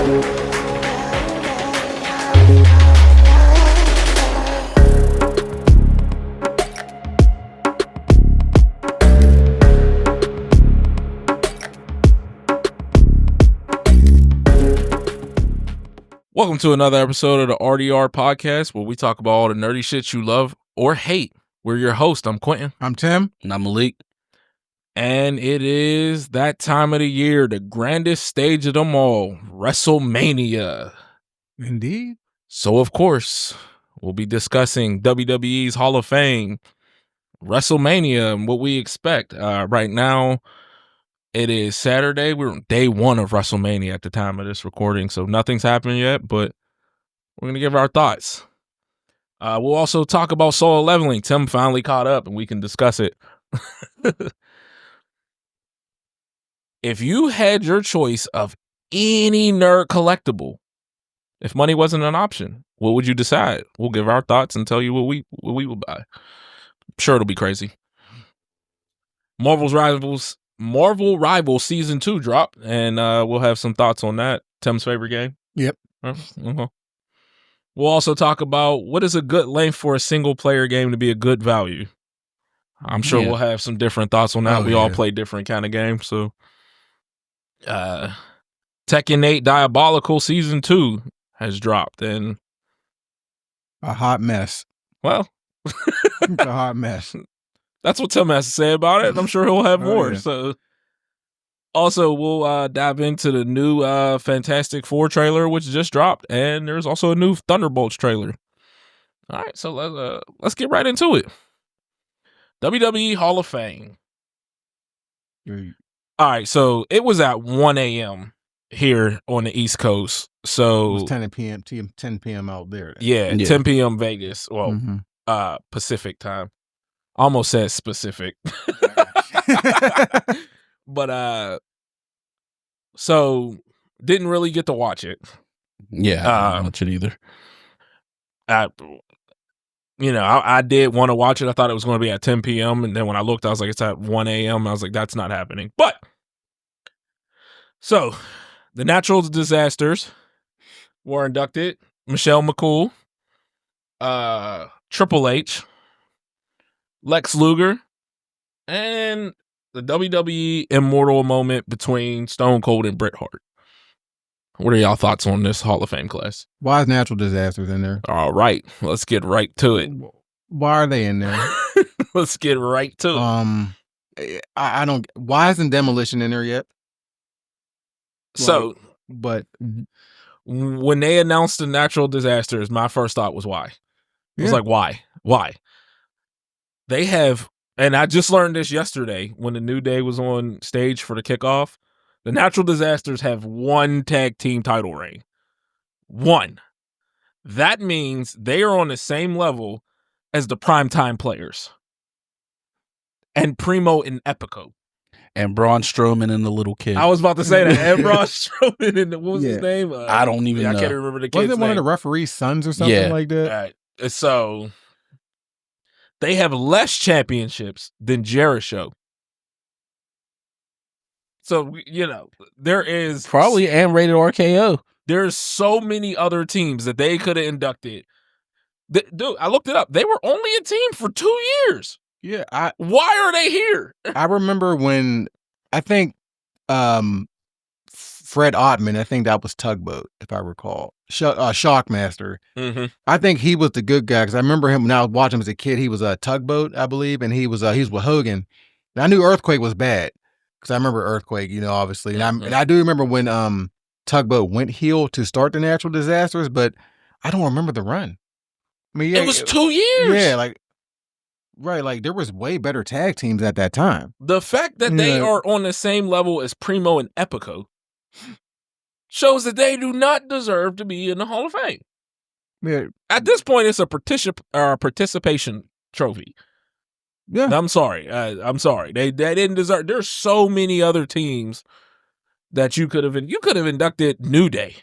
Welcome to another episode of the RDR podcast, where we talk about all the nerdy shit you love or hate. We're your host. I'm Quentin. I'm Tim. And I'm Malik. And it is that time of the year, the grandest stage of them all, WrestleMania. Indeed. So, of course, we'll be discussing WWE's Hall of Fame, WrestleMania, and what we expect. Right now, it is Saturday. We're on day one of WrestleMania at the time of this recording, so nothing's happened yet, but we're going to give our thoughts. We'll also talk about solo leveling. Tim finally caught up, and we can discuss it. If you had your choice of any nerd collectible, if money wasn't an option, what would you decide? We'll give our thoughts and tell you what we will buy. I'm sure it'll be crazy. Marvel Rivals Season 2 dropped, and we'll have some thoughts on that. Tim's favorite game? Yep. Uh-huh. We'll also talk about what is a good length for a single-player game to be a good value. I'm sure we'll have some different thoughts on that. We all play different kind of games, so... Tekken 8 Diabolical Season 2 has dropped, and... A hot mess. Well... It's a hot mess. That's what Tim has to say about it. I'm sure he'll have more. Yeah. So, also, we'll dive into the new Fantastic Four trailer, which just dropped, and there's also a new Thunderbolts trailer. All right, so let's get right into it. WWE Hall of Fame. All right, so it was at 1 a.m. here on the East Coast. So It was 10 p.m. out there. Yeah, 10 p.m. Vegas. Well, Pacific time. Almost said specific. But so didn't really get to watch it. Yeah, I didn't watch it either. I did want to watch it. I thought it was going to be at 10 p.m. And then when I looked, I was like, it's at 1 a.m. I was like, that's not happening. But so the natural disasters were inducted. Michelle McCool, Triple H, Lex Luger, and the WWE immortal moment between Stone Cold and Bret Hart. What are y'all thoughts on this Hall of Fame class? Why is natural disasters in there? All right, let's get right to it. Why are they in there? Let's get right to it. I don't. Why isn't demolition in there yet? So, but when they announced the natural disasters, my first thought was why. I was like, why? Why? They have, and I just learned this yesterday when the New Day was on stage for the kickoff. The Natural Disasters have one tag team title reign. One. That means they are on the same level as the primetime players. And Primo and Epico. And Braun Strowman and the little kid. I was about to say that. And Braun Strowman and what was his name? I don't even know. I can't remember the kid's name. Was it one of the referee's sons or something like that? All right. So they have less championships than Jericho. So, there is... Probably and rated RKO. There's so many other teams that they could have inducted. Dude, I looked it up. They were only a team for 2 years. Yeah. Why are they here? I remember when, I think, Fred Ottman, I think that was Tugboat, if I recall. Shockmaster. Mm-hmm. I think he was the good guy, because I remember him when I was watching him as a kid. He was a Tugboat, I believe, and he was with Hogan. And I knew Earthquake was bad, because I remember Earthquake, obviously. And I do remember when Tugboat went heel to start the Natural Disasters, but I don't remember the run. I mean, it was 2 years. Yeah, right, there was way better tag teams at that time. The fact that they are on the same level as Primo and Epico shows that they do not deserve to be in the Hall of Fame. Yeah. At this point, it's a participation trophy. Yeah. I'm sorry. They didn't deserve. There's so many other teams that you could have inducted New Day.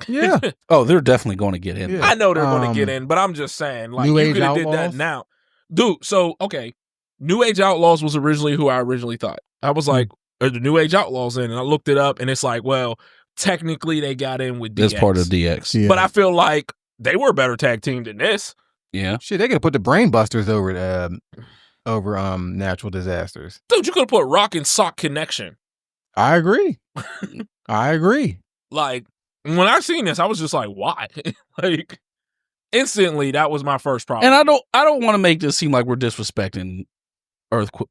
Yeah. Oh, they're definitely going to get in. Yeah. I know they're going to get in, but I'm just saying, like, New you Age could have did that Outlaws? now. Dude, so, okay. New Age Outlaws was originally who I originally thought. I was like, are the New Age Outlaws in? And I looked it up, and it's like, well, technically they got in with DX. That's part of DX. Yeah. But I feel like they were a better tag team than this. Yeah. Shit, they could have put the Brain Busters over Natural Disasters. Dude, you could have put Rock and Sock Connection. I agree. I agree. Like, when I seen this, I was just like, why? Like, instantly, that was my first problem. And I don't want to make this seem like we're disrespecting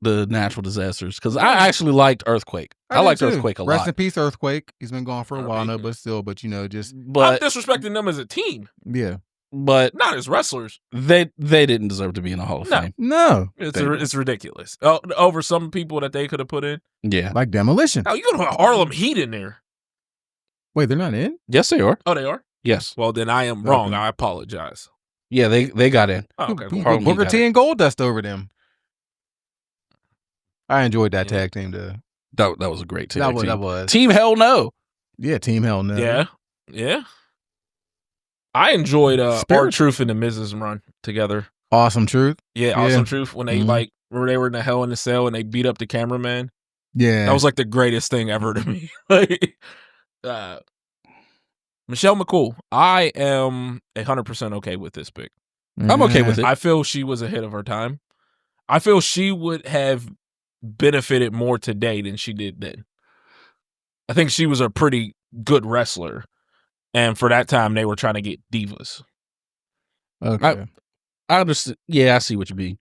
the Natural Disasters, because I actually liked Earthquake. I liked Earthquake a lot. Rest in peace, Earthquake. He's been gone for a while now, but still, just I'm But disrespecting them as a team, yeah. but not as wrestlers. they didn't deserve to be in the Hall of No. Fame. No, It's ridiculous. Over some people that they could have put in. Yeah. like Demolition. Oh, you could have Harlem Heat in there. Wait, they're not in? Yes, they are. Oh, they are? Yes. Well, then I am wrong. Okay. I apologize. Yeah, they got in. Oh, okay. Who Cool. Harlem put Booker Heat T got and Goldust over them. I enjoyed that Yeah. tag team. That was a great tag team. That was. Team Hell No. Yeah, Team Hell No. Yeah. I enjoyed Spirit. R-Truth and the Miz's run together. Awesome Truth. Yeah, Yeah. Awesome Truth. When they Mhm. where they were in the Hell in the Cell and they beat up the cameraman. Yeah. That was like the greatest thing ever to me. Like, Michelle McCool, I am 100% okay with this pick. I'm okay with it. I feel she was ahead of her time. I feel she would have benefited more today than she did then. I think she was a pretty good wrestler. And for that time, they were trying to get divas. Okay. I understand. Yeah, I see what you mean.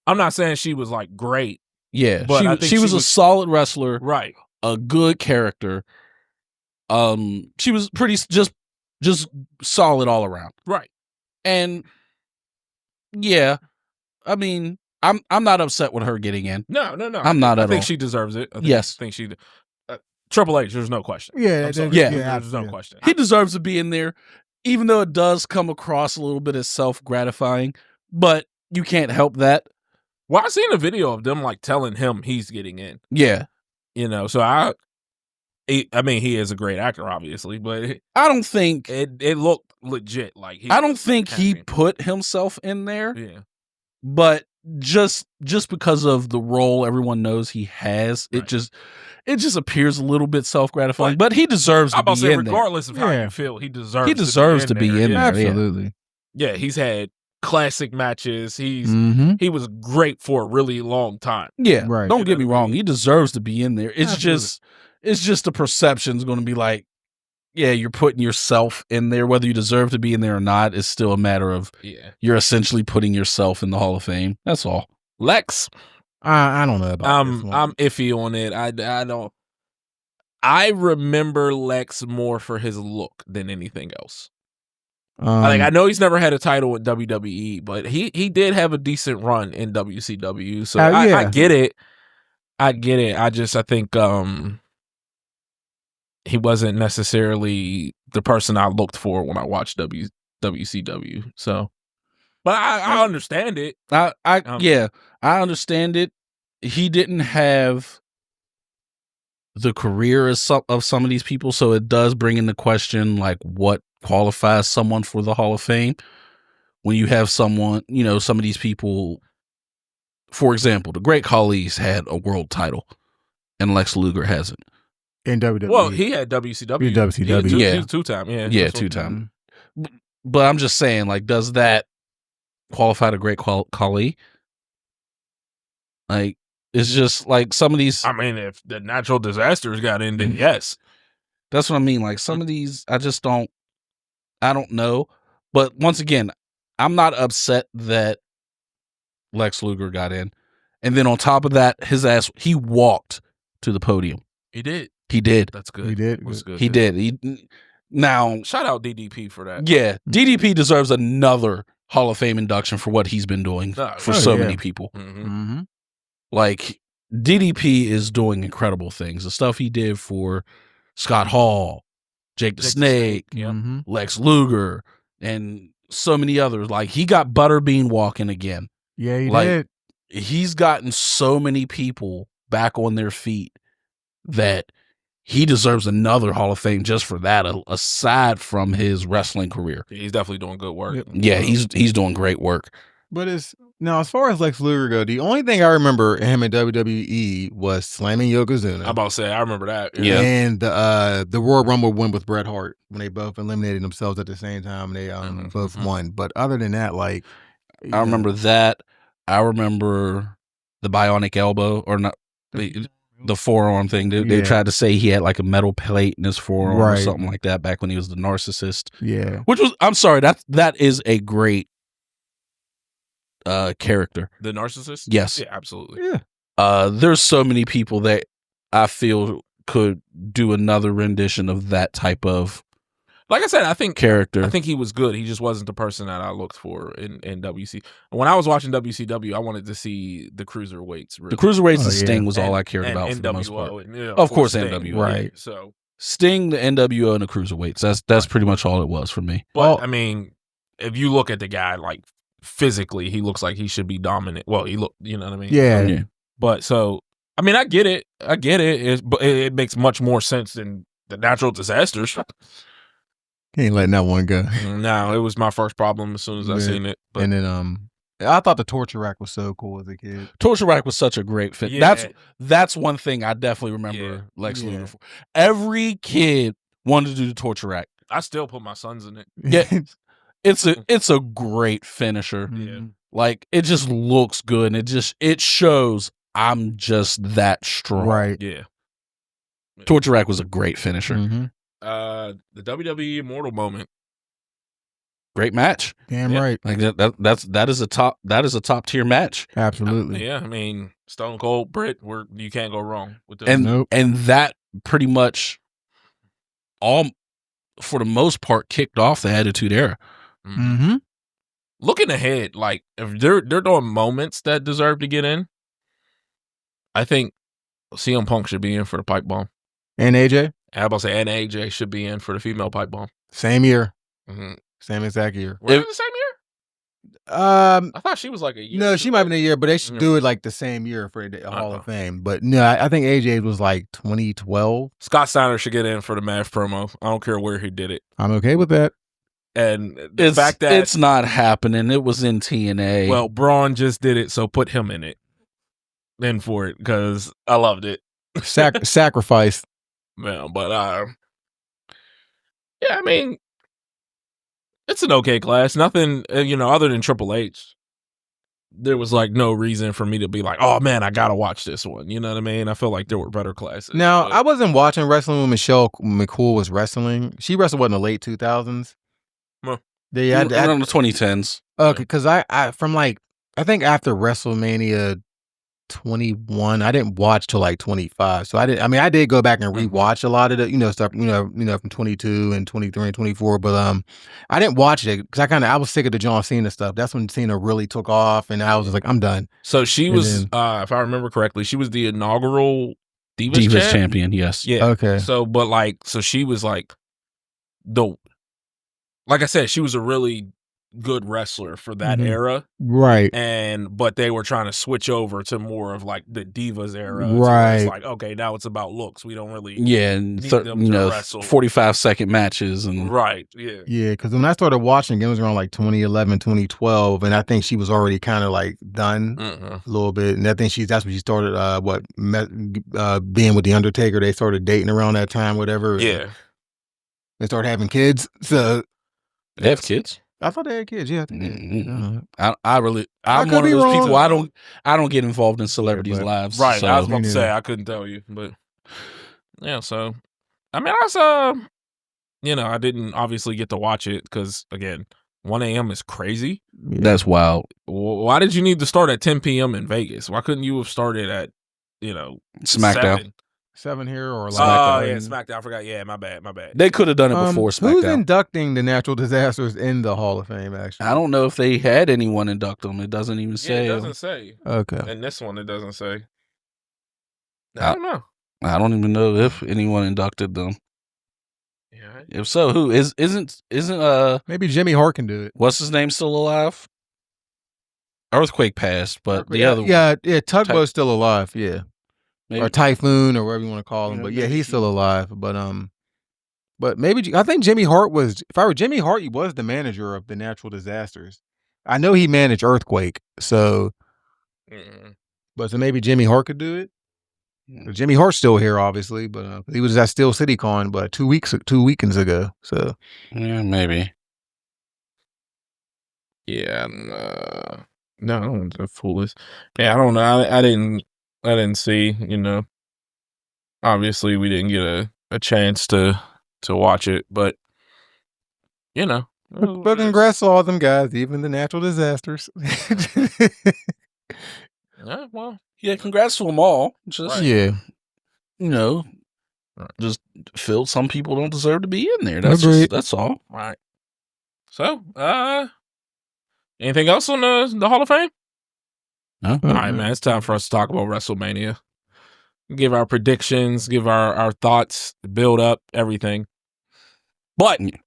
I'm not saying she was like great. Yeah, But I think she was a solid wrestler, Right. a good character. She was pretty just solid all around. Right. And yeah, I mean, I'm not upset with her getting in. No. I'm not I at think all. she deserves it. Yes. I think she Triple H, there's no question. Yeah, I'm sorry. yeah. There's no question. He deserves to be in there, even though it does come across a little bit as self-gratifying, but you can't help that. Well, I seen a video of them like telling him he's getting in. Yeah. So I mean, he is a great actor, obviously, but I don't think it looked legit. Like I don't think he happy. put himself in there, Yeah. but just because of the role everyone knows he has, Right. it just appears a little bit self-gratifying. But he deserves to I'm about be to say, in there. regardless of how Yeah. you feel, he deserves. He deserves to be in Yeah. there. Absolutely. Yeah, he's had classic matches. Mm-hmm. He was great for a really long time. Yeah, Right. don't get me wrong. He deserves to be in there. It's just the perception's going to be like, yeah, you're putting yourself in there. Whether you deserve to be in there or not is still a matter of you're essentially putting yourself in the Hall of Fame. That's all. Lex, I don't know about this one. I'm iffy on it. I don't. I remember Lex more for his look than anything else. I know he's never had a title in WWE, but he did have a decent run in WCW. So yeah. I get it. I think he wasn't necessarily the person I looked for when I watched WCW. So, but I understand it. I understand it. He didn't have the career of some of these people, so it does bring into question like what qualifies someone for the Hall of Fame. When you have someone, some of these people, for example, the Great Khali's had a world title, and Lex Luger hasn't. In WWE. Well, he had WCW. WCW. He was 2-time. Yeah, Two-time. But I'm just saying, like, does that qualify the Great Khali? Like, it's just like some of these. I mean, if the Natural Disasters got in, then yes. That's what I mean. Like some of these, I don't know. But once again, I'm not upset that Lex Luger got in. And then on top of that, he walked to the podium. He did. He did. That's good. He did. That's good. He did. Now, shout out DDP for that. Yeah, DDP deserves another Hall of Fame induction for what he's been doing for so many people. Mm-hmm. Like, DDP is doing incredible things. The stuff he did for Scott Hall, Jake the Snake, Lex Luger, and so many others. Like, he got Butterbean walking again. Yeah, he did. He's gotten so many people back on their feet that he deserves another Hall of Fame just for that, aside from his wrestling career. He's definitely doing good work. Yeah, he's doing great work. But it's Now, as far as Lex Luger go, the only thing I remember him in WWE was slamming Yokozuna. I'm about to say, I remember that. Yeah. And the Royal Rumble win with Bret Hart when they both eliminated themselves at the same time. They both won. But other than that, like I remember that. I remember the bionic elbow, or not the forearm thing. They tried to say he had like a metal plate in his forearm or something like that back when he was the narcissist. Yeah. Which was, I'm sorry, that is a great character. The narcissist? Yes. Yeah, absolutely. Yeah. There's so many people that I feel could do another rendition of that type of, like I said, I think character. I think he was good. He just wasn't the person that I looked for in WC. When I was watching WCW, I wanted to see the cruiserweights. Really. The cruiserweights and Sting was all I cared about for NWO, the most part. And, you know, of course, Sting, NWO. Right. So Sting, the NWO, and the cruiserweights. That's pretty much all it was for me. But I mean, if you look at the guy, like physically, he looks like he should be dominant. Well, you know what I mean? Yeah. But so, I mean, I get it. But it makes much more sense than the natural disasters. He ain't letting that one go. No, it was my first problem as soon as I seen it. But, and then I thought the torture rack was so cool as a kid. Torture rack was such a great fit. Yeah. That's one thing I definitely remember Lex Luger for. Every kid wanted to do the torture rack. I still put my sons in it. Yeah. It's a great finisher. Yeah. Like, it just looks good, and it shows I'm just that strong. Right. Yeah. Torture rack was a great finisher. Mm-hmm. The WWE Immortal moment. Great match. Damn right. Like that is a top tier match. Absolutely. Yeah, I mean, Stone Cold, Britt, you can't go wrong with this. And that pretty much all, for the most part, kicked off the Attitude Era. Mm-hmm. Looking ahead, like if they're doing moments that deserve to get in, I think CM Punk should be in for the pipe bomb. And AJ? I was about to say, and AJ should be in for the female pipe bomb. Same year. Mm-hmm. Same exact year. Were they the same year? I thought she was like a year. No, she might have been a year, but they should do it like the same year for the Hall of Fame. But no, I think AJ was like 2012. Scott Steiner should get in for the MAF promo. I don't care where he did it. I'm okay with that. And the fact that it's not happening. It was in TNA. Well, Braun just did it, so put him in for it, because I loved it. Sacrifice. Yeah, but yeah, I mean, it's an okay class. Nothing, other than Triple H. There was like no reason for me to be like, oh man, I gotta watch this one. You know what I mean? I feel like there were better classes. Now, I wasn't watching wrestling when Michelle McCool was wrestling. She wrestled in the late 2000s. Huh. Yeah, in the 2010s. Okay, because I think after WrestleMania 21, I didn't watch till like 25. So I did go back and rewatch a lot of the stuff from 22 and 23 and 24, but I didn't watch it because I was sick of the John Cena stuff. That's when Cena really took off, and I was just like, I'm done. So she was, if I remember correctly, she was the inaugural Divas champion. Yes. Yeah. Okay. So, so she was like like I said, she was a really good wrestler for that era, right? But they were trying to switch over to more of like the Divas era, right? It's like, okay, now it's about looks. We don't really, and need them to wrestle 45-second matches and yeah. Because when I started watching, it was around like 2011, 2012, and I think she was already kind of like done a little bit, and I think that's when she started being with the Undertaker. They started dating around that time, whatever. Yeah, they started having kids. So they have kids. I thought they had kids. Yeah, I think I'm one of those people. I don't get involved in celebrities' lives. Right. So. I was about to say I couldn't tell you, but yeah. So I mean, I was I didn't obviously get to watch it because again, 1 a.m. is crazy. That's wild. Why did you need to start at 10 p.m. in Vegas? Why couldn't you have started at SmackDown? 7 here or SmackDown. Oh yeah, SmackDown. I forgot. Yeah, my bad. They could have done it before SmackDown. Who's inducting the Natural Disasters in the Hall of Fame? Actually, I don't know if they had anyone induct them. It doesn't even say. It doesn't say. Okay. And this one, it doesn't say. I don't know. I don't even know if anyone inducted them. Yeah. If so, who isn't maybe Jimmy Hart can do it. What's his name still alive? Earthquake passed, but the other Tugboat's still alive. Yeah. Maybe. Or Typhoon, or whatever you want to call him, but yeah, he's still alive. But maybe I think Jimmy Hart was. If I were Jimmy Hart, he was the manager of the Natural Disasters. I know he managed Earthquake, so but so maybe Jimmy Hart could do it. Jimmy Hart's still here, obviously, but he was at Steel City Con, but 2 weekends ago. So yeah, maybe. Yeah, no, the foolish. Yeah, I don't know. I didn't see. Obviously, we didn't get a chance to watch it, but but congrats to all them guys, even the natural disasters. Yeah, well, Yeah, congrats to them all. Just yeah, just feel some people don't deserve to be in there. That's all. right. So, anything else on the Hall of Fame? No. All right, man. It's time for us to talk about WrestleMania. Give our predictions, give our thoughts, build up everything. But, and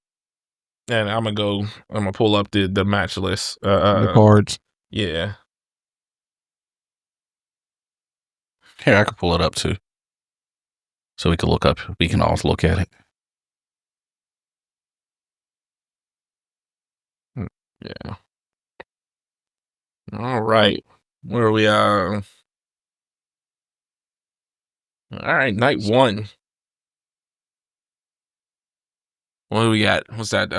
I'm gonna pull up the match list. the cards. Yeah. Here, I could pull it up too. So we can all look at it. Yeah. All right. Where are we? All right, night 1. What do we got? What's that?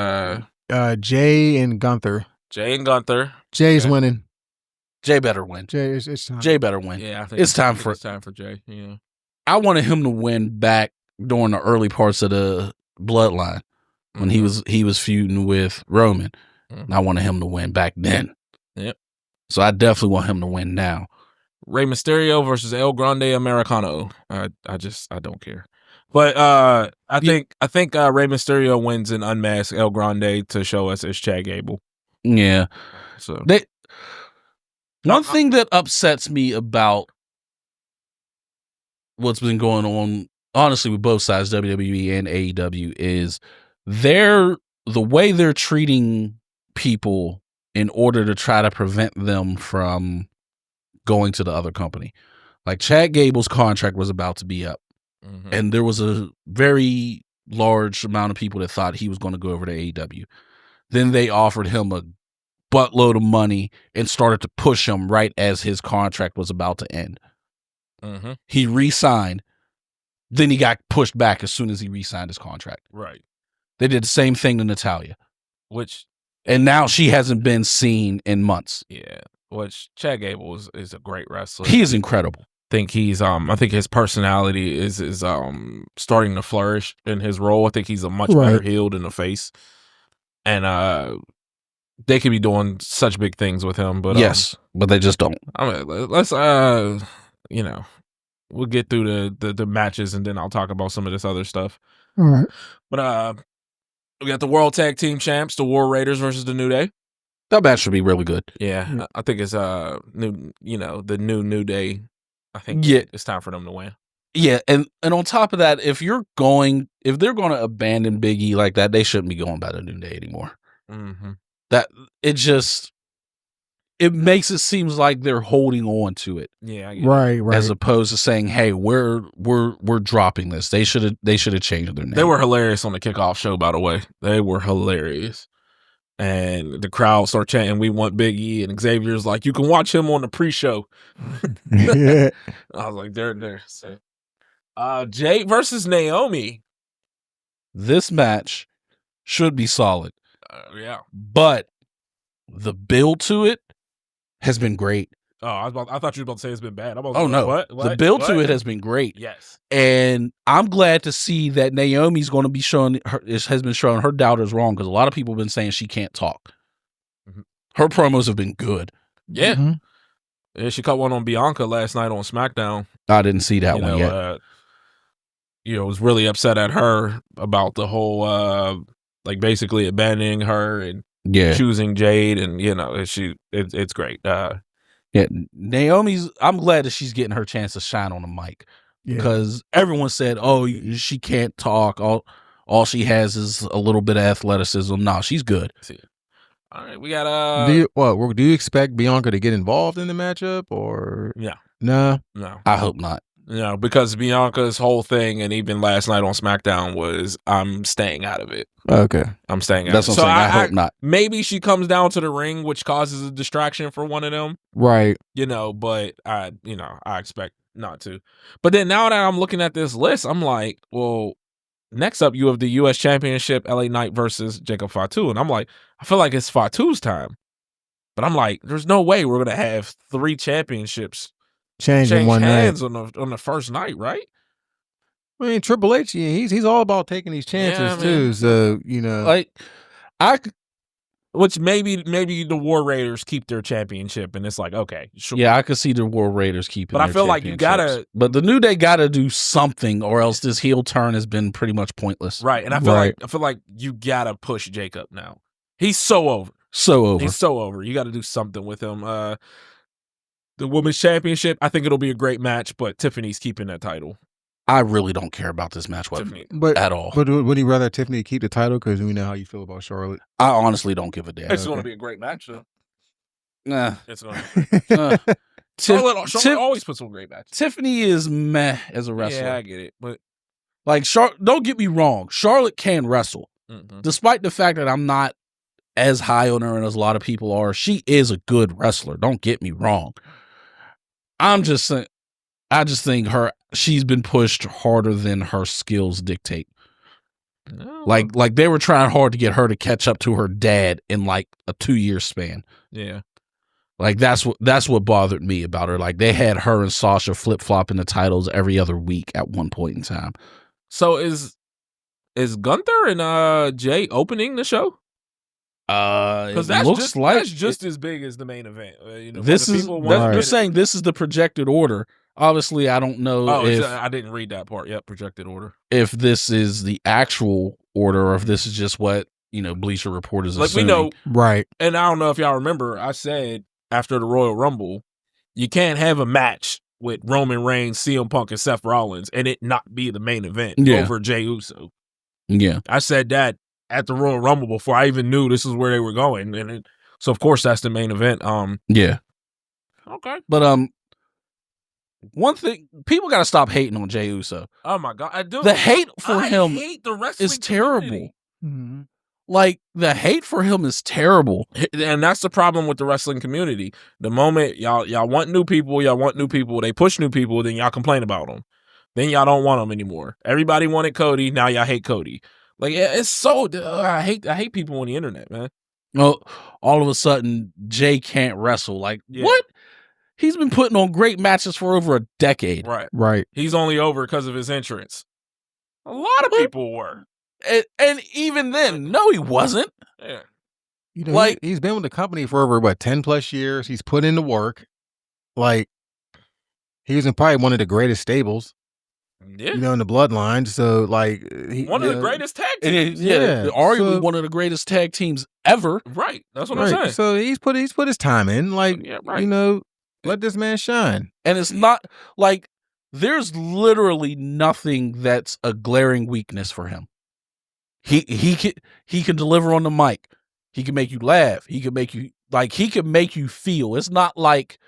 Jay and Gunther. Jay and Gunther. Jay's winning. Jay better win. Jay, it's time. Jay better win. Yeah, I think it's time for Jay. Yeah. I wanted him to win back during the early parts of the bloodline when he was feuding with Roman. And I wanted him to win back then. Yep. So I definitely want him to win now. Rey Mysterio versus El Grande Americano. I don't care. But I think Rey Mysterio wins and unmasks El Grande to show us it's Chad Gable. Yeah. So one thing that upsets me about what's been going on, honestly, with both sides, WWE and AEW, is the way they're treating people in order to try to prevent them from going to the other company. Like Chad Gable's contract was about to be up, and there was a very large amount of people that thought he was going to go over to AEW. Then they offered him a buttload of money and started to push him right as his contract was about to end. He re-signed, then he got pushed back as soon as he re-signed his contract. Right. They did the same thing to Natalya, and now she hasn't been seen in months. Yeah, which Chad Gable is a great wrestler. He is incredible. I think his personality is starting to flourish in his role. I think he's a much better heel than a face, and they could be doing such big things with him. But yes, but they just don't. I mean, let's we'll get through the matches and then I'll talk about some of this other stuff. All right. But we got the World Tag Team Champs, the War Raiders versus the New Day. That match should be really good. Yeah, I think it's the New Day. I think it's time for them to win. Yeah, and on top of that, if they're going to abandon Big E like that, they shouldn't be going by the New Day anymore. That it makes it seems like they're holding on to it. Yeah, right. As opposed to saying, "Hey, we're dropping this." They should have changed their name. They were hilarious on the kickoff show, by the way. They were hilarious. And the crowd start chanting, "We want Big E," and Xavier's like, "You can watch him on the pre-show." I was like, "They're." So, Jade versus Naomi. This match should be solid. Yeah, but the build to it has been great. Oh, I thought you were about to say it's been bad. What? The build to it has been great. Yes, and I'm glad to see that Naomi's going to be has been showing her doubters wrong, because a lot of people have been saying she can't talk. Her promos have been good. Yeah, yeah. She caught one on Bianca last night on SmackDown. I didn't see that one yet. Was really upset at her about the whole basically abandoning her and choosing Jade, and it's great. Naomi's. I'm glad that she's getting her chance to shine on the mic, because everyone said, "Oh, she can't talk. All she has is a little bit of athleticism." No, she's good. All right, we got do you expect Bianca to get involved in the matchup, or no? I hope not. because Bianca's whole thing, and even last night on SmackDown, was I'm staying out of it. Okay. I'm staying out That's of it. what I'm saying. I hope not. Maybe she comes down to the ring, which causes a distraction for one of them. Right. But I expect not to. But then now that I'm looking at this list, I'm like, well, next up you have the U.S. Championship, LA Knight versus Jacob Fatu. And I'm like, I feel like it's Fatu's time. But I'm like, there's no way we're going to have 3 championships change one hands night on the first night, right? I mean, Triple H, he's all about taking these chances too. So like which maybe the War Raiders keep their championship, and it's like, okay, sure. Yeah, I could see the War Raiders keeping. But I feel like you gotta. But the New Day gotta do something, or else this heel turn has been pretty much pointless. Right, and I feel like you gotta push Jacob now. He's so over. He's so over. You got to do something with him. The Women's Championship, I think it'll be a great match, but Tiffany's keeping that title. I really don't care about this match at all. But would he rather Tiffany keep the title? Because we know how you feel about Charlotte. I honestly don't give a damn. It's going to be a great match, though. Nah. It's going to be. Charlotte always puts on great matches. Tiffany is meh as a wrestler. Yeah, I get it. But don't get me wrong. Charlotte can wrestle. Mm-hmm. Despite the fact that I'm not as high on her and as a lot of people are, she is a good wrestler. Don't get me wrong. I just think she's been pushed harder than her skills dictate. No. Like they were trying hard to get her to catch up to her dad in like a 2-year span. Yeah. Like that's what bothered me about her. Like they had her and Sasha flip-flopping the titles every other week at one point in time. So is Gunther and Jay opening the show? Because that's just as big as the main event. They're saying this is the projected order. Obviously, I don't know. I didn't read that part. Yep, projected order. If this is the actual order, or if this is just what Bleacher Report is assuming. We know, right? And I don't know if y'all remember, I said after the Royal Rumble, you can't have a match with Roman Reigns, CM Punk, and Seth Rollins, and it not be the main event over Jey Uso. Yeah, I said that at the Royal Rumble before I even knew this is where they were going, and so of course that's the main event. Yeah, okay, but one thing, people got to stop hating on Jey Uso. Oh my god, I do. The hate for him hate the wrestling is terrible. Mm-hmm. Like the hate for him is terrible, and that's the problem with the wrestling community. The moment y'all want new people, they push new people, then y'all complain about them. Then y'all don't want them anymore. Everybody wanted Cody, now y'all hate Cody. Like it's so I hate people on the internet, man. Well, all of a sudden Jay can't wrestle. Like what? He's been putting on great matches for over a decade. Right. He's only over because of his entrance. A lot of people were. And even then, no, he wasn't. Yeah. Like he's been with the company for over 10+ years. He's put in the work. Like he was in probably one of the greatest stables. Yeah. In the bloodline. So like one of the greatest tag teams. Arguably one of the greatest tag teams ever. Right. That's what I'm saying. So he's put his time in. Like let this man shine. And it's not like there's literally nothing that's a glaring weakness for him. He can deliver on the mic. He can make you laugh. He can make you feel. It's not like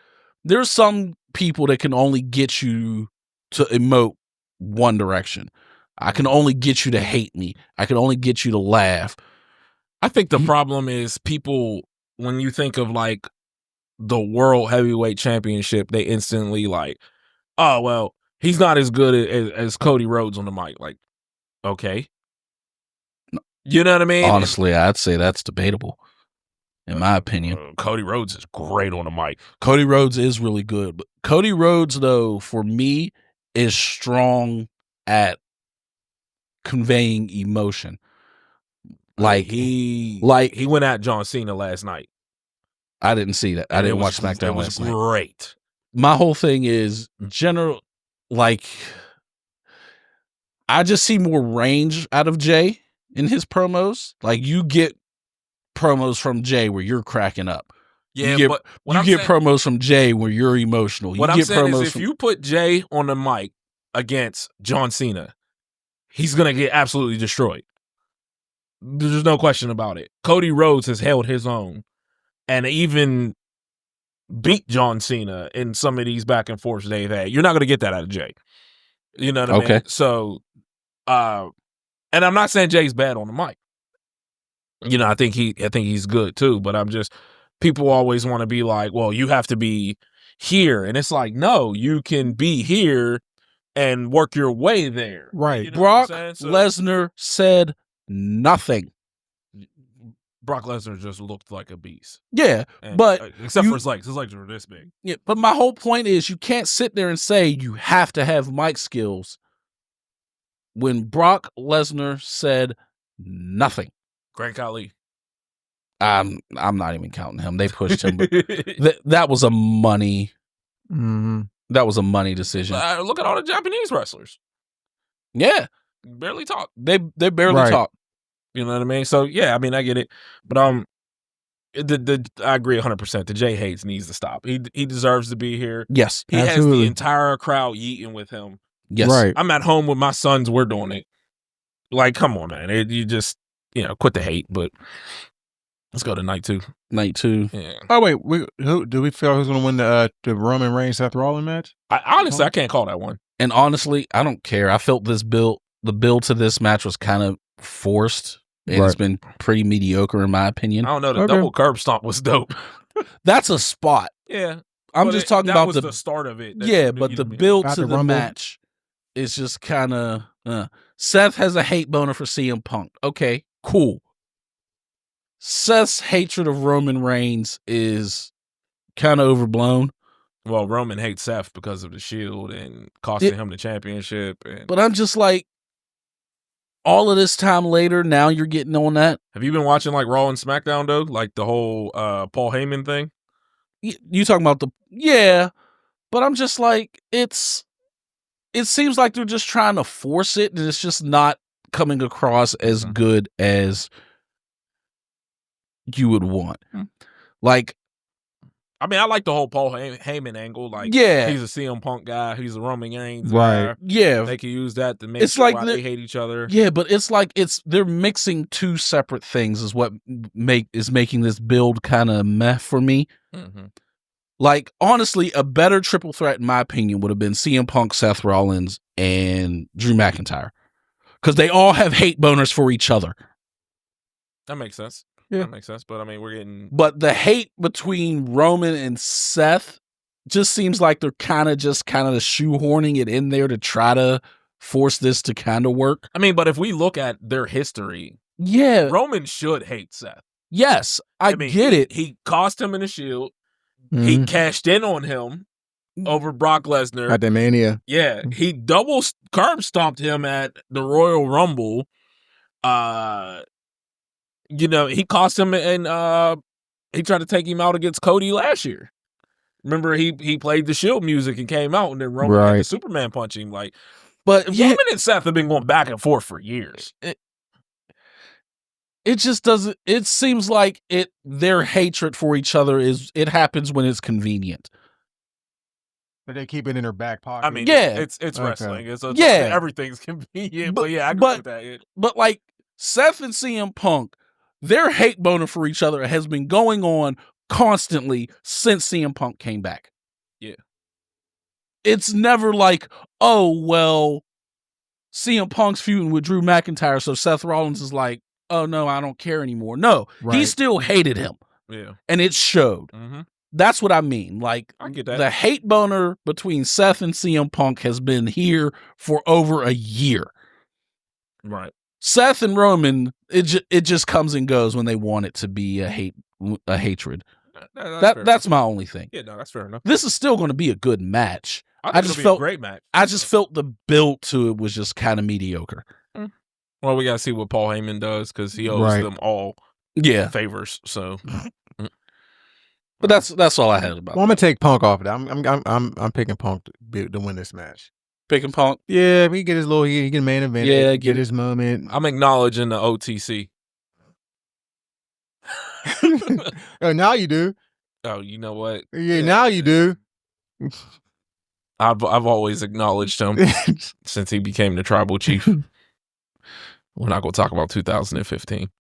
there's some people that can only get you to emote one direction. I can only get you to hate me. I can only get you to laugh. I think the problem is people, when you think of like the World Heavyweight Championship, they instantly like, oh, well, he's not as good as Cody Rhodes on the mic. Like, okay. You know what I mean? Honestly, I'd say that's debatable, in my opinion. Cody Rhodes is great on the mic. Cody Rhodes is really good. But Cody Rhodes, though, for me, is strong at conveying emotion. Like he went at John Cena last night. I didn't see that. I didn't watch SmackDown last night. Great. My whole thing is I just see more range out of Jay in his promos. Like you get promos from Jay where you're cracking up. Yeah, you get promos from Jay where you're emotional. What I'm saying is if you put Jay on the mic against John Cena, he's going to get absolutely destroyed. There's no question about it. Cody Rhodes has held his own. And even beat John Cena in some of these back and forths they've had. You're not going to get that out of Jay. You know what I mean? So, and I'm not saying Jay's bad on the mic. You know, I think he's good too, but people always want to be like, well, you have to be here. And it's like, no, you can be here and work your way there. Right. You know Brock Lesnar said nothing. Brock Lesnar just looked like a beast. Yeah, and, but except for his legs were this big. Yeah, but my whole point is you can't sit there and say you have to have mic skills when Brock Lesnar said nothing. Great Khali. I'm not even counting him. They pushed him, but that was a money. Mm-hmm. That was a money decision. Look at all the Japanese wrestlers. Yeah, barely talk. They barely talk. You know what I mean? So yeah, I mean I get it, but I agree 100%. The Jay Hates needs to stop. He deserves to be here. Yes, he has the entire crowd yeeting with him. Yes, right. I'm at home with my sons. We're doing it. Like, come on, man. You just quit the hate. But let's go to night two. Night two. Yeah. Oh wait, who do we feel who's going to win the Roman Reigns Seth Rollins match? Honestly, I can't call that one. And honestly, I don't care. I felt the build to this match was kind of forced. And it's been pretty mediocre in my opinion. I don't know. The double curb stomp was dope. That's a spot. Yeah. I'm just talking about the start of it. Yeah, but the build to the match is just kind of... Seth has a hate boner for CM Punk. Okay, cool. Seth's hatred of Roman Reigns is kind of overblown. Well, Roman hates Seth because of the Shield and costing him the championship. But I'm just like, all of this time later, now you're getting on that. Have you been watching like Raw and SmackDown though? Like the whole Paul Heyman thing? You talking about yeah, but I'm just like, it seems like they're just trying to force it and it's just not coming across as good as you would want. Like, I mean, I like the whole Paul Heyman angle. Like, yeah, he's a CM Punk guy. He's a Roman Reigns guy. Right. Yeah. They can use that to make it's like they hate each other. Yeah, but it's like they're mixing two separate things is what is making this build kind of meh for me. Mm-hmm. Like, honestly, a better triple threat, in my opinion, would have been CM Punk, Seth Rollins, and Drew McIntyre. Because they all have hate boners for each other. That makes sense. Yeah. That makes sense. But I mean, we're getting... But the hate between Roman and Seth just seems like they're kind of shoehorning it in there to try to force this to kind of work. I mean, but if we look at their history, yeah, Roman should hate Seth. Yes, I mean, get it. He cost him in the Shield. Mm-hmm. He cashed in on him over Brock Lesnar at the Mania. Yeah, he double curb stomped him at the Royal Rumble. He cost him, and he tried to take him out against Cody last year. Remember, he played the Shield music and came out, and then Roman had the Superman punch him. Like, but Roman and Seth have been going back and forth for years. It just doesn't. It seems like their hatred for each other it happens when it's convenient. But they keep it in their back pocket. I mean, yeah, it's wrestling. It's everything's convenient. But yeah, I agree with that. But like Seth and CM Punk, their hate boner for each other has been going on constantly since CM Punk came back. Yeah, it's never like, oh well, CM Punk's feuding with Drew McIntyre, so Seth Rollins is like, oh no, I don't care anymore. No, he still hated him. Yeah, and it showed. Mm-hmm. That's what I mean. Like, I get that. The hate boner between Seth and CM Punk has been here for over a year. Right. Seth and Roman, it just comes and goes when they want it to be a hatred. That's my only thing. Yeah, no, that's fair enough. This is still going to be a good match. I just felt a great match. I just felt the build to it was just kind of mediocre. Well, we got to see what Paul Heyman does because he owes them all favors. So, but that's all I had about. Well, I'm gonna take Punk off of that. I'm picking Punk to win this match. Picking Punk? Yeah, he get his he get a main event. Yeah, get his moment. I'm acknowledging the OTC. Oh, now you do. Oh, you know what? Yeah, now you do. I've always acknowledged him since he became the tribal chief. We're not going to talk about 2015.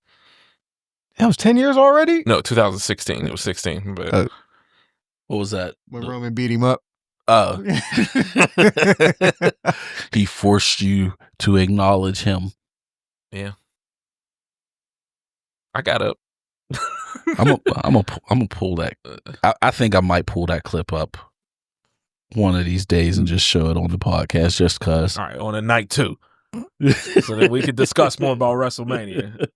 That was 10 years already? No, 2016. It was 16. But What was that? When Roman beat him up. Oh. He forced you to acknowledge him. Yeah. I got up. I'm gonna pull that. I think I might pull that clip up one of these days and just show it on the podcast, just cause. All right, on a night 2. So that we could discuss more about WrestleMania.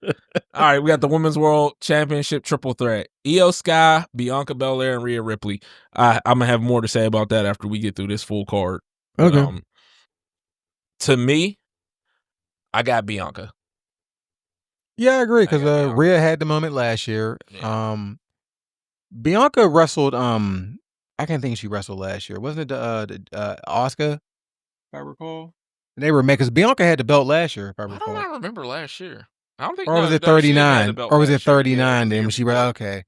All right, we got the Women's World Championship triple threat. Io Sky, Bianca Belair, and Rhea Ripley. I'm going to have more to say about that after we get through this full card. Okay. But, to me, I got Bianca. Yeah, I agree, because Rhea had the moment last year. Yeah. Bianca wrestled, I can't think she wrestled last year. Wasn't it the Asuka, if I recall? And they were because Bianca had the belt last year, if I recall. I don't remember last year. I don't think. Or was it 39? Or was it 39 then when she went? Okay.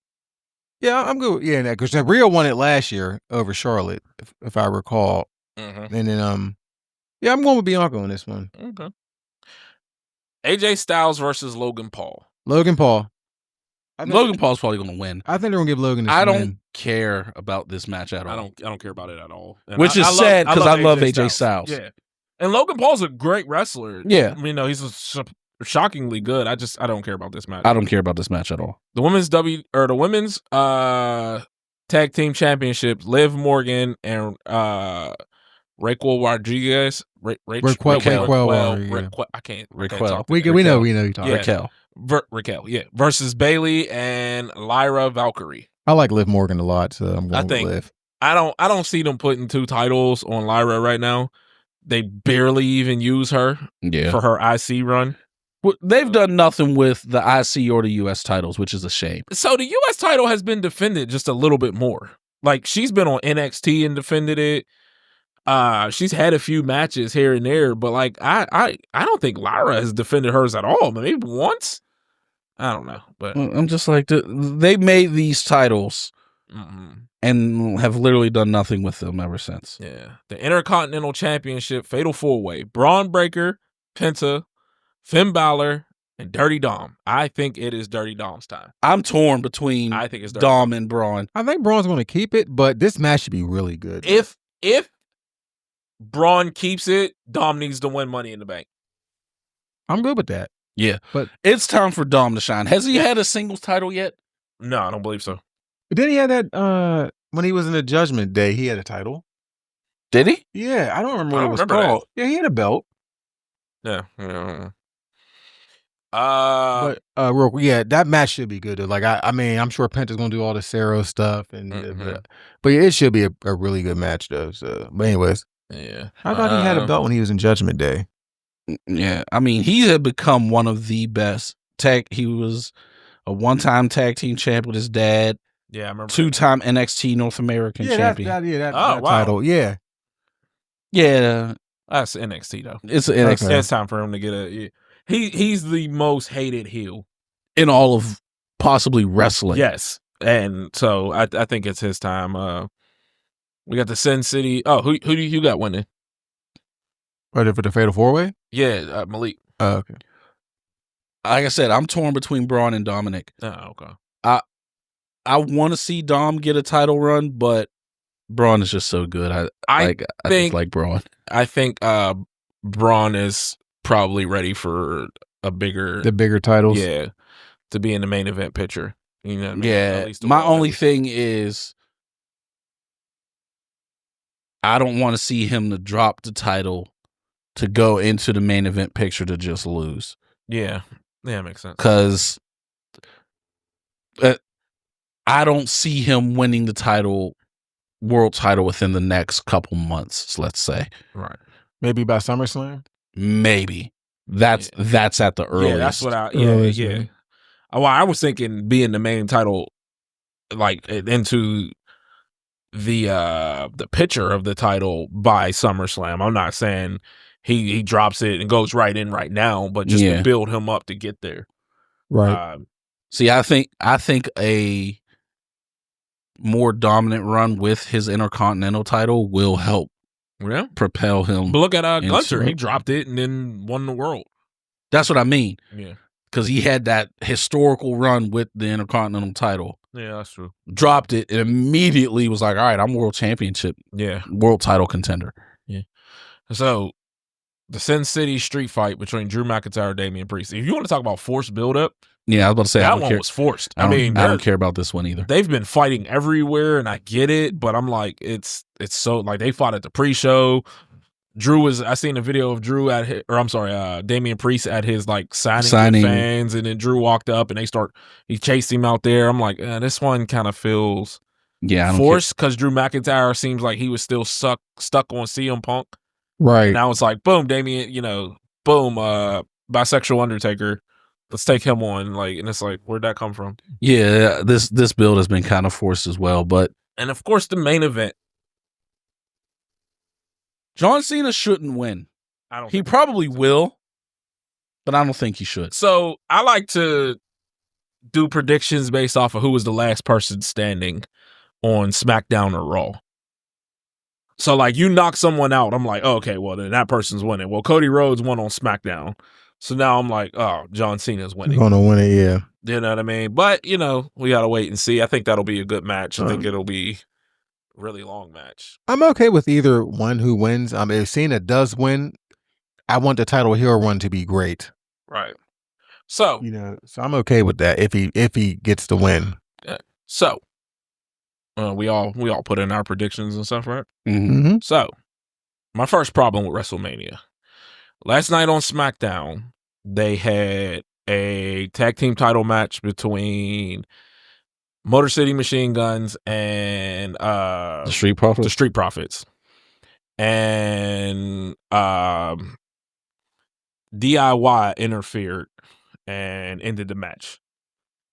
Yeah, I'm good. Yeah, because Rhea won it last year over Charlotte, if I recall. Mm-hmm. And then, yeah, I'm going with Bianca on this one. Okay. AJ Styles versus Logan Paul. Logan Paul. Logan Paul's probably going to win. I think they're going to give Logan this I win. don't care about this match at all. I don't care about it at all. And which is sad because I love AJ Styles. Yeah. And Logan Paul's a great wrestler. Yeah. You know, he's shockingly good. I don't care about this match. I don't care about this match at all. The women's tag team championship, Liv Morgan and Raquel Rodriguez. Raquel. I can't Raquel. talk. We know you talking. Raquel. Raquel, yeah. Versus Bayley and Lyra Valkyrie. I like Liv Morgan a lot, so I'm going with Liv. I don't see them putting 2 titles on Lyra right now. They barely even use her for her IC run. Well, they've done nothing with the IC or the US titles, which is a shame. So the US title has been defended just a little bit more. Like, she's been on NXT and defended it. She's had a few matches here and there, but like I don't think Lyra has defended hers at all. Maybe once. I don't know, but I'm just like they made these titles and have literally done nothing with them ever since. Yeah, the Intercontinental Championship Fatal 4-Way: Braun Breaker, Penta, Finn Balor, and Dirty Dom. I think it is Dirty Dom's time. I'm torn between I think it's Dom and Braun. I think Braun's going to keep it, but this match should be really good. If Braun keeps it, Dom needs to win Money in the Bank. I'm good with that. Yeah, but it's time for Dom to shine. Has he had a singles title yet? No, I don't believe so. But then he had that when he was in the Judgment Day, he had a title. Did he? Yeah, I don't remember what it was called. That. Yeah, he had a belt. Yeah. But that match should be good. Like I mean, I'm sure Penta's gonna do all the Cero stuff, and but yeah, it should be a really good match though. So, but anyways, yeah, I thought he had a belt when he was in Judgment Day. Yeah, I mean, he had become one of the best tag. He was a 1-time tag team champ with his dad. Yeah, I remember. 2-time NXT North American champion. That title. Yeah, that's NXT though. It's NXT. Okay. It's time for him to get a. He's the most hated heel in all of possibly wrestling. Yes, and so I think it's his time. We got the Sin City. Oh, who do you got winning? What, for the Fatal 4-Way? Yeah, Malik. Oh, okay. Like I said, I'm torn between Braun and Dominic. Oh, okay. I want to see Dom get a title run, but Braun is just so good. I just like Braun. I think Braun is probably ready for the bigger titles. Yeah, to be in the main event picture. You know what I mean? Yeah. My only thing is, I don't want to see him to drop the title to go into the main event picture to just lose. Yeah, makes sense. Because I don't see him winning the world title within the next couple months, let's say. Right. Maybe by SummerSlam? Maybe. That's at the earliest. Yeah, that's what yeah. Well, I was thinking being the main title, like into the picture of the title by SummerSlam. I'm not saying he drops it and goes right in right now, but just to build him up to get there. Right. See, I think a more dominant run with his Intercontinental title will help propel him. But look at Gunther. He dropped it and then won the world. That's what I mean. Yeah. Because he had that historical run with the Intercontinental title. Yeah, that's true. Dropped it and immediately was like, all right, I'm world title contender. Yeah. So the Sin City street fight between Drew McIntyre and Damian Priest. If you want to talk about forced buildup, yeah, I was about to say that one was forced. I don't care about this one either. They've been fighting everywhere, and I get it, but I'm like, it's so like they fought at the pre-show. I seen a video of Drew Damian Priest at his like signing with fans, and then Drew walked up and he chased him out there. I'm like, this one kind of feels forced because Drew McIntyre seems like he was still stuck on CM Punk. Right. And now it's like, boom, Damian, bisexual Undertaker. Let's take him on. Like, and it's like, where'd that come from? Yeah, this build has been kind of forced as well, and of course the main event. John Cena shouldn't win. He probably will, but I don't think he should. So I like to do predictions based off of who was the last person standing on SmackDown or Raw. So like you knock someone out, I'm like, oh, okay, well then that person's winning. Well, Cody Rhodes won on SmackDown. So now I'm like, oh, John Cena's winning. Gonna win it, yeah. You know what I mean? But, we got to wait and see. I think that'll be a good match. I think it'll be a really long match. I'm okay with either one who wins. If Cena does win, I want the title hero one to be great. Right. So, so I'm okay with that if he gets the win. So, we all put in our predictions and stuff, right? Mm-hmm. So, my first problem with WrestleMania. Last night on SmackDown, they had a tag team title match between Motor City Machine Guns and the Street Profits. And DIY interfered and ended the match.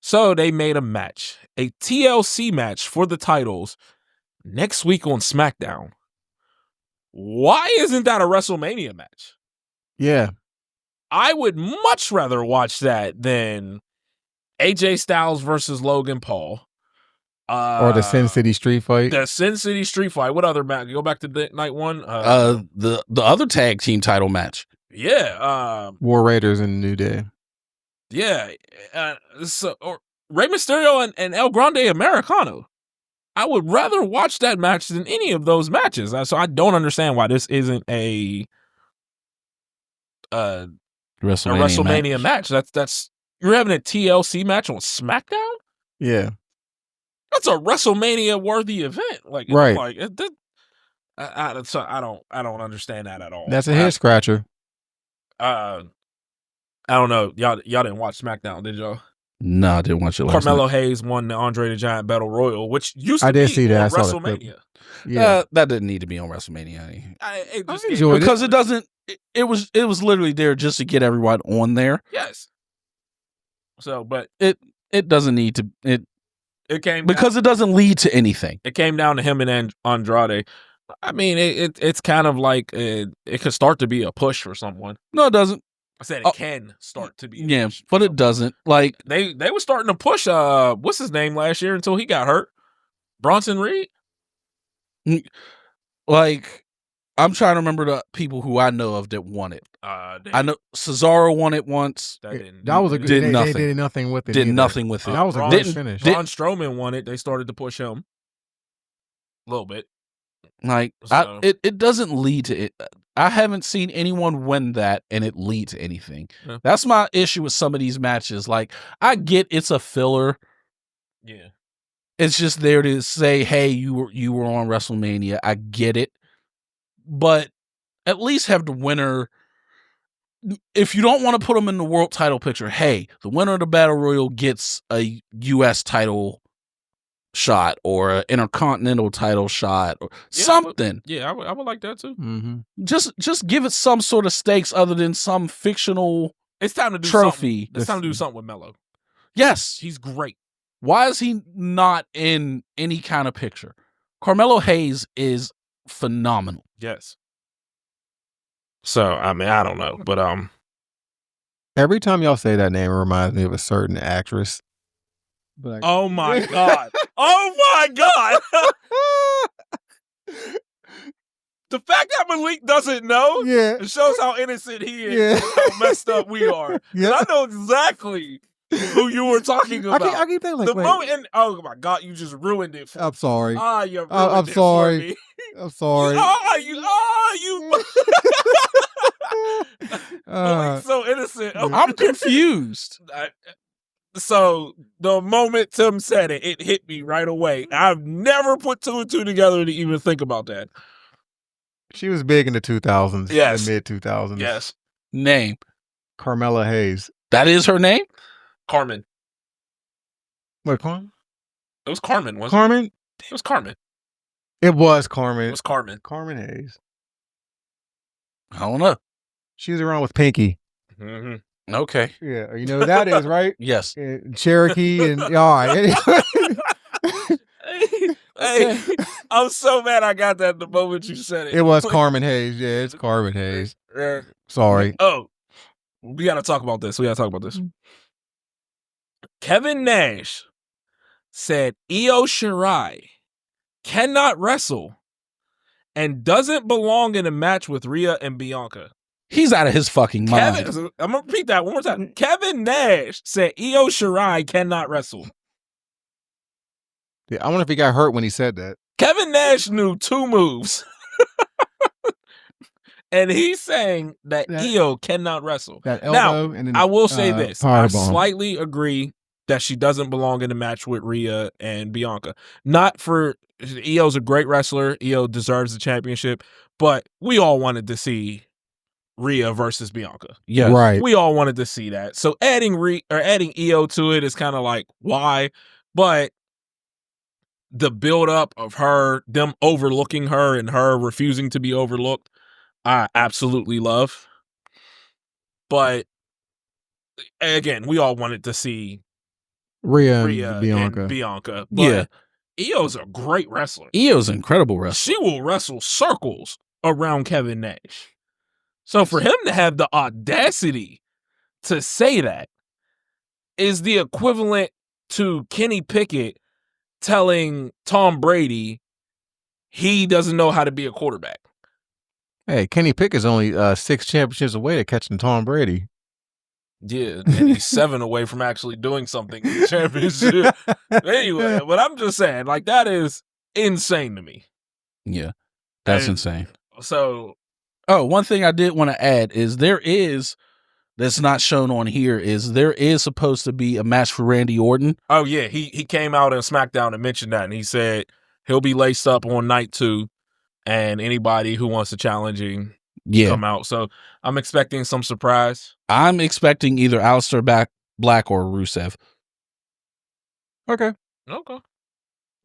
So they made a match, a TLC match for the titles next week on SmackDown. Why isn't that a WrestleMania match? Yeah. I would much rather watch that than AJ Styles versus Logan Paul. Or the Sin City street fight. The Sin City street fight. What other match? Go back to night one. The other tag team title match. Yeah. War Raiders and New Day. Yeah. Or Rey Mysterio and El Grande Americano. I would rather watch that match than any of those matches. So I don't understand why this isn't a WrestleMania match. That's you're having a TLC match on SmackDown? Yeah. That's a WrestleMania worthy event. Like, right. Like I don't understand that at all. That's a head scratcher. I don't know. Y'all didn't watch SmackDown, did y'all? No, I didn't watch it last Carmelo night. Hayes won the Andre the Giant Battle Royal, which used to I did be see that. on WrestleMania. Yeah, that didn't need to be on WrestleMania. Because it doesn't. It was literally there just to get everyone on there. Yes. So, but it doesn't need to. It came because it doesn't lead to anything. It came down to him and Andrade. I mean, it's kind of like it could start to be a push for someone. No, it doesn't. I said it can start to be. Yeah, but it doesn't. Like they were starting to push. What's his name last year until he got hurt? Bronson Reed. Like, I'm trying to remember the people who I know of that won it. I know Cesaro won it once. That was a good. They did nothing with it. Did nothing with it. That was a good finish. Braun Strowman won it. They started to push him a little bit. Like, so. It doesn't lead to it. I haven't seen anyone win that and it lead to anything. Yeah. That's my issue with some of these matches. Like, I get it's a filler. Yeah. It's just there to say, hey, you were on WrestleMania. I get it. But at least have the winner. If you don't want to put them in the world title picture, hey, the winner of the Battle Royal gets a U.S. title shot or an Intercontinental title shot or something. I would like that too. Mm-hmm. Just give it some sort of stakes other than some fictional it's time to do trophy. It's time to do something with Melo. Yes. He's great. Why is he not in any kind of picture? Carmelo Hayes is phenomenal. Yes. So, I mean, I don't know, but every time y'all say that name, it reminds me of a certain actress. But oh my god! Oh my god! The fact that Malik doesn't know, it shows how innocent he is, and how messed up we are. Yeah, I know exactly who you were talking about. I keep thinking like, the wait. moment, and oh my God, you just ruined it. I'm sorry. You ruined I'm it sorry. for me. I'm sorry. You. Malik's so innocent. I'm confused. So the moment Tim said it, it hit me right away. I've never put two and two together to even think about that. She was big in the 2000s. Yes. The mid 2000s. Yes. Name. Carmella Hayes. That is her name? Carmen. What, Carmen? It was Carmen, wasn't Carmen? it? It was Carmen. It was Carmen. It was Carmen. Carmen Hayes. I don't know. She was around with Pinky. Mm-hmm. Okay. Yeah, you know who that is, right? Yes. Cherokee and all right. Hey, I'm so mad I got that the moment you said it. It was Carmen Hayes. Yeah, it's Carmen Hayes. Sorry. Oh, we got to talk about this. Kevin Nash said Io Shirai cannot wrestle and doesn't belong in a match with Rhea and Bianca. He's out of his fucking mind. I'm going to repeat that one more time. Kevin Nash said Io Shirai cannot wrestle. Yeah, I wonder if he got hurt when he said that. Kevin Nash knew two moves. And he's saying that Io cannot wrestle. That elbow now, and then, I will say this. I bomb. slightly agree that she doesn't belong in a match with Rhea and Bianca. Not for... Io's a great wrestler. Io deserves the championship. But we all wanted to see Rhea versus Bianca. Yes. Right. We all wanted to see that. So adding Io to it is kind of like, why? But the buildup of them overlooking her and her refusing to be overlooked, I absolutely love. But again, we all wanted to see Rhea and Bianca. But Io's a great wrestler. Io's an incredible wrestler. She will wrestle circles around Kevin Nash. So for him to have the audacity to say that is the equivalent to Kenny Pickett telling Tom Brady he doesn't know how to be a quarterback. Hey, Kenny Pickett's only 6 championships away to catching Tom Brady. Yeah, and he's 7 away from actually doing something in the championship. Anyway, but I'm just saying, like, that is insane to me. Yeah, that's insane. So, one thing I did want to add is that's not shown on here there is supposed to be a match for Randy Orton. Oh yeah, he came out on SmackDown and mentioned that, and he said he'll be laced up on night 2, and anybody who wants to challenge him come out. So I'm expecting some surprise. I'm expecting either Aleister Black or Rusev. Okay.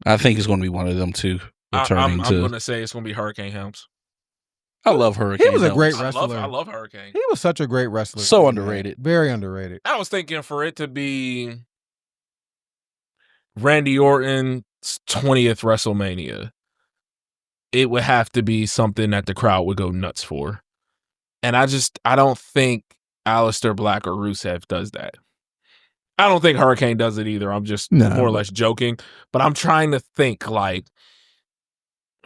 I think it's going to be one of them two. I'm going to say it's going to be Hurricane Helms. I love Hurricane. He was a great wrestler. I love Hurricane. He was such a great wrestler. So underrated. Very underrated. I was thinking for it to be Randy Orton's 20th WrestleMania, it would have to be something that the crowd would go nuts for. And I don't think Aleister Black or Rusev does that. I don't think Hurricane does it either. I'm just more or less joking. But I'm trying to think, like,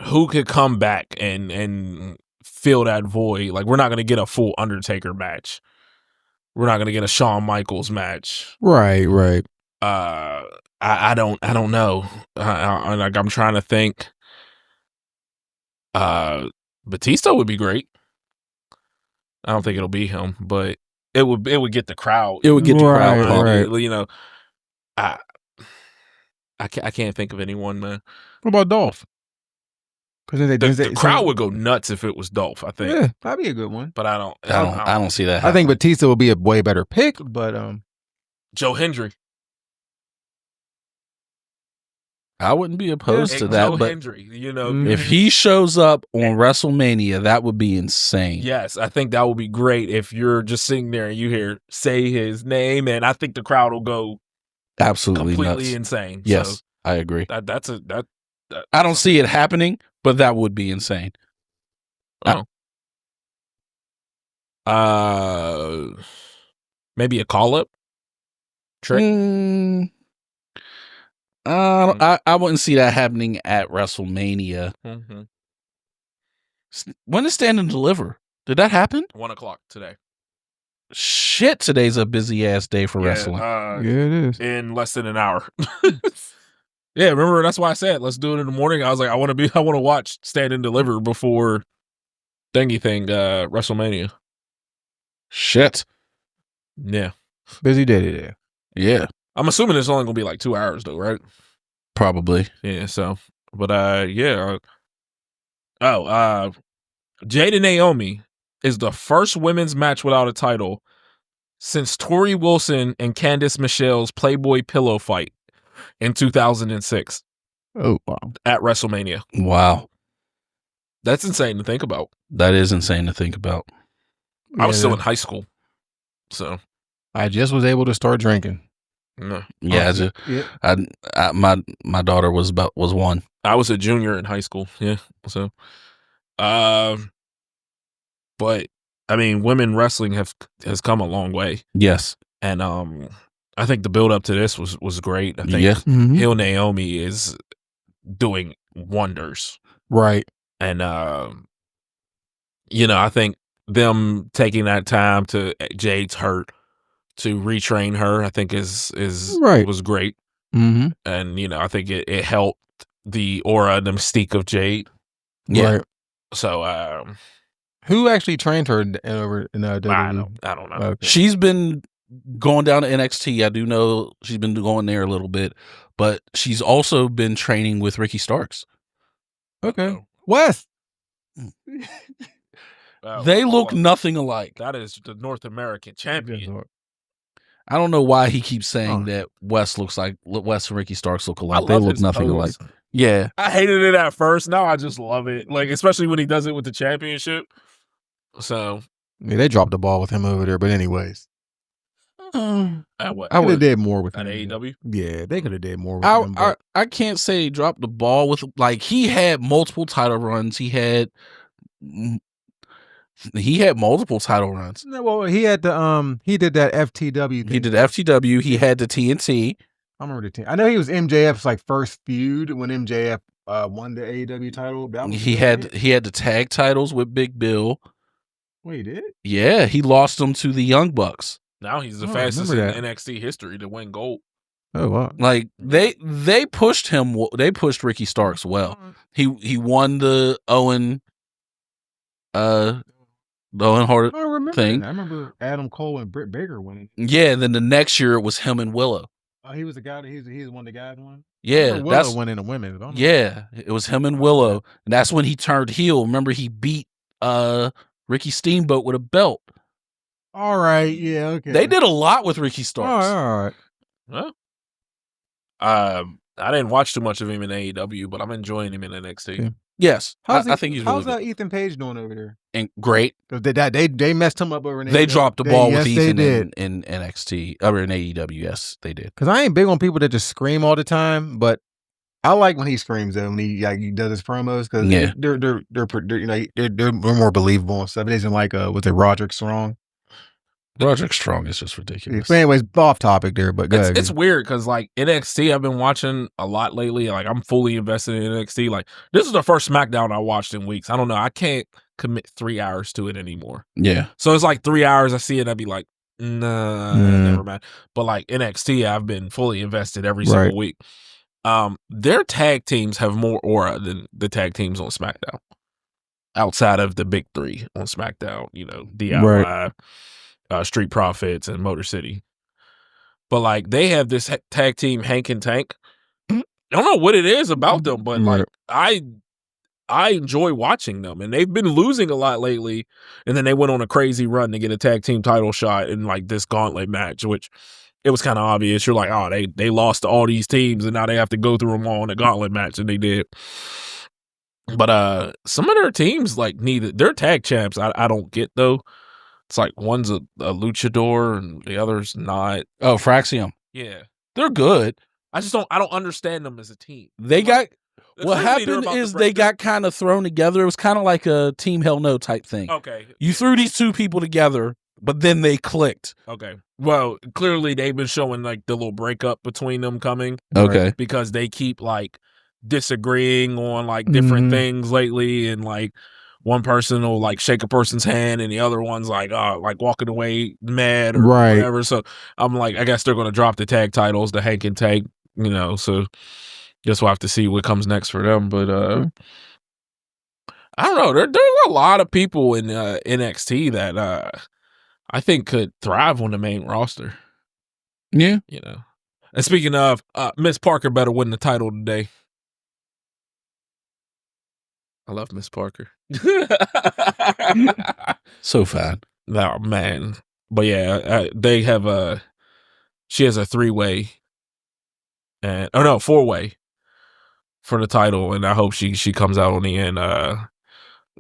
who could come back and fill that void. Like, we're not going to get a full Undertaker match. We're not going to get a Shawn Michaels match. Right. I don't know. I'm trying to think. Batista would be great. I don't think it'll be him, but it would get the crowd. It would get the crowd pumped. Right. You know, I can't think of anyone, man. What about Dolph? Because the crowd would go nuts if it was Dolph, I think. Yeah, that'd be a good one. But I don't see that happening. I think Batista would be a way better pick, but Joe Hendry. I wouldn't be opposed to that, Joe but Hendry, you know, if he shows up on WrestleMania, that would be insane. Yes, I think that would be great if you're just sitting there and you say his name, and I think the crowd will go absolutely completely nuts. Insane. Yes, so I agree. I don't see it happening, but that would be insane. Maybe a call up trick. I wouldn't see that happening at WrestleMania. Mm-hmm. When is Stand and Deliver? Did that happen? 1:00 today. Shit, today's a busy ass day for wrestling. Yeah, it is. In less than an hour. Yeah, remember that's why I said let's do it in the morning. I was like, I want to watch Stand and Deliver before WrestleMania. Shit. Yeah. Busy day today. Yeah. I'm assuming it's only gonna be like 2 hours though, right? Probably. Yeah, so but yeah. Jade and Naomi is the first women's match without a title since Tori Wilson and Candice Michelle's Playboy pillow fight in 2006. Oh, wow. At WrestleMania. Wow. That's insane to think about. That is insane to think about. I was still in high school. So I just was able to start drinking. No. Yeah, my daughter was 1. I was a junior in high school. Yeah. So but I mean, women wrestling has come a long way. Yes. And I think the build up to this was great. I think Mm-hmm. Heel Naomi is doing wonders. Right. And I think them taking that time to Jade's hurt to retrain her, I think is Right. was great. Mm-hmm. And I think it helped the aura, the mystique of Jade. Yeah. Right. So who actually trained her over in WWE? I don't know. Okay. She's been going down to NXT. I do know she's been going there a little bit, but she's also been training with Ricky Starks. Okay. Wes. They look nothing alike. That is the North American champion. I don't know why he keeps saying that Wes and Ricky Starks look alike. I They love look his nothing pose. alike. Yeah. I hated it at first. Now I just love it. Like, especially when he does it with the championship. So Yeah, they dropped the ball with him over there. But anyways, at what? I would have did more with At him. AEW? Yeah, they could have did more with him. But I can't say he dropped the ball with, like, he had multiple title runs. He had multiple title runs. no, well, he had the he did that FTW thing. He did FTW. He had the TNT. I remember the team. I know he was MJF's like first feud when MJF won the AEW title. That was He had the tag titles with Big Bill. Wait, he did? Yeah, he lost them to the Young Bucks. Now he's the Oh, I fastest in remember that. NXT history to win gold. Oh wow. Like they pushed him. They pushed Ricky Starks well. He won the Owen Hart I remember thing. that. I remember Adam Cole and Britt Baker winning. Yeah, then the next year it was him and Willow. Oh, he was the guy. He's one of the guys won. Yeah, Willow went in the women. Yeah, it was him and Willow, and that's when he turned heel. Remember, he beat Ricky Steamboat with a belt. All right. Yeah. Okay. They did a lot with Ricky Starks. All right. Well, I didn't watch too much of him in AEW, but I'm enjoying him in NXT. Yeah. Yes, I I think he's really how's good. Ethan Page doing over there? And great. Because they messed him up over in They AEW. dropped the ball with yes, Ethan they did. in NXT or in AEW. Yes, they did. Because I ain't big on people that just scream all the time, but I like when he screams though, when he does his promos because they're more believable and stuff. It isn't like was it Roderick Strong? Roderick Strong is just ridiculous. So anyways, off topic there, but go ahead. It's weird because like NXT, I've been watching a lot lately. Like I'm fully invested in NXT. Like this is the first SmackDown I watched in weeks. I don't know. I can't commit 3 hours to it anymore. Yeah. So it's like 3 hours. I see it, and I'd be like, nah, never mind. But like NXT, I've been fully invested every single week. Their tag teams have more aura than the tag teams on SmackDown. Outside of the big three on SmackDown, DIY. Street Profits and Motor City. But like they have this tag team Hank and Tank. I don't know what it is about them, but like I enjoy watching them, and they've been losing a lot lately, and then they went on a crazy run to get a tag team title shot in like this gauntlet match, which it was kind of obvious. You're like, oh, they lost to all these teams and now they have to go through them all in a gauntlet match, and they did. But some of their teams like their tag champs I don't get though. It's like one's a luchador and the other's not. Oh, Fraxium. Yeah. They're good. I don't understand them as a team. What happened is they got kind of thrown together. It was kind of like a Team Hell No type thing. Okay. You threw these two people together, but then they clicked. Okay. Well, clearly they've been showing like the little breakup between them coming. Okay. Because they keep like disagreeing on like different things lately, and like one person will like shake a person's hand and the other one's like walking away mad or Right. whatever. So I'm like, I guess they're going to drop the tag titles, the Hank and Tag, so guess we'll have to see what comes next for them. But I don't know. There's a lot of people in NXT that I think could thrive on the main roster. Yeah. And speaking of, Miss Parker better win the title today. I love Miss Parker. So fine. Oh, man. But yeah, they have she has a 3-way and 4-way for the title, and I hope she comes out on the end.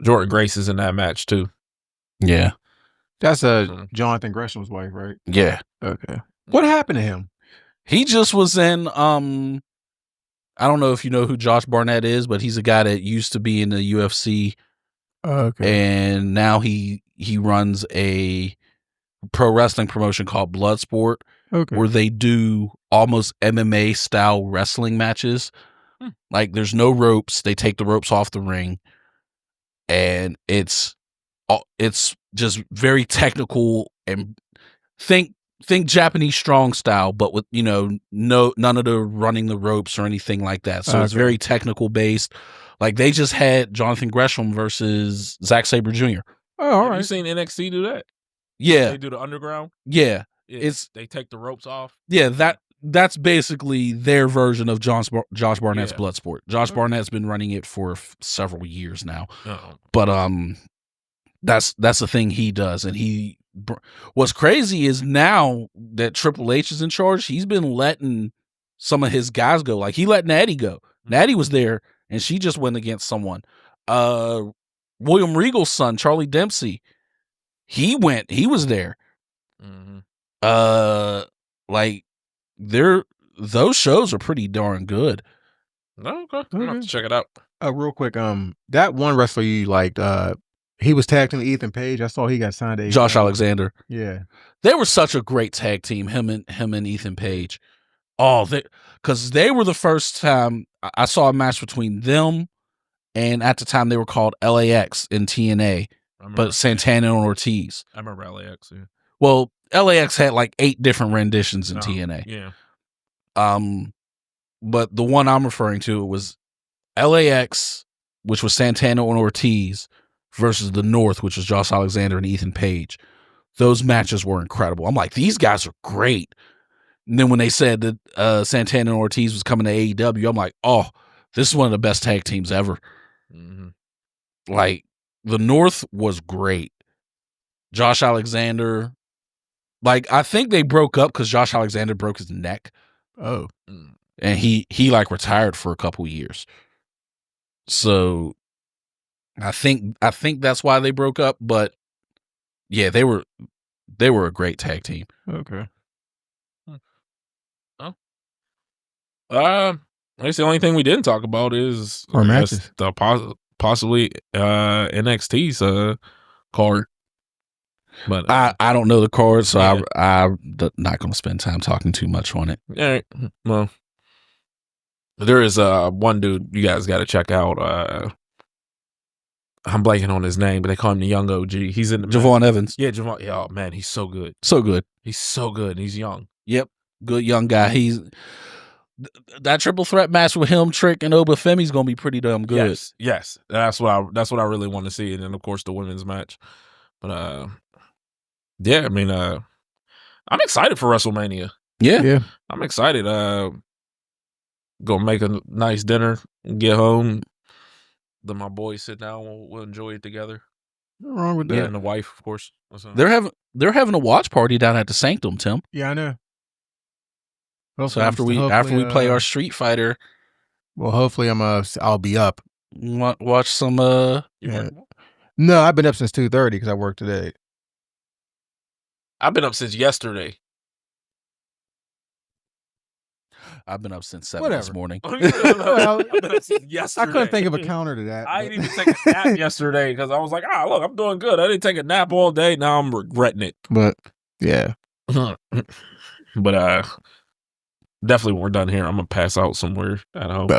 Jordan Grace is in that match too. Yeah. That's Jonathan Gresham's wife, right? Yeah. Okay. What happened to him? He just was in I don't know if you know who Josh Barnett is, but he's a guy that used to be in the UFC. Okay. And now he runs a pro wrestling promotion called Bloodsport, where they do almost MMA style wrestling matches. Like there's no ropes. They take the ropes off the ring, and it's just very technical and think Japanese strong style, but with none of the running the ropes or anything like that. So it's very technical based. Like they just had Jonathan Gresham versus Zack Sabre Jr. Oh, all right. Have you seen NXT do that? Yeah, they do the underground. Yeah, they take the ropes off. Yeah, that's basically their version of Josh Barnett's Bloodsport. Josh Barnett's been running it for several years now. But that's the thing he does, and what's crazy is now that Triple H is in charge, he's been letting some of his guys go. Like he let Natty go. Natty was there, and she just went against someone. William Regal's son, Charlie Dempsey, he was there. Like those shows are pretty darn good. Okay. I'm gonna have to check it out. Real quick, that one wrestler you liked, he was tagged to Ethan Page. I saw he got signed to Josh Alexander. Yeah. They were such a great tag team, him and Ethan Page. Oh, because they were the first time I saw a match between them, and at the time they were called LAX in TNA, but Santana and Ortiz. I remember LAX. Yeah. Well, LAX had like 8 different renditions in TNA. Yeah. But the one I'm referring to was LAX, which was Santana and Ortiz, versus the North, which was Josh Alexander and Ethan Page. Those matches were incredible. I'm like, these guys are great. And then when they said that Santana and Ortiz was coming to AEW, I'm like, oh, this is one of the best tag teams ever. Like, the North was great. Josh Alexander, like, I think they broke up because Josh Alexander broke his neck. Oh. And he like retired for a couple years. So I think that's why they broke up, but yeah, they were a great tag team. Okay. I guess the only thing we didn't talk about is our matches. The possibly NXT's card. But I don't know the card, so I'm not going to spend time talking too much on it. All right. Well, there is one dude you guys got to check out. I'm blanking on his name, but they call him the Young OG. He's in the Javon Evans. Yeah, Javon. Yeah, oh man, he's so good. So good. He's so good. He's young. Yep, good young guy. He's that triple threat match with him, Trick, and Obafemi's gonna be pretty damn good. Yes. That's what I really want to see, and then of course the women's match. But yeah, I mean, I'm excited for WrestleMania. Yeah. I'm excited. Gonna make a nice dinner, get home. Then my boys sit down. We'll enjoy it together. Nothing wrong with that. Yeah, and the wife, of course. They're having a watch party down at the Sanctum, Tim. Yeah, I know. So after we play our Street Fighter, well, hopefully I'll be up. Watch some. Yeah. No, I've been up since 2:30 because I worked today. I've been up since yesterday. I've been up since 7 this morning. I've been up since yesterday. I couldn't think of a counter to that. I didn't even take a nap yesterday because I was like, look, I'm doing good. I didn't take a nap all day. Now I'm regretting it. But yeah. But definitely when we're done here, I'm gonna pass out somewhere at home.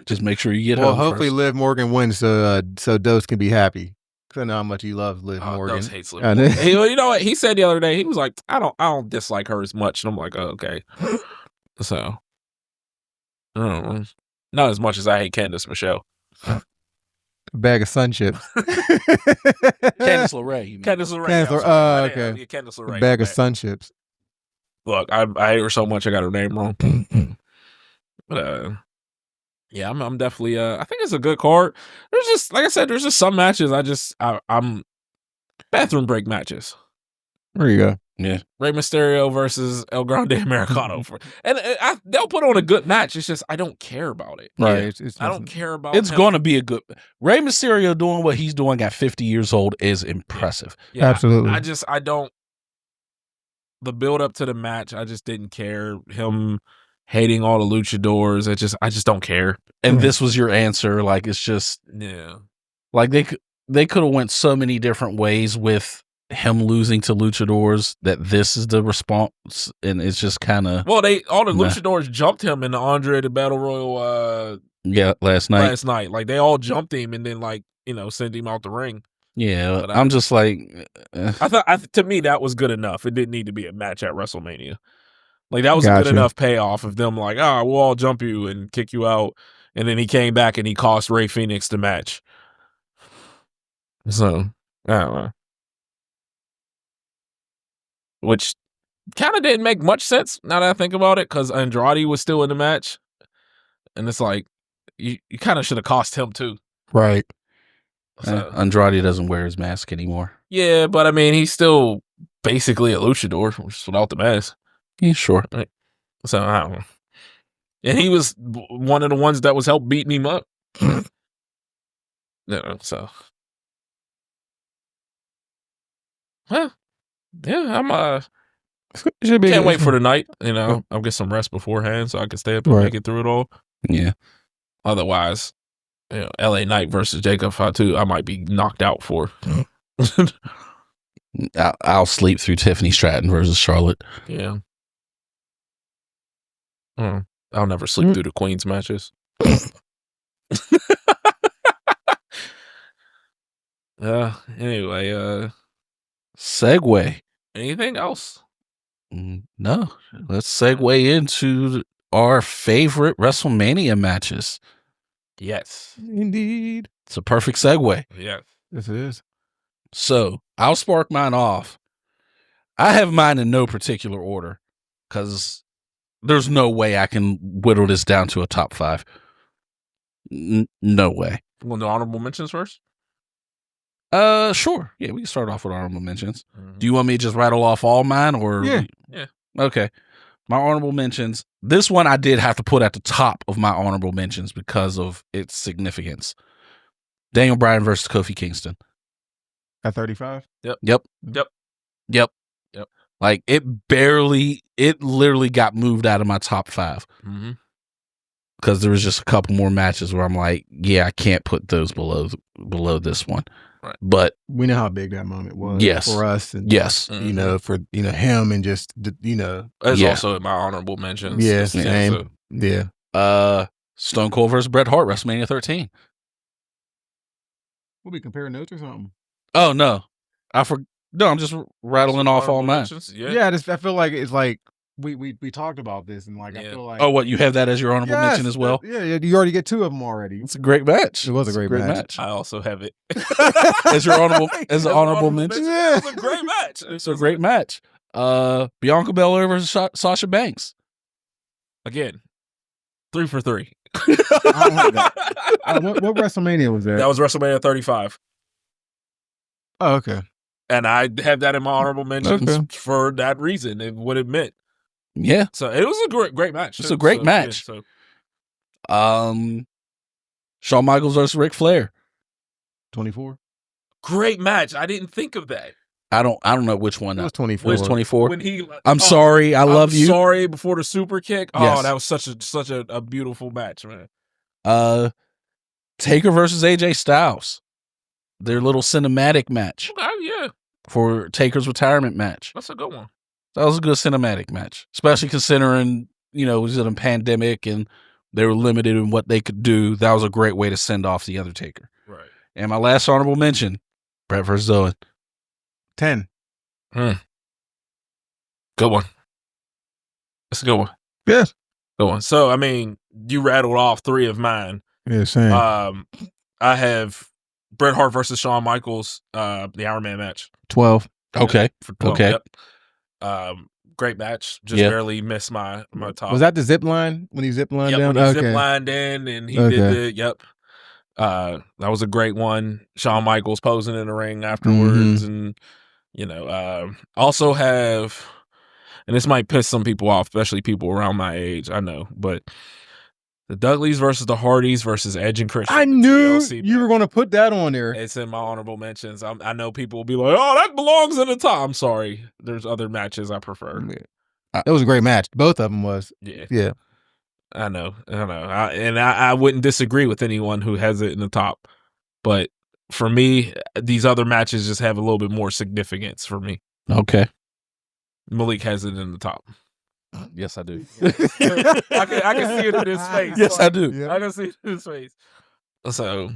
Just make sure you get Well, home hopefully first. Liv Morgan wins so Dose can be happy. Because I know how much he loves Liv Morgan. Dose hates Liv Morgan. Hey, you know what? He said the other day, he was like, I don't dislike her as much. And I'm like, oh, okay. So, I don't know. Not as much as I hate Candice Michelle. Bag of sun chips. Candice LeRae. You mean. Candice LeRae. Okay. Yeah, Candice LeRae. Bag of sun chips. Look, I hate her so much I got her name wrong. But yeah, I'm definitely I think it's a good card. There's just, like I said, there's just some matches I'm bathroom break matches. There you go. Yeah. Rey Mysterio versus El Grande Americano and they'll put on a good match. It's just I don't care about it. Right. Yeah. I don't care about It's him. going to be a good Rey Mysterio doing what he's doing at 50 years old is impressive. Yeah, absolutely. I don't the build up to the match, I just didn't care. Him hating all the luchadors, I just don't care. And this was your answer. Like, it's just, like they could have went so many different ways with him losing to luchadors that this is the response, and it's just kind of all the luchadors jumped him in the Andre the Battle Royal last night. Like they all jumped him and then sent him out the ring. Yeah, but I'm just like, to me that was good enough. It didn't need to be a match at WrestleMania. Like that was a good enough payoff of them like, we'll all jump you and kick you out, and then he came back and he cost Rey Fenix the match. So I don't know. Which kind of didn't make much sense now that I think about it, because Andrade was still in the match. And it's like, you kind of should have cost him too. Right. So, Andrade doesn't wear his mask anymore. Yeah, but I mean, he's still basically a luchador, just without the mask. Yeah, sure. Right. So, I don't know. And he was one of the ones that was helped beating him up. So. Well, yeah, I'm can't wait for the night. I'll get some rest beforehand so I can stay up and make it through it all. Yeah. Otherwise, LA Knight versus Jacob Fatu, I might be knocked out for. I'll sleep through Tiffany Stratton versus Charlotte. Yeah. I'll never sleep through the Queens matches. Anyway, segue. Anything else? No. Let's segue into our favorite WrestleMania matches. Yes. Indeed. It's a perfect segue. Yes. This is. So I'll spark mine off. I have mine in no particular order because there's no way I can whittle this down to a top 5. No way. You want the honorable mentions first? Sure. Yeah, we can start off with honorable mentions. Mm-hmm. Do you want me to just rattle off all mine, or? Yeah. Okay. My honorable mentions. This one I did have to put at the top of my honorable mentions because of its significance. Daniel Bryan versus Kofi Kingston. At 35? Yep. Like it literally got moved out of my top 5. Mm-hmm. Because there was just a couple more matches where I'm like, yeah, I can't put those below this one. Right. But we know how big that moment was for us. And, for him and just It's also in my honorable mentions. Yeah, same. Yeah. Stone Cold versus Bret Hart, WrestleMania 13. We'll be comparing notes or something. Oh no, I'm just rattling off all mine. Yeah, I feel like it's like we talked about this and like I feel like. Oh, what, you have that as your honorable mention as well? Yeah, you already get 2 of them already. It's a great match. It was a great match. I also have it as your honorable mention. Yeah, it's a great match. It's a great match. Bianca Belair versus Sasha Banks. Again, 3 for 3. What WrestleMania was that? That was WrestleMania 35. Oh, okay. And I have that in my honorable mentions for that reason, and what it meant. Yeah. So it was a great match. It's a great match. Yeah, so. Shawn Michaels versus Ric Flair. 24. Great match. I didn't think of that. I don't know which one. It was 24. It was 24. When I'm sorry. I love you. Sorry before the super kick. Oh, yes. That was such a beautiful match, man. Taker versus AJ Styles. Their little cinematic match. Okay, yeah. For Taker's retirement match. That's a good one. That was a good cinematic match, especially considering, it was in a pandemic and They were limited in what they could do. That was a great way to send off The Undertaker. Right. And my last honorable mention, Bret versus Owen. 10. Good one. That's a good one. Yes. Good one. So, I mean, you rattled off 3 of mine. Yeah, same. I have Bret Hart versus Shawn Michaels, the Iron Man match. 12. Okay. For 12. Okay. Yep. Great match. Just barely missed my top. Was that the zip line when he zip lined down? When he zip lined in and he did the that was a great one. Shawn Michaels posing in the ring afterwards, and also have, and this might piss some people off, especially people around my age. I know, but the Dudleys versus the Hardys versus Edge and Christian. I knew you were going to put that on there. It's in my honorable mentions. I know people will be like, "Oh, that belongs in the top." I'm sorry. There's other matches I prefer. That was a great match. Both of them was. Yeah. I know. I wouldn't disagree with anyone who has it in the top. But for me, these other matches just have a little bit more significance for me. Okay. Malik has it in the top. Yes, I do. I can see it in his face. Yes, I do. Yeah. I can see it in his face. So,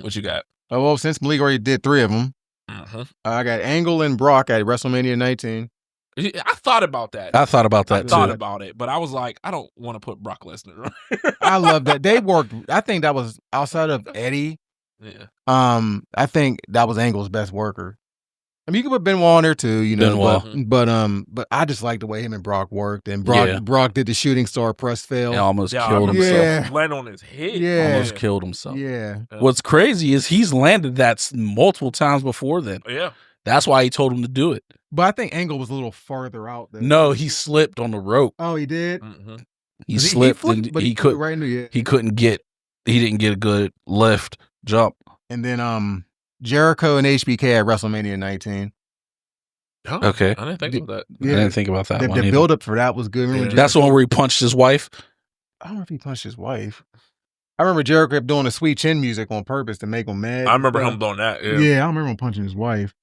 what you got? Oh, well, since Malik already did 3 of them, I got Angle and Brock at WrestleMania 19. I thought about that. I thought about that I thought about it, but I was like, I don't want to put Brock Lesnar. I love that. They worked. I think that was outside of Eddie. Yeah. I think that was Angle's best worker. I mean, you could put Benoit on there too, but I just like the way him and Brock worked, and Brock did the shooting star press fail. He almost killed himself. Yeah. Land on his head. Yeah. Almost killed himself. Yeah. What's crazy is he's landed that multiple times before then. Yeah. That's why he told him to do it. But I think Angle was a little farther out. No, he slipped on the rope. Oh, he did? He slipped flipped, and but he couldn't get a good lift jump. And then Jericho and HBK at WrestleMania 19. Oh, okay. I didn't think of that. Yeah. I didn't think about that one. The build up for that was good. Yeah. That's the one where he punched his wife. I don't know if he punched his wife. I remember Jericho kept doing the sweet chin music on purpose to make him mad. I remember him doing that. Yeah, I remember him punching his wife.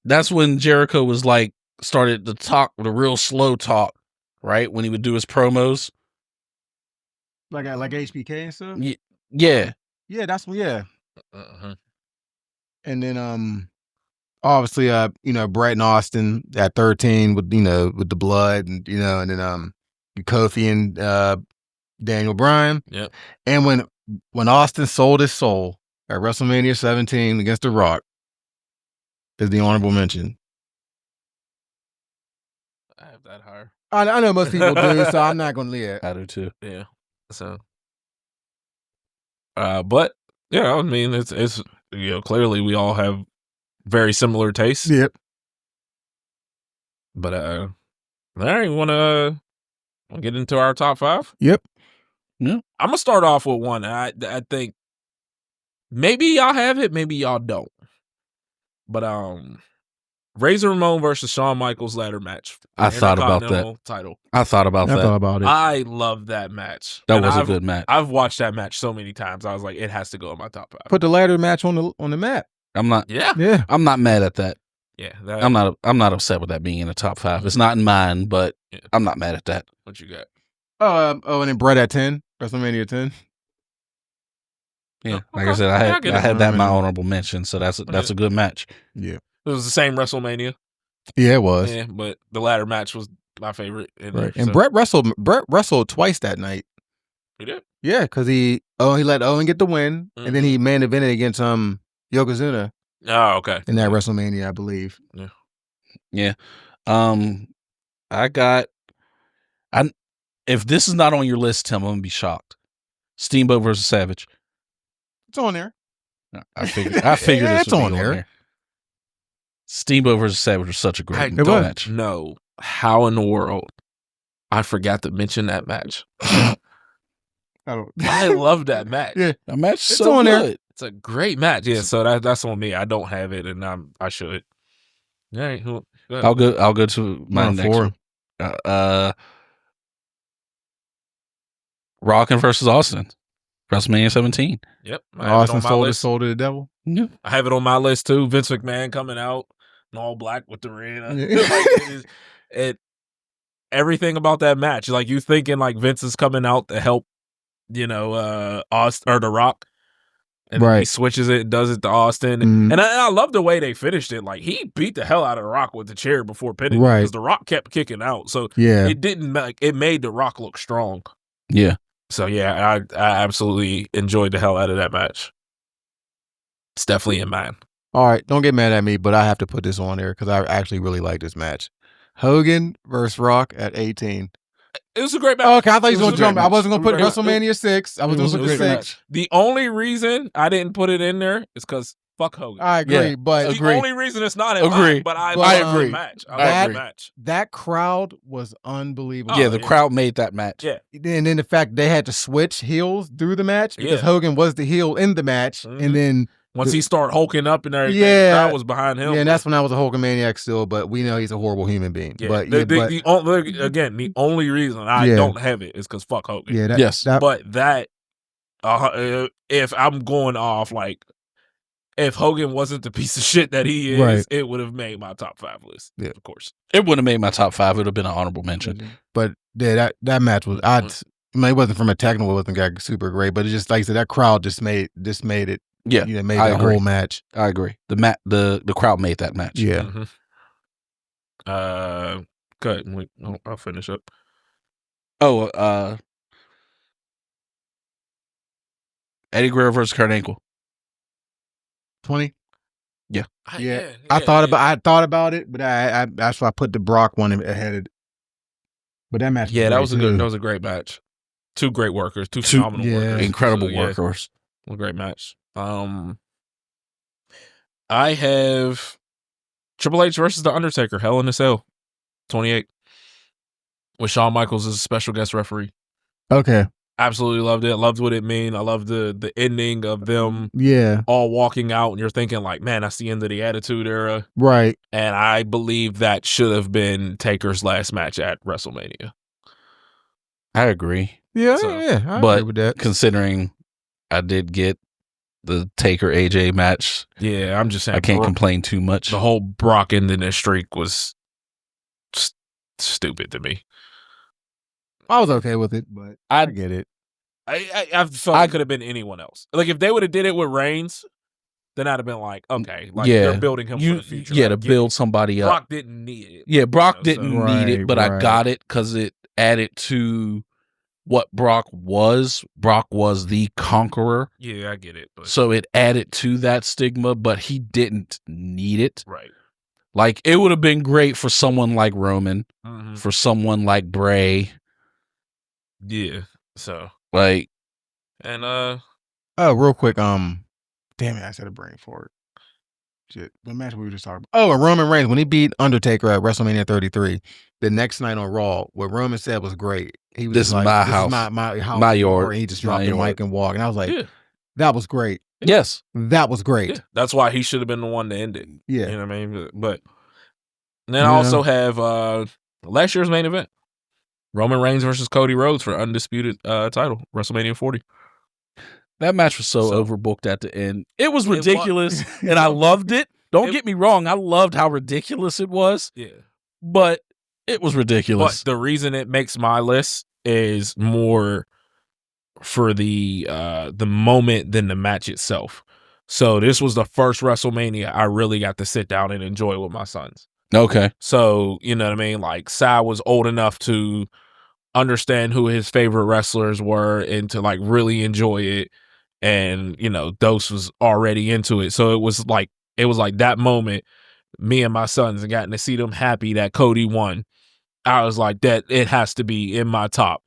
That's when Jericho was like started to talk, the real slow talk, right? When he would do his promos. Like HBK and stuff? Yeah. Yeah, that's what, yeah. And then obviously Brett and Austin at 13 with with the blood and and then Kofi and Daniel Bryan. Yep. And when Austin sold his soul at WrestleMania 17 against The Rock is the honorable mention. I have that higher. I know most people do, so I'm not going to leave it. I do too. Yeah. So, but yeah, I mean, it's clearly we all have very similar tastes. Yep. But all right, want to get into our top 5? Yep. Yeah. I'm gonna start off with one. I think maybe y'all have it, maybe y'all don't. But Razor Ramon versus Shawn Michaels ladder match. I thought about that title. I thought about it. I love that match. That was a good match. I've watched that match so many times. I was like, it has to go in my top 5. Put the ladder match on the map. I'm not. Yeah. I'm not mad at that. Yeah. I'm not upset with that being in the top 5. It's not in mine, but I'm not mad at that. What you got? And then Brett at 10, WrestleMania 10. Yeah, like I said, I had that in my honorable mention, so that's a good match. Yeah, it was the same WrestleMania. Yeah, it was. Yeah, but the ladder match was my favorite. Right. And Brett wrestled twice that night. He did. Yeah, because he let Owen get the win, and then he main evented against Yokozuna. Oh, okay. In that WrestleMania, I believe. Yeah. If this is not on your list, Tim, I'm gonna be shocked. Steamboat versus Savage. It's on there. I figured this would be on there. Steamboat versus Savage was such a great match. No, how in the world I forgot to mention that match? I love that match. Yeah, that match it's so on good. there. It's a great match. Yeah, so that's on me. I don't have it, and I should. All right, I'll go to my next one. Rockin' versus Austin, WrestleMania 17. Yep, Austin sold his soul to the devil. Yeah. I have it on my list too. Vince McMahon coming out in all black with the ring. Everything about that match, like you thinking like Vince is coming out to help Austin or The Rock. And then he switches it and does it to Austin. And I love the way they finished it. Like, he beat the hell out of The Rock with the chair before pinning him because The Rock kept kicking out. So it didn't it made The Rock look strong. Yeah. So yeah, I absolutely enjoyed the hell out of that match. It's definitely in mine. All right, don't get mad at me, but I have to put this on there because I actually really like this match. Hogan versus Rock at 18. It was a great match. Okay, I thought you was going to jump. I wasn't going to put WrestleMania 6. I was going to put 6. The only reason I didn't put it in there is because fuck Hogan. I agree, but the only reason it's not in mine, but I agree. Match. I love the match. That crowd was unbelievable. Yeah, the crowd made that match. Yeah. And then the fact they had to switch heels through the match because Hogan was the heel in the match. And then once he started hulking up and everything, the crowd was behind him. Yeah, and that's when I was a Hulk maniac still, but we know he's a horrible human being. Yeah. But the only reason I don't have it is because fuck Hogan. Yeah, but that if I'm going off like if Hogan wasn't the piece of shit that he is, it would have made my top 5 list. Yeah, of course. It would have made my top 5. It would have been an honorable mention. But yeah, that match was it wasn't from a technical, it wasn't super great, but it just like I said, that crowd just made it. Yeah, made that whole match. I agree. The crowd made that match. Yeah. Good. I'll finish up. Eddie Guerrero versus Kurt Angle. 20. Yeah. I thought about it, but that's why I put the Brock one ahead of it. But that match, that was a great match. Two great workers, two phenomenal workers, incredible workers. A great match. I have Triple H versus The Undertaker, Hell in a Cell, 28, with Shawn Michaels as a special guest referee. Okay. Absolutely loved it. I loved what it meant. I loved the ending of them all walking out, and you're thinking like, man, that's the end of the Attitude Era. Right. And I believe that should have been Taker's last match at WrestleMania. I agree. Yeah, I but agree with that. Considering I did get the Taker AJ match, I'm just saying I can't complain too much. The whole Brock ending this streak was stupid to me. I was okay with it, but I get it. I felt it could have been anyone else. Like if they would have did it with Reigns, then I'd have been like, okay, like they're building him for the future. Yeah, to build somebody up. Brock didn't need it. Yeah, Brock didn't need it, but I got it because it added to what Brock was. Brock was the conqueror. Yeah, I get it. But so it added to that stigma, but he didn't need it. Right. Like it would have been great for someone like Roman, for someone like Bray. Yeah. So like, and real quick, damn it, I said a brain for it. Shit, what match we were just talking about? And Roman Reigns when he beat Undertaker at WrestleMania 33, the next night on Raw, what Roman said was great. He was this is my house, my house, my yard. He just dropped the mic and walked, and I was like, that was great. Yes, that was great. Yeah. That's why he should have been the one to end it. Yeah, you know what I mean. But then I also have last year's main event. Roman Reigns versus Cody Rhodes for undisputed title, WrestleMania 40. That match was so overbooked at the end. It was ridiculous, and I loved it. Don't get me wrong. I loved how ridiculous it was. Yeah. But it was ridiculous. But the reason it makes my list is more for the moment than the match itself. So this was the first WrestleMania I really got to sit down and enjoy with my sons. Okay. So, you know what I mean? Like, Sai was old enough to understand who his favorite wrestlers were and to, like, really enjoy it. And, you know, Dose was already into it. So it was like that moment, me and my sons, and gotten to see them happy that Cody won. I was like, that it has to be in my top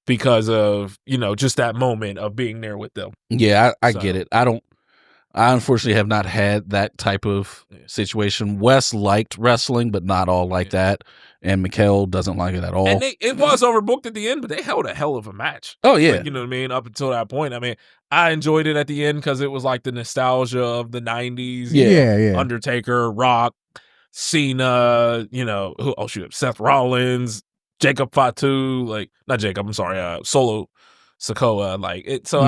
because of, you know, just that moment of being there with them. Yeah, I get it. I unfortunately have not had that type of situation. Wes liked wrestling, but not all like that. And Mikhail doesn't like it at all. And it was overbooked at the end, but they held a hell of a match. Oh, yeah. Like, you know what I mean? Up until that point. I mean, I enjoyed it at the end because it was like the nostalgia of the 90s. Yeah. Undertaker, Rock, Cena, you know, Seth Rollins, Jacob Fatu, like, not Jacob, I'm sorry, Solo Sikoa. Like, it. So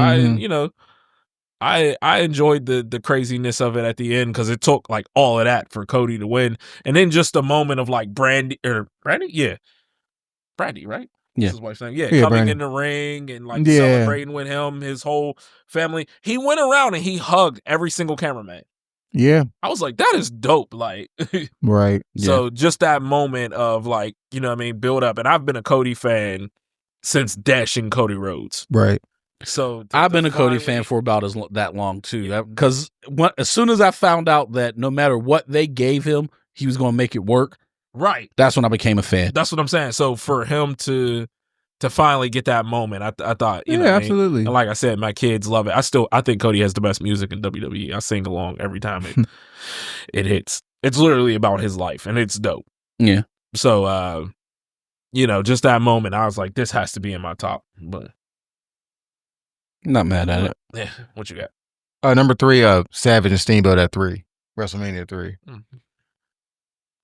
I enjoyed the craziness of it at the end because it took like all of that for Cody to win, and then just a moment of like Brandy, right? Yeah. his wife's name. Yeah, Yeah, coming Brandon. in the ring and like Yeah. celebrating with him, his whole family. He went around and he hugged every single cameraman. Yeah. I was like, that is dope. Like, Right. so just that moment of like, you know what I mean, build up. And I've been a Cody fan since Dashing Cody Rhodes. Right. So I've been a Cody fan for about that long too. Because as soon as I found out that no matter what they gave him, he was going to make it work. Right. That's when I became a fan. That's what I'm saying. So for him to finally get that moment, I thought, you know, what I mean? Absolutely. And like I said, my kids love it. I think Cody has the best music in WWE. I sing along every time it hits. It's literally about his life, and it's dope. Yeah. So, you know, just that moment, I was like, this has to be in my top. But Not mad at it. yeah, what you got? Number 3, Savage and Steamboat at 3. WrestleMania 3.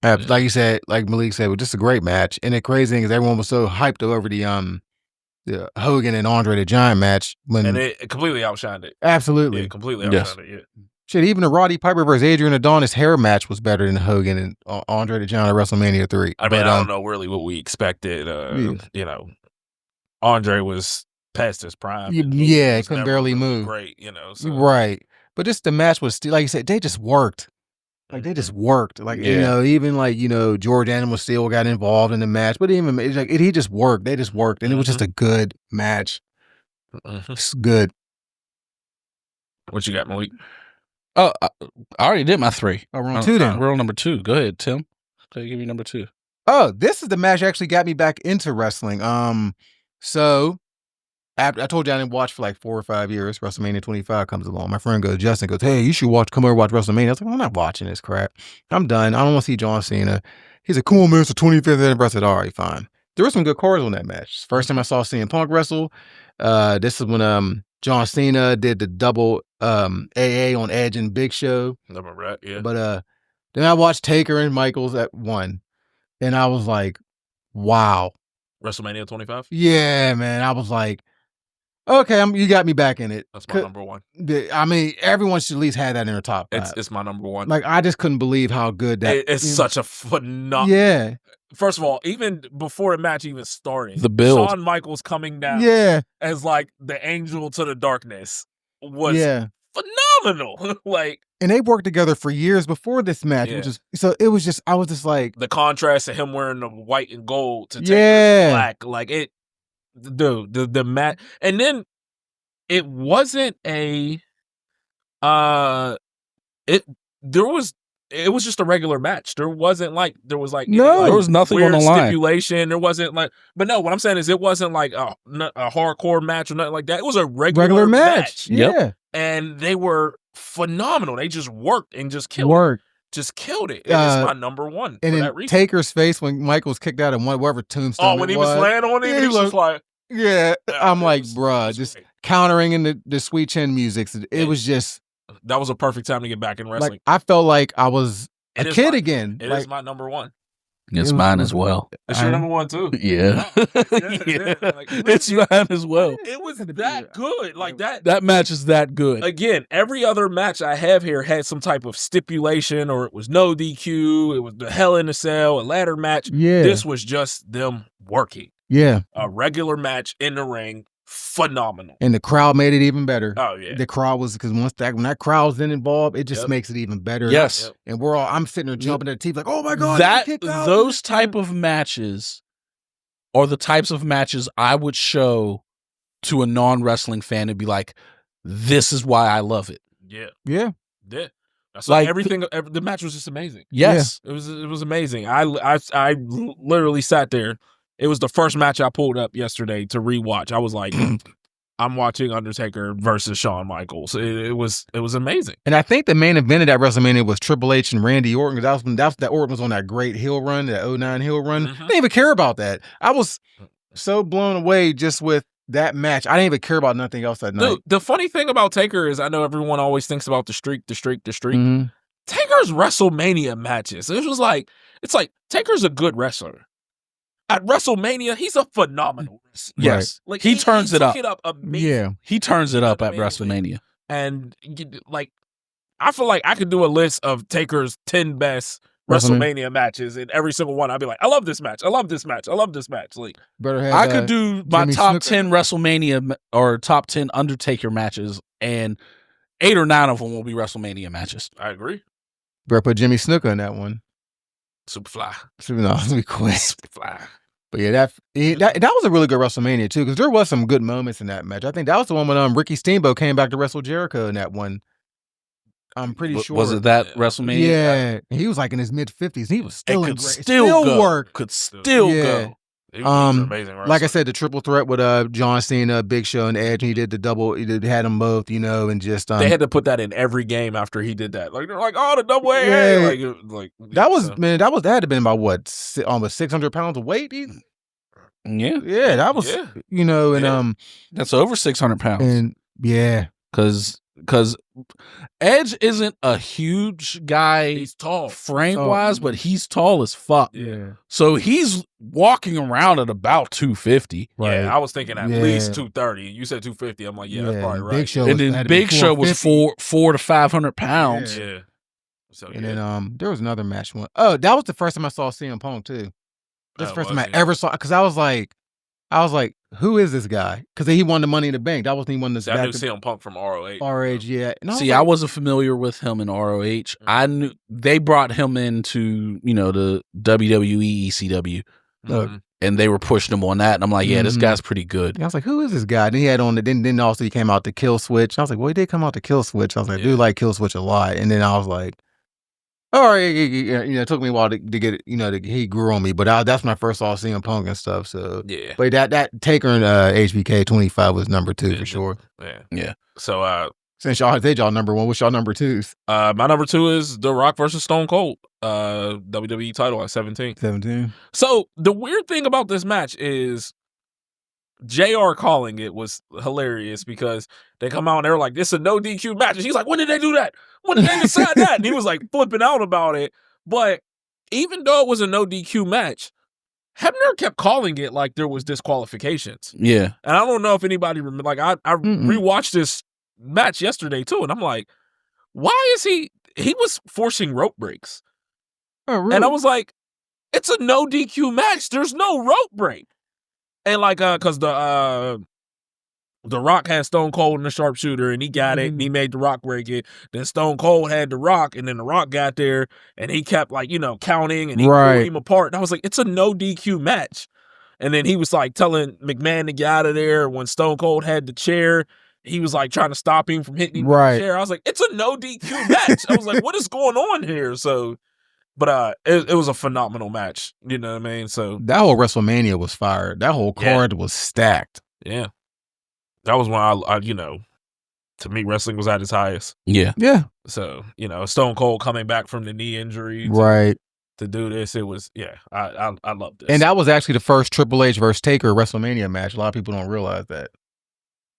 Like you said, like Malik said, it was just a great match. And the crazy thing is everyone was so hyped over the Hogan and Andre the Giant match. And it completely outshined it. Absolutely. Yeah, completely outshined it, yeah. Shit, even the Roddy Piper versus Adrian Adonis hair match was better than Hogan and Andre the Giant at WrestleMania 3. I mean, I don't know really what we expected. You know, Andre was past his prime. Yeah, he couldn't barely move. Great, you know. So. Right. But just the match was still, like you said, they just worked. Like, they just worked. Like, you know, even like, you know, George Animal Steel got involved in the match, but even he just worked. They just worked. And it was just a good match. It's good. What you got, Malik? Oh, I already did my 3. Oh, we're on 2 then. We're on number 2. Go ahead, Tim. Give me number 2. Oh, this is the match that actually got me back into wrestling. So after I told you I didn't watch for like 4 or 5 years. WrestleMania 25 comes along. My friend Justin goes, hey, you should come over and watch WrestleMania. I was like, I'm not watching this crap. I'm done. I don't want to see John Cena. He's like, cool, man, it's the 25th anniversary. I said, all right, fine. There were some good cards on that match. First time I saw CM Punk wrestle. This is when John Cena did the double AA on Edge and Big Show. I remember that, yeah. But then I watched Taker and Michaels at 1. And I was like, wow. WrestleMania 25? Yeah, man. I was like, okay, you got me back in it. That's my number 1. I mean, everyone should at least have that in their top 5. It's my number 1. Like, I just couldn't believe how good that. It's such a phenomenal. Yeah. First of all, even before the match even started, the build, Shawn Michaels coming down, as like the angel to the darkness was phenomenal. Like, and they worked together for years before this match, which is so. It was just, I was just like the contrast of him wearing the white and gold to Taker's black, like it. Dude, the match, and then it wasn't a it was just a regular match. There wasn't like there was nothing on the line. Stipulation. There wasn't like, but no, what I'm saying is it wasn't like a hardcore match or nothing like that. It was a regular match. Yeah, and they were phenomenal. They just worked and just killed it. Just killed it. It's my number 1. And in Taker's face when Michaels kicked out and whatever tombstone. Oh, when he was laying on him, he was just like. Yeah, I'm like, bruh, just countering in the Sweet Chin music. It was just. That was a perfect time to get back in wrestling. Like, I felt like I was a kid again. It is my number 1. It's mine as well. It's your number 1 too. Yeah. Like, it's mine as well. It was that good. Like that. That match is that good. Again, every other match I have here had some type of stipulation, or it was no DQ. It was the Hell in a Cell, a ladder match. Yeah. This was just them working. Yeah. A regular match in the ring. Phenomenal. And the crowd made it even better. Oh yeah. The crowd was, because when that crowd's then involved, it just makes it even better. Yes. And I'm sitting there jumping at the TV like, oh my God. Those type of matches are the types of matches I would show to a non-wrestling fan and be like, this is why I love it. Yeah. Yeah. Yeah. So like everything, the match was just amazing. Yes. Yeah. It was amazing. I literally sat there. It was the first match I pulled up yesterday to rewatch. I was like, I'm watching Undertaker versus Shawn Michaels. It was amazing. And I think the main event of that WrestleMania was Triple H and Randy Orton. That Orton was on that great heel run, that 09 heel run. I didn't even care about that. I was so blown away just with that match. I didn't even care about nothing else that night. Dude, the funny thing about Taker is I know everyone always thinks about the streak. Taker's WrestleMania matches. It's like Taker's a good wrestler. At WrestleMania, he's a phenomenal wrestler. Yes. Like he turns it up. Yeah. He turns it up at WrestleMania. And like, I feel like I could do a list of Taker's 10 best WrestleMania matches, and every single one I'd be like, I love this match. I love this match. I love this match. Like, Better have, I could do my Jimmy top Snuka. 10 WrestleMania or top 10 Undertaker matches, and 8 or 9 of them will be WrestleMania matches. I agree. Better put Jimmy Snuka in that one. Superfly. No, let me quit. Superfly. But yeah, that was a really good WrestleMania too, because there was some good moments in that match. I think that was the one when Ricky Steamboat came back to wrestle Jericho in that one. I'm pretty sure. Was it that WrestleMania? Yeah, he was like in his mid-50s. He was still in great. Still go. Work. Could still go. He was an amazing wrestler. Like I said, the triple threat with John Cena, Big Show, and Edge. He did the double. He had them both, and just they had to put that in every game after he did that. Like they're like, oh, the double AA. Yeah. Like that was that had to been about what, almost 600 pounds of weight. Yeah, that was and that's over 600 pounds. And yeah, because Edge isn't a huge guy. He's tall frame wise, but he's tall as fuck. Yeah. So he's walking around at about 250. Right. Yeah, I was thinking at least 230. You said 250. I'm like, that's probably right. Big Show and then Big Show was 400 to 500 pounds. Yeah. So, and then there was another match one. Oh, that was the first time I saw CM Punk too. That's the first time I ever saw, because I was like, who is this guy? Because he won the Money in the Bank. That wasn't even the. I knew CM Punk from ROH. ROH, yeah. I wasn't familiar with him in ROH. I knew they brought him into the WWE ECW, and they were pushing him on that. And I'm like, this guy's pretty good. I was like, who is this guy? And he had on the. Then also he came out to Kill Switch. I was like, well, he did come out to Kill Switch. I was like, I do like Kill Switch a lot. And then I was like, all right, it took me a while to get it, he grew on me, but that's when I first saw CM Punk and stuff. So yeah, but that Taker and HBK 25 was number 2 for sure. Yeah. So since y'all did y'all number 1, what's y'all number 2s? My number 2 is The Rock versus Stone Cold, WWE title at 17. 17. So the weird thing about this match is JR calling it was hilarious, because they come out and they're like, this is a no DQ match. And he's like, when did they do that? When did they decide that? And he was like flipping out about it. But even though it was a no DQ match, Hebner kept calling it like there was disqualifications. Yeah. And I don't know if anybody remember, like I rewatched this match yesterday too, and I'm like, why is he was forcing rope breaks. Oh, really? And I was like, it's a no DQ match. There's no rope break. And like, cause the Rock had Stone Cold in the sharpshooter, and he got it, and he made the Rock break it. Then Stone Cold had the Rock, and then the Rock got there, and he kept like, counting, and he pulled him apart. And I was like, it's a no DQ match. And then he was like telling McMahon to get out of there. When Stone Cold had the chair, he was like trying to stop him from hitting him with the chair. I was like, it's a no DQ match. I was like, what is going on here? So, but it was a phenomenal match. You know what I mean? So that whole WrestleMania was fired. That whole card was stacked. Yeah. That was when I to me, wrestling was at its highest. Yeah. Yeah. So, Stone Cold coming back from the knee injury to do this, it was, I love this. And that was actually the first Triple H versus Taker WrestleMania match. A lot of people don't realize that.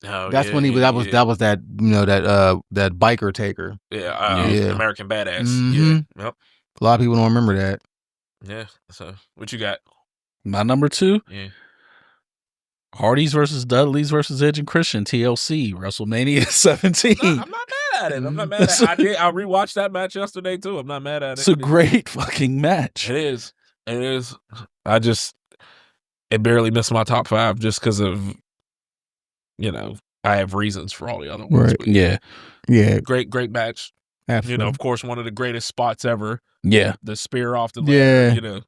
Oh, that's when that was that that biker Taker. American Badass. Mm-hmm. Yeah. Yep. A lot of people don't remember that. Yeah. So what you got? My number 2? Yeah. Hardys versus Dudleys versus Edge and Christian, TLC, WrestleMania 17. No, I'm not mad at it. I'm not mad at it. I rewatched that match yesterday too. I'm not mad at it. It's a great fucking match. It is. It is. It barely missed my top 5 just because of, I have reasons for all the other ones. Right. But yeah. Great match. Absolutely. Of course, one of the greatest spots ever. Yeah. The spear off the ladder. Yeah.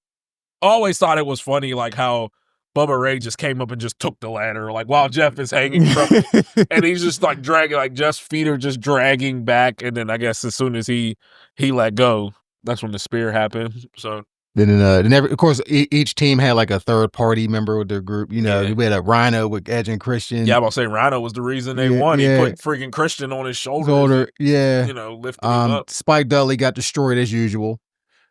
Always thought it was funny, like how Bubba Ray just came up and just took the ladder, like while Jeff is hanging from it. And he's just like dragging, like Jeff's feet are just dragging back. And then I guess as soon as he let go, that's when the spear happened. So then of course, each team had like a third party member with their group. We had a Rhino with Edge and Christian. Yeah, I'm about to say Rhino was the reason they won. He put freaking Christian on his shoulder. Lifting him up. Spike Dudley got destroyed as usual.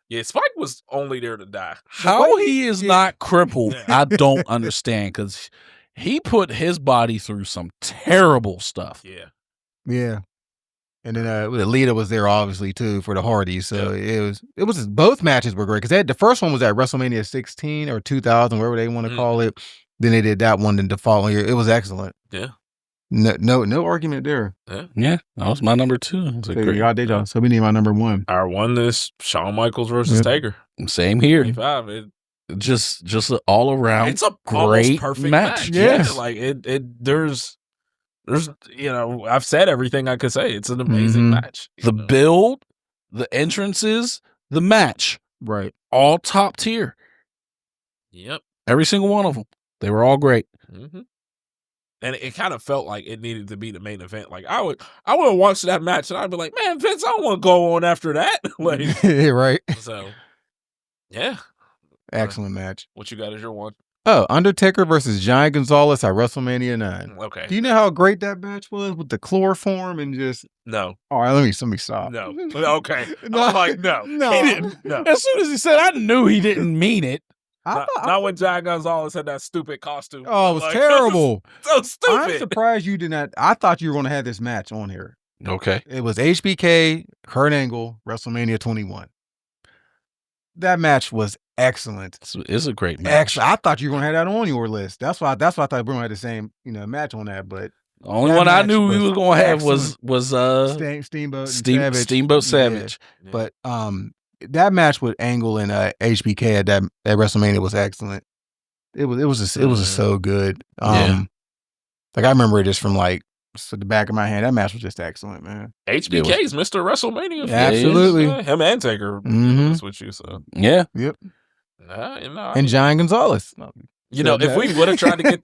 Yeah, Spike was only there to die. How he is not crippled, I don't understand, because he put his body through some terrible stuff. Yeah. And then Lita was there obviously too for the Hardys. So it was both matches were great, because the first one was at WrestleMania 16 or 2000, whatever they want to call it. Then they did that one in the following year. It was excellent. Yeah. No argument there. Yeah, that was my number 2. It was a great. So we need my number 1. Our one is Shawn Michaels versus Taker. Same here. 25. Just an all around. It's a great almost perfect match. Yes. Yeah, like there's I've said everything I could say. It's an amazing match. The build, the entrances, the match, Right. all top tier. Yep. Every single one of them. They were all great. Mm-hmm. And it kind of felt like it needed to be the main event. Like I would watch that match and I'd be like, man, Vince, I don't want to go on after that. Like, right. So, yeah. Excellent match. What you got as your one? Oh, Undertaker versus Giant Gonzalez at WrestleMania 9. Okay. Do you know how great that match was with the chloroform and just? No. All right, let me stop. No. Okay. No. I'm like, no. No. He didn't. No. As soon as he said, I knew he didn't mean it. Not when Giant Gonzalez had that stupid costume. Oh, it was like, terrible. So stupid. I'm surprised you did not. I thought you were going to have this match on here. Okay. It was HBK, Kurt Angle, WrestleMania 21. That match was excellent. It's a great match. Actually, I thought you were going to have that on your list. That's why I thought we were going to have the same, match on that. But the only one I knew we was going to have was Steamboat Savage. Steamboat Savage. Yeah. But that match with Angle and HBK at WrestleMania was excellent. It was just so good. Like I remember it just from like the back of my hand. That match was just excellent, man. HBK's Mr. WrestleMania. Yeah, absolutely. Him and Taker with you. So yeah, yep. And Giant Gonzalez. If we would have tried to get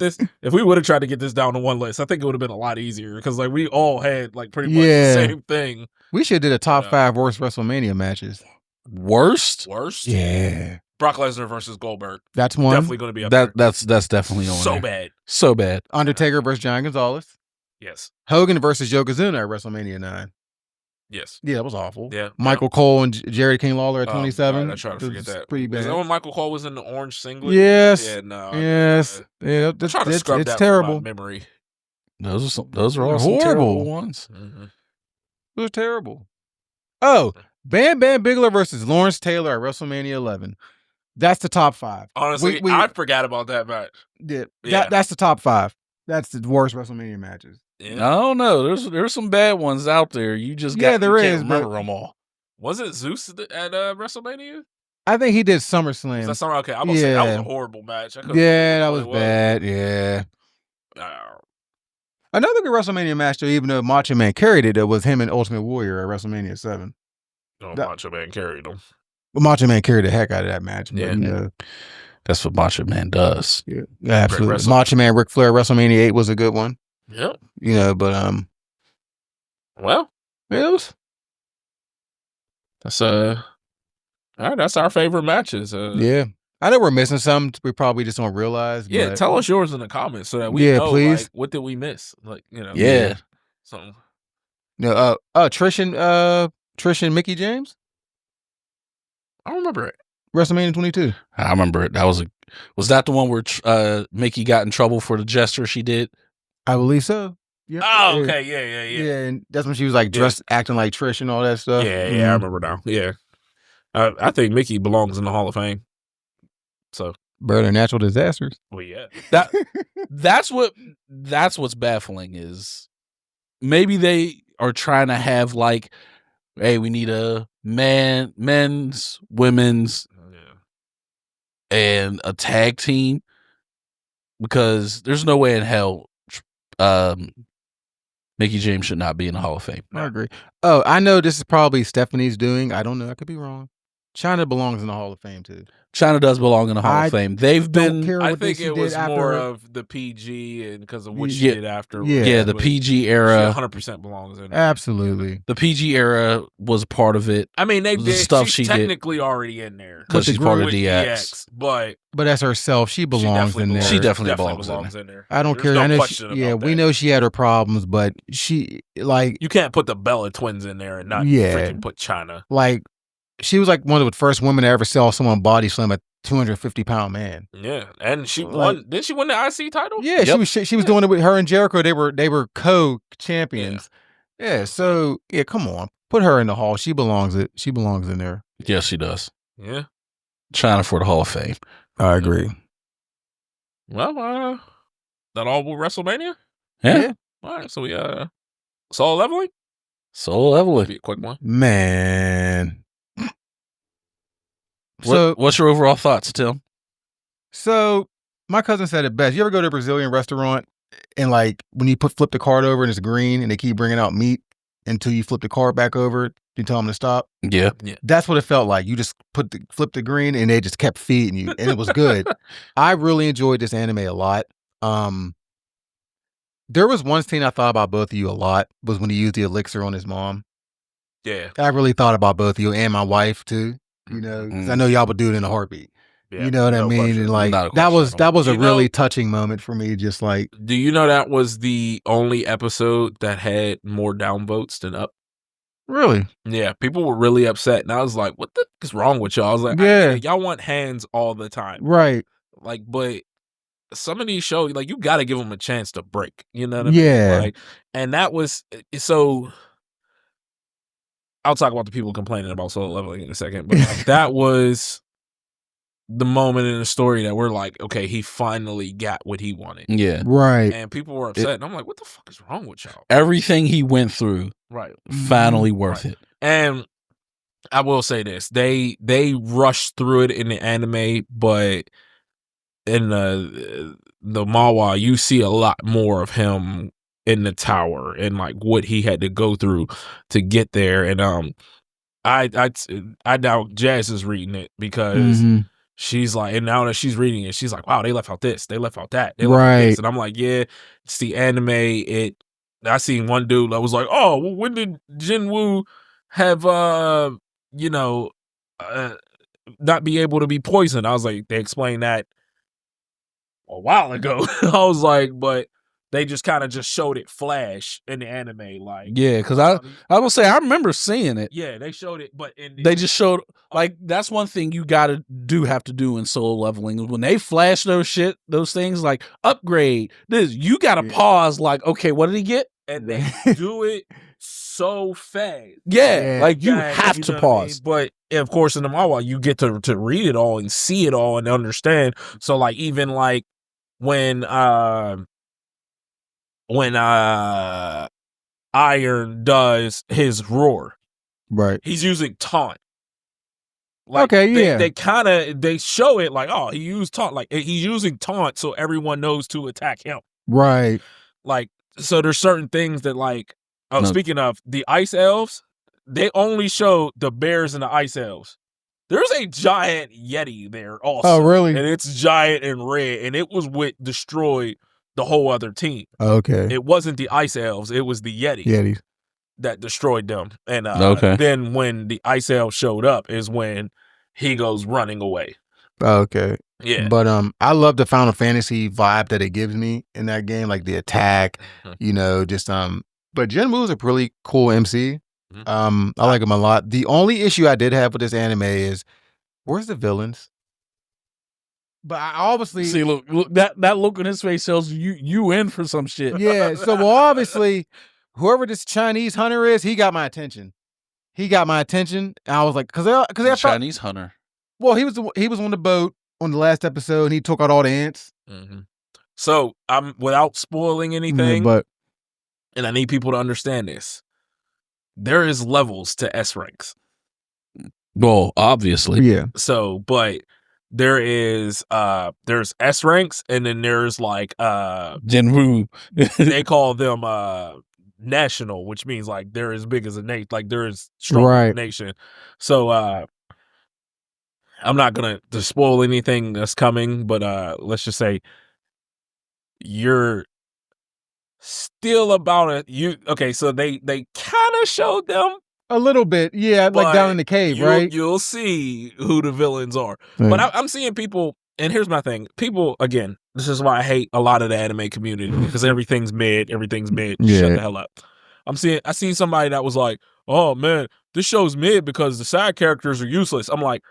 this, down to one list, I think it would have been a lot easier because like we all had like pretty much the same thing. We should have did a top 5 worst WrestleMania matches. Worst? Yeah. Brock Lesnar versus Goldberg. That's one. Definitely going to be up there. That's definitely on so there. bad. So bad. Undertaker versus Giant Gonzalez. Yes. Hogan versus Yokozuna at WrestleMania 9. Yes. Yeah, that was awful. Yeah. Michael Cole and Jerry King Lawler at 27. I try to forget that. Pretty bad. Is that when Michael Cole was in the orange singlet? Yes. Yeah, no. Yes. Yeah, I'm trying to scrub it's that terrible. from my memory. Those are all some horrible terrible ones. Mm-hmm. It was terrible. Oh, Bam Bam Bigelow versus Lawrence Taylor at WrestleMania 11. That's the top 5. Honestly, I forgot about that match. Yeah. That's the top 5. That's the worst WrestleMania matches. Yeah. I don't know. There's some bad ones out there. You just can't remember them all. Was it Zeus at WrestleMania? I think he did SummerSlam. That's okay. I'm gonna say that was a horrible match. That was bad. Yeah. Another good WrestleMania match, though, even though Macho Man carried it, was him and Ultimate Warrior at WrestleMania 7. Macho Man carried him. Macho Man carried the heck out of that match. Yeah. But, that's what Macho Man does. Yeah, absolutely. Macho Man Ric Flair WrestleMania 8 was a good one. Yep. But well, it was. That's all right. That's our favorite matches. Yeah, I know we're missing some. We probably just don't realize. Yeah, but tell us yours in the comments so that we know. Please. Like, what did we miss? Like Yeah. Something. No. Trish and Mickey James. I don't remember it. WrestleMania 22. I remember it. Was that the one where Mickey got in trouble for the gesture she did? I believe so. Yep. Oh, okay. Yeah. Yeah, and that's when she was like dressed, acting like Trish and all that stuff. Yeah, I remember now. Yeah. I think Mickey belongs in the Hall of Fame. So better than natural disasters. Well, yeah. That's what's baffling is maybe they are trying to have like, hey, we need a men's, women's, and a tag team, because there's no way in hell Mickey James should not be in the Hall of Fame. I agree. Oh, I know this is probably Stephanie's doing. I don't know. I could be wrong. China belongs in the Hall of Fame too. China does belong in the Hall of Fame. They've been. I think it was more of the PG and because of what she did after. Yeah, the PG era. 100% belongs in there. Absolutely. The PG era was part of it. I mean, they the did. Stuff she's she technically already in there because she's part of DX. But that's herself. She belongs in there. She definitely belongs in there. I don't care. I know. We know she had her problems, but she you can't put the Bella twins in there and not freaking put China. Like. She was like one of the first women to ever sell someone body slam a 250-pound man. Yeah, and she won. Didn't she win the IC title? Yeah, she was doing it with her and Jericho. They were co-champions. Yeah, so come on, put her in the Hall. She belongs in there. Yes, she does. Yeah, China for the Hall of Fame. I agree. Well, that all with WrestleMania? Yeah. All right, so we Solo Leveling. Solo Leveling. Be a quick one, man. So what's your overall thoughts, Tim? So my cousin said it best. You ever go to a Brazilian restaurant and like when you flip the card over and it's green and they keep bringing out meat until you flip the card back over, you tell them to stop? Yeah. That's what it felt like. You just flip the green and they just kept feeding you and it was good. I really enjoyed this anime a lot. There was one scene I thought about both of you a lot was when he used the elixir on his mom. Yeah. I really thought about both of you and my wife too, you know, because I know y'all would do it in a heartbeat. Yeah, you know what I mean? Question. And like that was a really touching moment for me. Just like, do you know that was the only episode that had more downvotes than up? Really? Yeah, people were really upset, and I was like, "What the fuck is wrong with y'all?" I was like, "Yeah, y'all want hands all the time, right?" Like, but some of these shows, like, you got to give them a chance to break. You know what I mean? Like, and that was so. I'll talk about the people complaining about Solo Leveling in a second, but like, that was the moment in the story that we're like, okay, he finally got what he wanted. Yeah. Right. And people were upset. And I'm like, what the fuck is wrong with y'all? Everything he went through. Right. Finally worth it. And I will say this. They rushed through it in the anime, but in the manhwa, you see a lot more of him in the tower and like what he had to go through to get there. And I doubt Jazz is reading it because she's like, and now that she's reading it, she's like, wow, they left out this, they left out that, they left out this. And I'm like, yeah, it's the anime. I seen one dude that was like, oh, well, when did Jinwoo have not be able to be poisoned? I was like, they explained that a while ago. I was like, but they just kind of just showed it flash in the anime, like because I will say I remember seeing it. Yeah, they showed it, but they just showed like that's one thing you have to do in Solo Leveling when they flash those things like upgrade this. You gotta pause, like, okay, what did he get? And they do it so fast. Like you have to pause. I mean? But of course, in the manhwa, you get to read it all and see it all and understand. So like even like when Iron does his roar, right? He's using taunt. Like, okay, they show it like, oh, he used taunt. Like he's using taunt so everyone knows to attack him. Right. Like, so there's certain things that like, speaking of the ice elves, they only show the bears and the ice elves. There's a giant Yeti there also. Oh, really? And it's giant and red, and it was what destroyed the whole other team. Okay. It wasn't the ice elves, it was the Yetis that destroyed them. And then when the ice elf showed up is when he goes running away. Okay. Yeah. But I love the Final Fantasy vibe that it gives me in that game, like the attack, you know, just but Jinwoo's a really cool MC. I like him a lot. The only issue I did have with this anime is where's the villains? But I obviously see, look that look on his face tells you in for some shit. Yeah. So well, obviously, whoever this Chinese hunter is, he got my attention. And I was like, because Chinese hunter. Well, he was on the boat on the last episode, and he took out all the ants. So I'm without spoiling anything, and I need people to understand this. There is levels to S ranks. Well, obviously, yeah. So, but there's S ranks, and then there's like Jinwoo. They call them national, which means like they're as big as a nation, like they're as strong as a nation. So I'm not gonna spoil anything that's coming, but let's just say you're still about okay, so they kind of showed them a little bit, yeah, like down in the cave, right? You'll see who the villains are. But I'm seeing people, and here's my thing. People, again, this is why I hate a lot of the anime community, because everything's mid. Yeah. Shut the hell up. I seen somebody that was like, oh man, this show's mid because the side characters are useless. I'm like,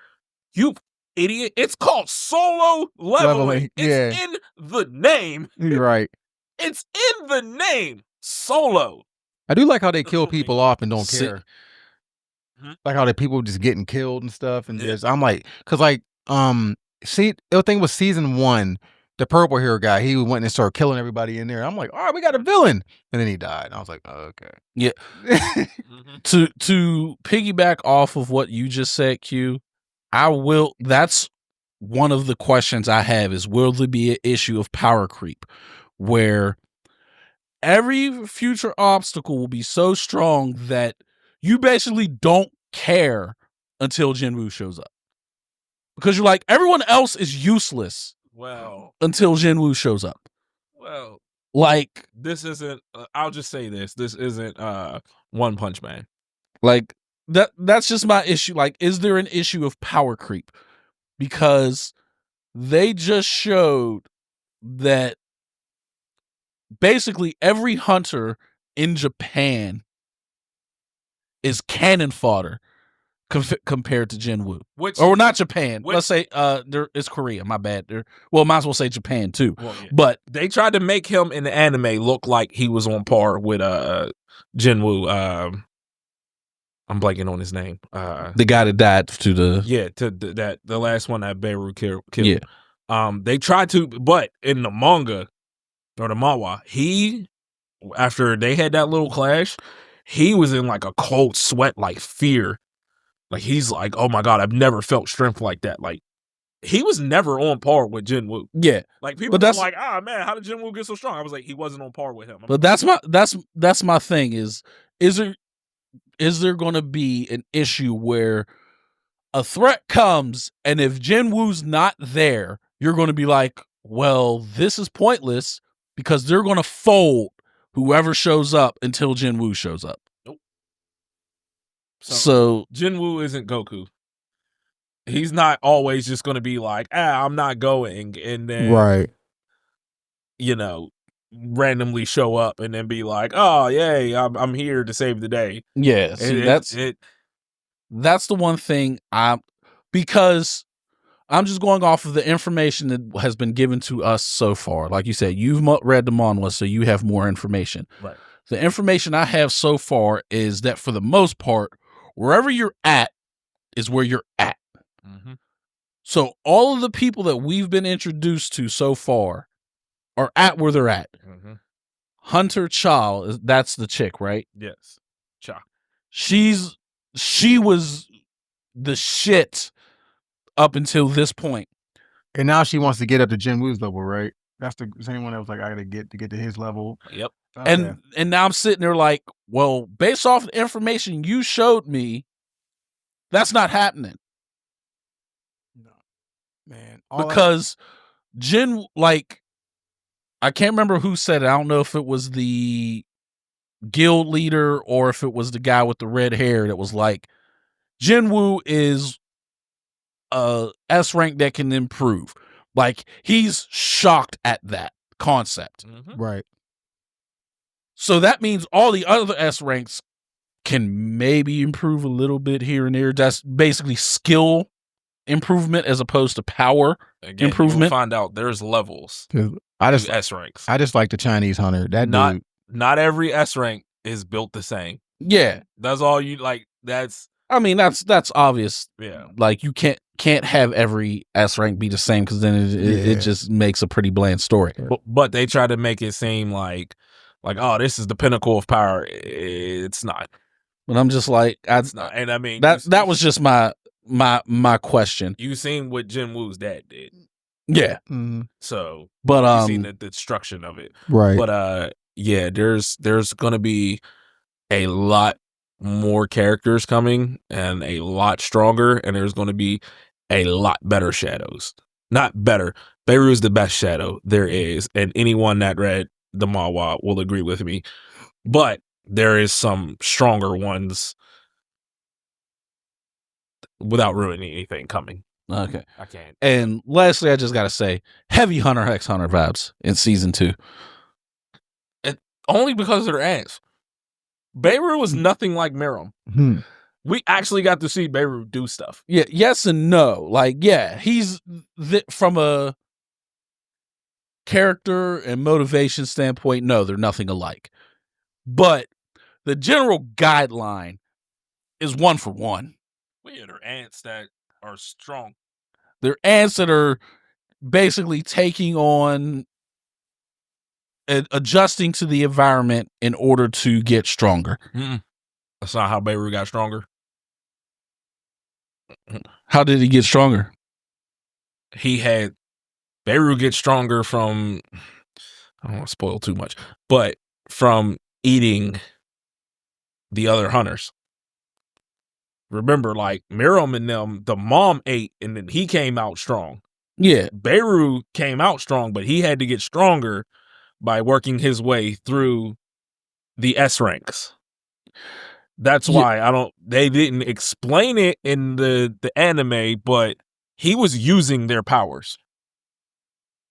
you idiot. It's called Solo Leveling. It's in the name. You're right. It's in the name. Solo. I do like how they kill people off and don't care. Like how the people just getting killed and stuff. And just, I'm like, because like, see, the thing was season 1, the purple hair guy. He went and started killing everybody in there. I'm like, all right, we got a villain, and then he died. And I was like, oh, okay, yeah. To piggyback off of what you just said, Q, that's one of the questions I have is, will there be an issue of power creep where every future obstacle will be so strong that you basically don't care until Jinwoo shows up? Because you're like, everyone else is useless until Jinwoo shows up. Well, like, this isn't, I'll just say this isn't One Punch Man. Like, that's just my issue. Like, is there an issue of power creep? Because they just showed that basically every hunter in Japan is cannon fodder compared to Jinwoo. Or not Japan. Let's say it's Korea. My bad. Might as well say Japan too. Well, yeah. But they tried to make him in the anime look like he was on par with Jinwoo. I'm blanking on his name. The guy that died to the last one that Beirut killed. Yeah. They tried to, but in the manga or the manhwa, after they had that little clash, he was in like a cold sweat, like fear. Like he's like, oh my God, I've never felt strength like that. Like he was never on par with Jinwoo. Yeah. Like people were like, man, how did Jinwoo get so strong? I was like, he wasn't on par with him. But that's my thing is there going to be an issue where a threat comes and if Jinwoo's not there, you're going to be like, well, this is pointless because they're going to fold whoever shows up until Jinwoo shows up. Nope. So Jinwoo isn't Goku. He's not always just going to be like, I'm not going. And then, randomly show up and then be like, oh, yay, I'm here to save the day. Yeah, that's the one thing because I'm just going off of the information that has been given to us so far. Like you said, you've read the manhwa, so you have more information. Right. The information I have so far is that for the most part, wherever you're at is where you're at. Mm-hmm. So all of the people that we've been introduced to so far are at where they're at. Mm-hmm. Hunter Cha, that's the chick, right? Yes. Cha. She was the shit up until this point. And now she wants to get up to Jinwoo's level, right? That's the same one that was like, I gotta get to his level. Yep. Okay. And now I'm sitting there like, well, based off the information you showed me, that's not happening. No. Man. Because I can't remember who said it. I don't know if it was the guild leader or if it was the guy with the red hair that was like, Jinwoo is a S rank that can improve. Like, he's shocked at that concept. Mm-hmm. Right. So that means all the other S ranks can maybe improve a little bit here and there. That's basically skill improvement as opposed to power improvement. You'll find out there's levels. S ranks. I just like the Chinese hunter. Not every S rank is built the same. Yeah. That's all you like. That's obvious. Yeah. Like you can't have every S rank be the same because then it just makes a pretty bland story. But they try to make it seem like, oh, this is the pinnacle of power. It's not. But I'm just like, it's not. And I mean, that was just my question. You seen what Jinwoo's dad did. Yeah. Mm-hmm. So, but you seen the destruction of it. Right. But yeah, there's gonna be a lot more characters coming and a lot stronger, and there's gonna be a lot better shadows. Not better. Beirut is the best shadow there is, and anyone that read the manhwa will agree with me. But there is some stronger ones without ruining anything coming. Okay. I can't. And lastly, I just got to say, heavy Hunter x Hunter vibes in season 2. Only because of their ass. Beirut was nothing like Miram. Hmm. We actually got to see Beirut do stuff. Yeah, yes and no. Like, yeah, he's from a character and motivation standpoint, no, they're nothing alike. But the general guideline is 1 for 1. Well, yeah, they're ants that are strong. They're ants that are basically taking on and adjusting to the environment in order to get stronger. That's not how Beirut got stronger. How did he get stronger? Beirut gets stronger from, I don't want to spoil too much, but from eating the other hunters. Remember, like Miriam and them, the mom ate and then he came out strong. Yeah. Beirut came out strong, but he had to get stronger by working his way through the S ranks. That's why they didn't explain it in the anime, but he was using their powers.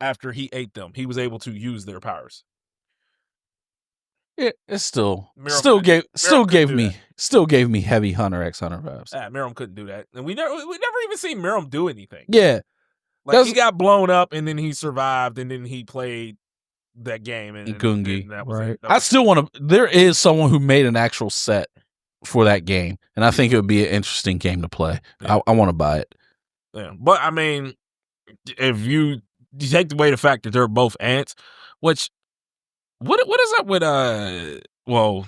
After he ate them, he was able to use their powers. It still gave me heavy Hunter x Hunter vibes. Miriam couldn't do that, and we never even seen Miriam do anything. Yeah, like he got blown up, and then he survived, and then he played that game and Gungi. And that was right. it. I still want to. There is someone who made an actual set for that game, and I think it would be an interesting game to play. Yeah. I want to buy it. Yeah, but I mean, if you take away the fact that they're both ants, which what is up with well,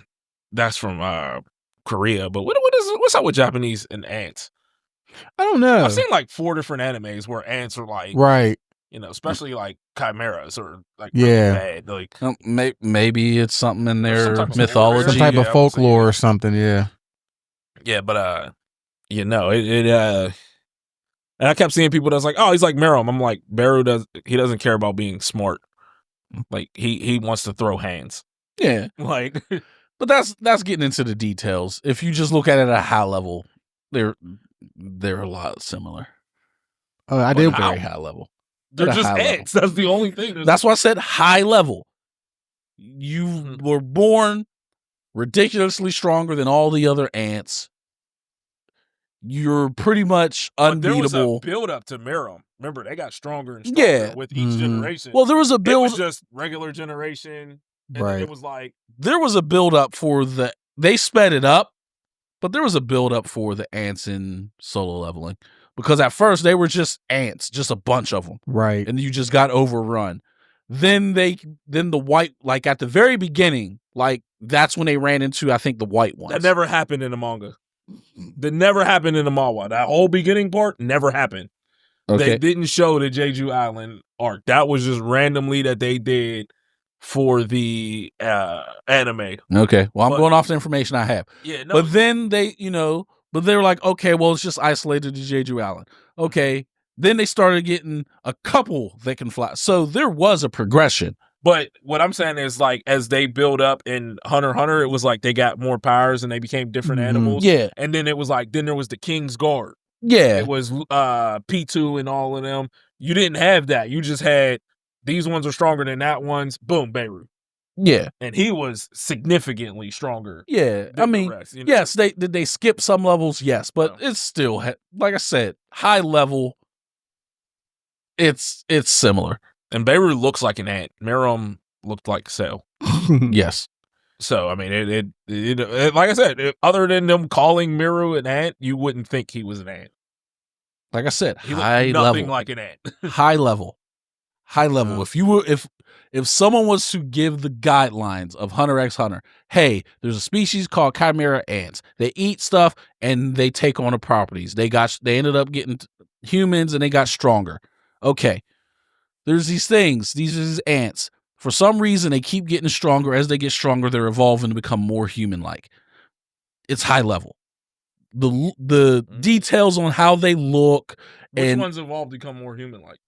that's from Korea, but what's up with Japanese and ants? I don't know. I've seen like 4 different animes where ants are like, right, especially like chimeras or like yeah, really bad. Like maybe it's something in their mythology, some type of folklore or something. Yeah, but it and I kept seeing people that's like, oh, he's like Miriam. I'm like, Beru doesn't care about being smart. Like he wants to throw hands. Yeah. Like but that's getting into the details. If you just look at it at a high level, they're a lot similar. I did very high level. They're just ants. That's the only thing. That's why I said high level. You were born ridiculously stronger than all the other ants. You're pretty much unbeatable. But there was a build up to Miriam. Remember, they got stronger and stronger with each generation. Well, there was a build. It was just regular generation. And right. It was like there was a build up for they sped it up, but there was a build up for the ants in solo leveling. Because at first they were just ants, just a bunch of them. Right. And you just got overrun. Then the white, like at the very beginning, like that's when they ran into, I think, the white ones. That never happened in the manga. That never happened in the manhwa. That whole beginning part never happened. Okay. They didn't show the Jeju Island arc. That was just randomly that they did for the anime. Okay. Well, I'm going off the information I have. Yeah. No, but then they were like, okay, well, it's just isolated to Jeju Island. Okay. Then they started getting a couple that can fly. So there was a progression. But what I'm saying is, like, as they build up in Hunter x Hunter, it was like they got more powers and they became different animals. Yeah. And then it was like, then there was the King's Guard. Yeah. It was P2 and all of them. You didn't have that. You just had, these ones are stronger than that one's. Boom, Beirut. Yeah. And he was significantly stronger. Yeah. I mean, the rest, yes, did they skip some levels? Yes. But it's still, like I said, high level. It's similar. And Beirut looks like an ant. Miriam looked like Cell. Yes. So, I mean, it like I said, other than them calling Miru an ant, you wouldn't think he was an ant. Like I said, he high looked nothing like an ant. High level. If someone was to give the guidelines of Hunter x Hunter, hey, there's a species called chimera ants. They eat stuff and they take on the properties. They ended up getting humans and they got stronger. Okay. There's these things. These are these ants. For some reason, they keep getting stronger. As they get stronger, they're evolving to become more human-like. It's high level. The details on how they look. Which ones evolved to become more human-like?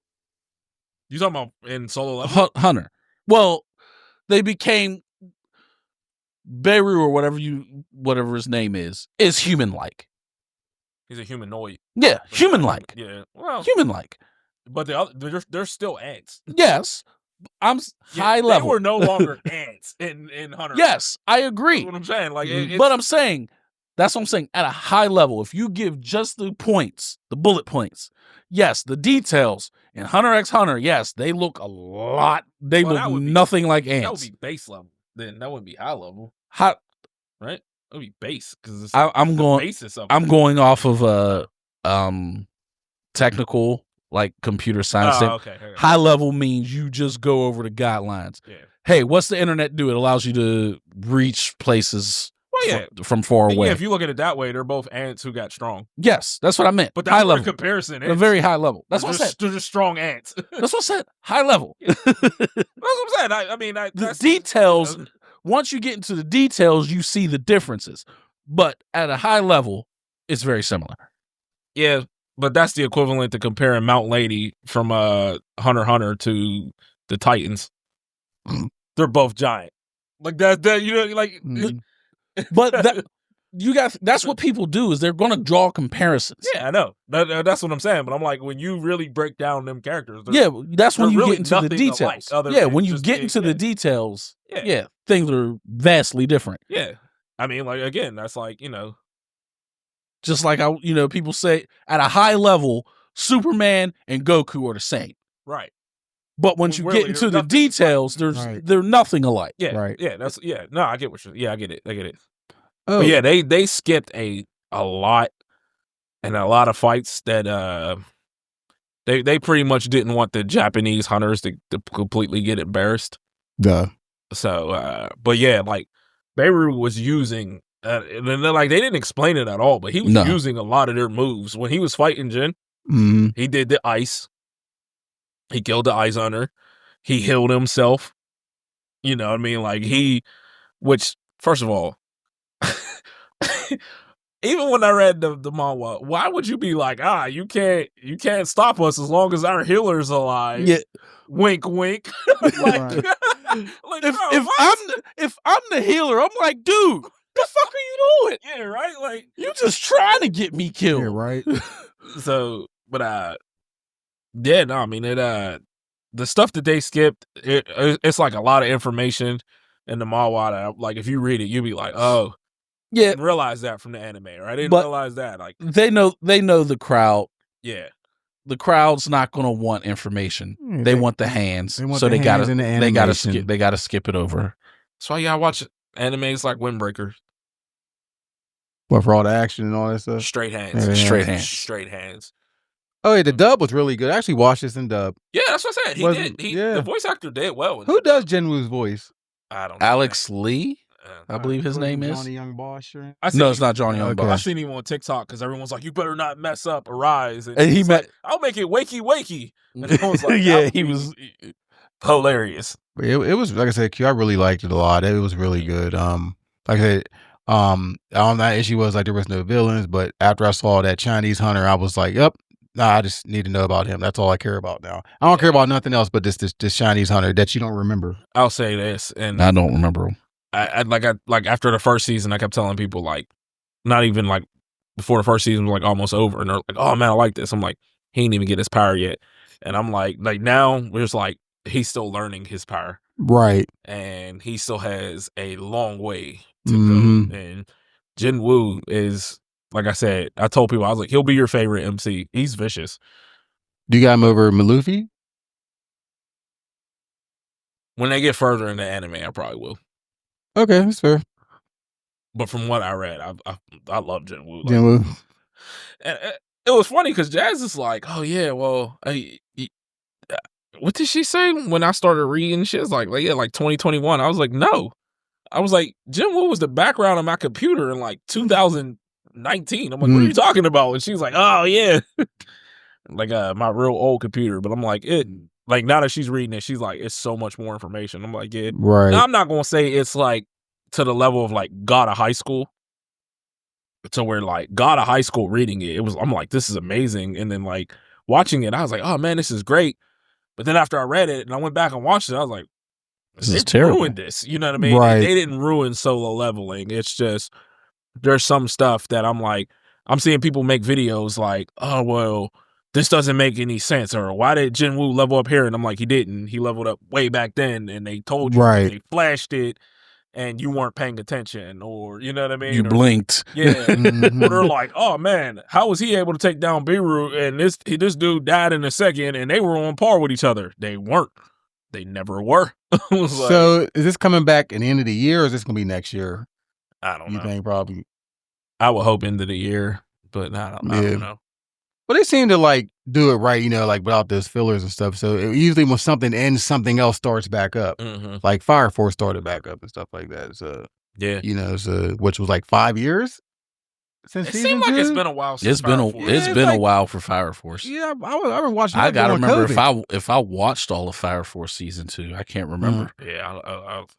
You talking about in solo level? Hunter. Well, they became Beru or whatever his name is human-like. He's a humanoid. Yeah, human-like. Yeah, well, human-like. But they're still ants. Yes. High level. They were no longer ants in Hunter. Yes, I agree. That's what I'm saying. Like, but I'm saying, that's what I'm saying. At a high level, if you give just the points, the bullet points, yes, the details in Hunter x Hunter, yes, they look a lot. They look nothing like ants. That would be base level. Then that wouldn't be high level. High, right? That would be base because I'm going. Basis of I'm going off of technical like computer science. Okay. High level means you just go over the guidelines. Yeah. Hey, what's the internet do? It allows you to reach places from far away. Yeah, if you look at it that way, they're both ants who got strong. Yes, that's what I meant. But that's high what level the comparison is. a very high level. That's what I said. They're just strong ants. That's what I said. High level. That's what I'm saying. The details. Once you get into the details, you see the differences. But at a high level, it's very similar. Yeah, but that's the equivalent to comparing Mount Lady from Hunter x Hunter to the Titans. They're both giant. Like that like. But that's what people do is they're going to draw comparisons. Yeah, I know. That's what I'm saying. But I'm like, when you really break down them characters, that's when you really get into the details. When you get into the details, things are vastly different. Yeah, I mean, like again, that's like just like people say at a high level, Superman and Goku are the same, right? But once you get into the details, they're nothing alike. Yeah, right. Yeah, no, I get what you're. Yeah, I get it. Oh but yeah, they skipped a lot and a lot of fights that they pretty much didn't want the Japanese hunters to completely get embarrassed. Duh. So, but yeah, like Beirut was using, and then they didn't explain it at all, but he was using a lot of their moves when he was fighting Jin. Mm-hmm. He did the ice. He killed the ice hunter. He healed himself. You know what I mean? Like which first of all. Even when I read the manhwa, why would you be like, you can't stop us as long as our healer's alive? Yeah. Wink, wink. If I'm the healer, I'm like, dude, the fuck are you doing? Yeah, right. Like you just trying to get me killed. Yeah, right. So, but I mean the stuff that they skipped, it's like a lot of information in the manhwa that, like, if you read it, you'll be like, oh. Yeah, didn't realize that from the anime, right? I didn't realize that. Like they know the crowd. Yeah, the crowd's not going to want information. They want the hands, so they gotta skip it over. That's why y'all watch animes like Windbreaker. What, for all the action and all that stuff? Straight hands, Yeah. straight hands. Oh, yeah, the dub was really good. I actually watched this in dub. Yeah, that's what I said. The voice actor did well. Who does Jinwoo's voice? I don't know. Alex Lee. I believe his name is Johnny Young Boss. No, it's not Johnny Young Boss. I seen him on TikTok because everyone's like, "You better not mess up Arise." And he met. Like, I'll make it wakey. And I was like, yeah, he was hilarious. It was, like I said, Q. I really liked it a lot. It was really good. Like I said, that issue was like there was no villains, but after I saw that Chinese hunter, I was like, "Yep, I just need to know about him. That's all I care about now. I don't care about nothing else but this Chinese hunter that you don't remember." I'll say this, and I don't remember him. I like after the first season, I kept telling people, like, not even like before the first season was like almost over, and they're like, "Oh man, I like this." I'm like, he ain't even get his power yet, and I'm like now we're just like, he's still learning his power, right? And he still has a long way to go. And Jinwoo is, like I said, I told people, I was like, he'll be your favorite MC. He's vicious. Do you got him over Luffy? When they get further in the anime, I probably will. Okay, that's fair. But from what I read, I love Jinwoo. Like, Jinwoo. And it was funny because Jazz is like, "Oh yeah, well, what did she say when I started reading?" She was like 2021. I was like, no. I was like, Jinwoo was the background of my computer in like 2019. I'm like, what are you talking about? And she was like, oh yeah, like my real old computer. But I'm like, like now that she's reading it, she's like, it's so much more information. I'm like, yeah, right. Now, I'm not gonna say it's like to the level of like God of High School, to where like God of High School reading it, I'm like, this is amazing. And then like watching it, I was like, oh man, this is great. But then after I read it and I went back and watched it, I was like, this is terrible. Ruined this, you know what I mean? Right. They didn't ruin solo leveling. It's just there's some stuff that I'm like, I'm seeing people make videos like, oh well, this doesn't make any sense, or why did Jinwoo level up here? And I'm like, he didn't. He leveled up way back then, and they told you, right. They flashed it, and you weren't paying attention, or you know what I mean? You blinked. Yeah. Or they're like, oh man, how was he able to take down Beirut? And this dude died in a second, and they were on par with each other. They weren't. They never were. So is this coming back at the end of the year, or is this gonna be next year? I don't know. You think probably? I would hope end of the year, but I don't know. But they seem to like do it right, like without those fillers and stuff. So usually when something ends, something else starts back up. Like Fire Force started back up and stuff like that. So yeah, which was like 5 years since it season seemed like 2? it's been a while since It's been a while for Fire Force. Yeah, I been watching. I that gotta during remember COVID. if I watched all of Fire Force season 2. I can't remember. Yeah,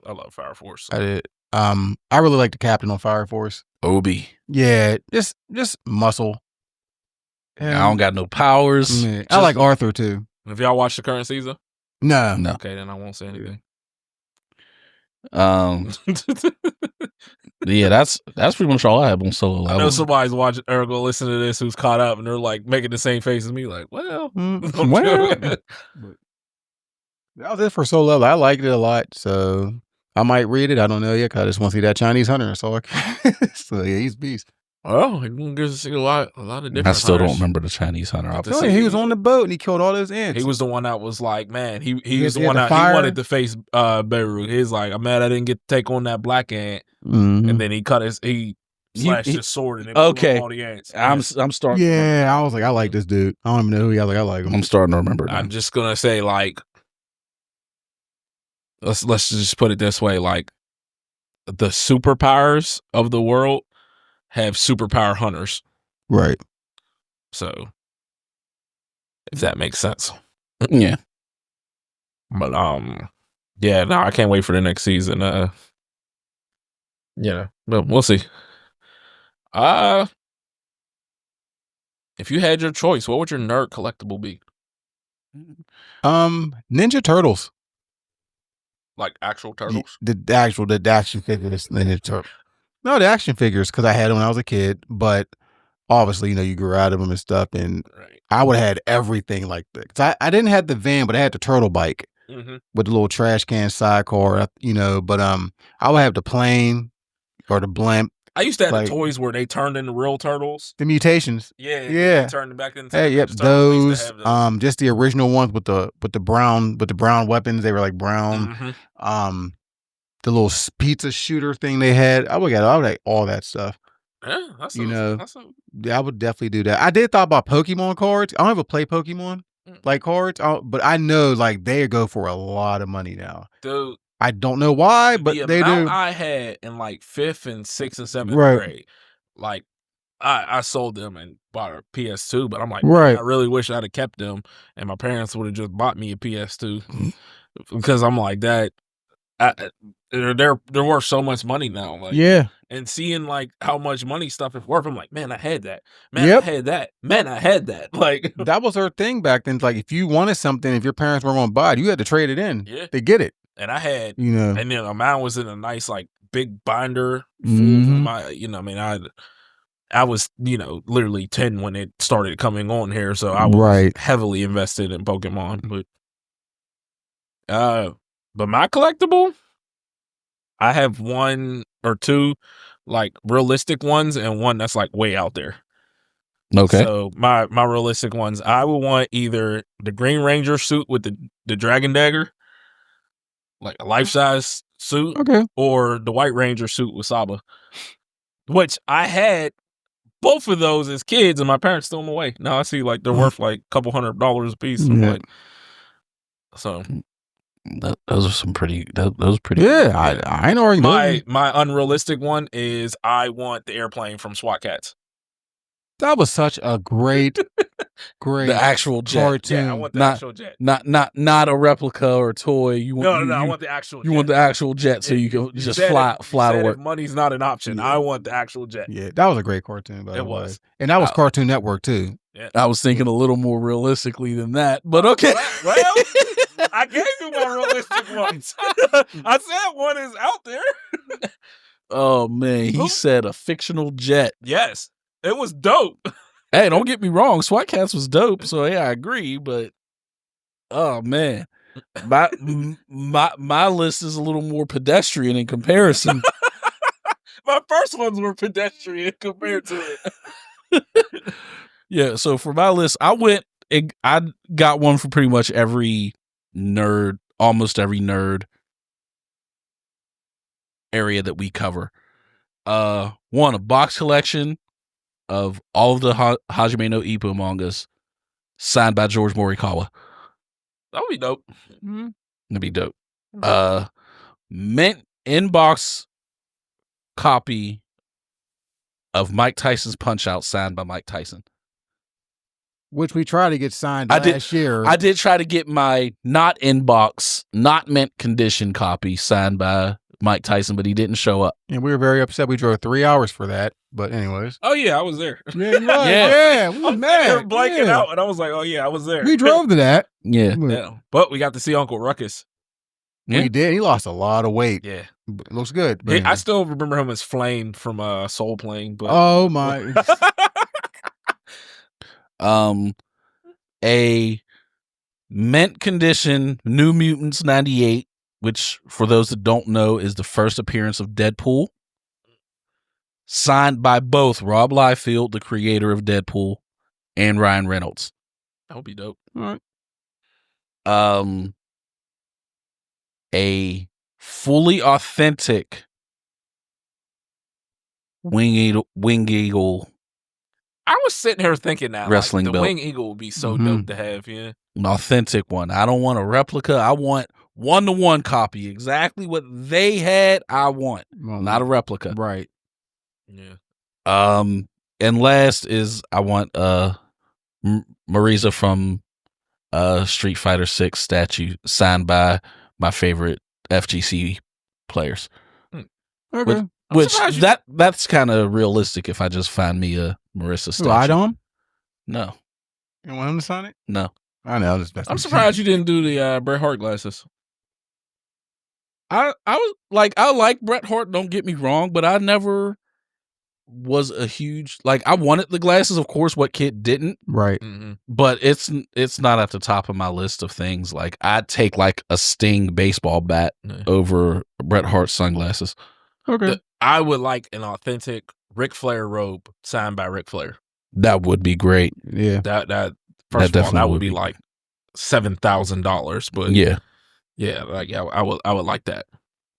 I love Fire Force. I did. I really like the captain on Fire Force. Obi. Yeah, just muscle. I don't got no powers. I like Arthur too. Have y'all watched the current season? No. Okay, then I won't say anything. Yeah, that's pretty much all I have on Solo Leveling. I know somebody's watching or go listen to this who's caught up and they're like making the same face as me, like, well. That was it for Solo Leveling. I liked it a lot, so I might read it. I don't know yet. Cause I just want to see that Chinese hunter. So yeah, he's a beast. Oh, he gets to see a lot of different. I still hunters. don't remember the Chinese hunter. He was on the boat and he killed all those ants. He was the one that was like, man, he was the had one the that fire. he wanted to face Beirut. He's like, I'm mad I didn't get to take on that black ant. Mhm. And then he slashed his sword and it blew up all the ants. I'm starting. Yeah, I was like, I like this dude. I don't even know who he is. I like him. I'm starting to remember. I'm just gonna say, like, let's just put it this way, like, the superpowers of the world have superpower hunters. Right. So if that makes sense. Yeah. But yeah, no, I can't wait for the next season. Yeah, but we'll see. If you had your choice, what would your nerd collectible be? Ninja Turtles. Like actual turtles? The action figures. Ninja Turtles. No, the action figures, because I had them when I was a kid, but obviously, you grew out of them and stuff, and Right. I would have had everything like that. 'Cause I didn't have the van, but I had the turtle bike with the little trash can sidecar, but I would have the plane or the blimp. I used to have like, the toys where they turned into real turtles. The mutations. Yeah. Yeah. Turned them back into Hey, yep, Ninja Turtles. I used to those. have those. Just the original ones with the brown weapons. They were like brown. The little pizza shooter thing they had. I would like all that stuff. Yeah, that's Yeah, I would definitely do that. I did thought about Pokemon cards. I don't ever play Pokemon like cards, but I know like they go for a lot of money now. Dude, I don't know why, but the they amount do. I had in like 5th and 6th and 7th Right. grade, like I sold them and bought a PS2, but I'm like, Right. man, I really wish I'd have kept them and my parents would have just bought me a PS2 because I'm like that. They're worth so much money now. Like, Yeah. and seeing like how much money stuff is worth, I'm like, man, I had that. Man, Yep. I had that. Man, I had that. Like That was her thing back then. Like if you wanted something, if your parents weren't going to buy it, you had to trade it in. Yeah. To get it. And I had, And then mine was in a nice like big binder full Mhm. of my, I was, literally 10 when it started coming on here, so I was Right. heavily invested in Pokemon. But my collectible, I have 1 or 2 like realistic ones and one that's like way out there. Okay. So my realistic ones, I would want either the Green Ranger suit with the dragon dagger, like a life-size suit, Okay. or the White Ranger suit with Saba, which I had both of those as kids, and my parents threw them away. Now I see like they're worth like a couple $100 a piece. I'm Yeah. like, so those are some pretty. Those pretty. Yeah, I ain't already. my unrealistic one is I want the airplane from SWAT Cats. That was such a great The actual jet. cartoon. Yeah, I want the actual jet. Not a replica or a toy. You want No, I want the actual jet. You want the actual jet so you can just fly to work. If money's not an option, I want the actual jet. Yeah, that was a great cartoon, by the way. was. And that was Cartoon Network, too. Yeah. I was thinking a little more realistically than that, but okay. Well, I gave you my realistic ones. I said one is out there. Oh, man. He said a fictional jet. Yes. It was dope. Hey, don't get me wrong. SWAT Cats was dope, so yeah, I agree, but oh, man. My list is a little more pedestrian in comparison. My first ones were pedestrian compared to it. Yeah, so for my list, I got one for pretty much every nerd, almost every nerd area that we cover. One, a box collection of all of the Hajime no Ippo mangas signed by George Morikawa. That would be dope. Mm-hmm. That'd be dope. Mint inbox copy of Mike Tyson's Punch Out signed by Mike Tyson. Which we tried to get signed last year. I did try to get my not inbox, not mint condition copy signed by Mike Tyson, but he didn't show up. And we were very upset. We drove 3 hours for that. But anyways. Oh, yeah, I was there. Yeah, you was. Yeah, we were mad. They were blanking out, and I was like, oh, yeah, I was there. We drove to that. Yeah. But we got to see Uncle Ruckus. Yeah. We did. He lost a lot of weight. Yeah. It looks good. I still remember him as Flame from Soul Plane. But oh, my. A mint condition New Mutants 98, which for those that don't know is the first appearance of Deadpool, signed by both Rob Liefeld, the creator of Deadpool, and Ryan Reynolds. That would be dope. All right. A fully authentic Wing Eagle. I was sitting here thinking that Wrestling the belt. Wing Eagle would be so dope to have. Yeah, An authentic one. I don't want a replica. I want 1-to-1 copy. Exactly what they had. I want, not a replica. Right. Yeah. And last is I want Marisa from Street Fighter 6 statue signed by my favorite FGC players. Okay. Which that's kind of realistic if I just find me a Marissa statue. Ride on? No. You want him to sign it? No. I know. I'm surprised you didn't do the Bret Hart glasses. I was like, I like Bret Hart, don't get me wrong, but I never was a huge, like, I wanted the glasses, of course, what kid didn't? Right. Mm-hmm. But it's not at the top of my list of things. Like, I'd take like a Sting baseball bat over Bret Hart sunglasses. Okay. I would like an authentic Ric Flair robe signed by Ric Flair. That would be great. Yeah. That first of all, that would be like $7,000. But I would like that.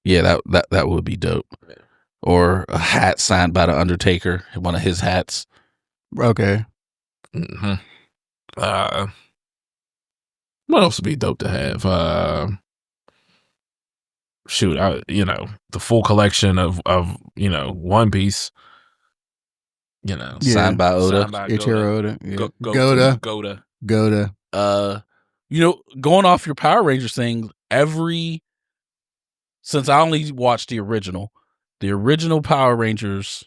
Yeah, that would be dope. Yeah. Or a hat signed by the Undertaker, one of his hats. Okay. Mm-hmm. What else would be dope to have? The full collection of One Piece. Signed by Oda. Ichiro Oda. Goda. Going off your Power Rangers thing, since I only watched the original Power Rangers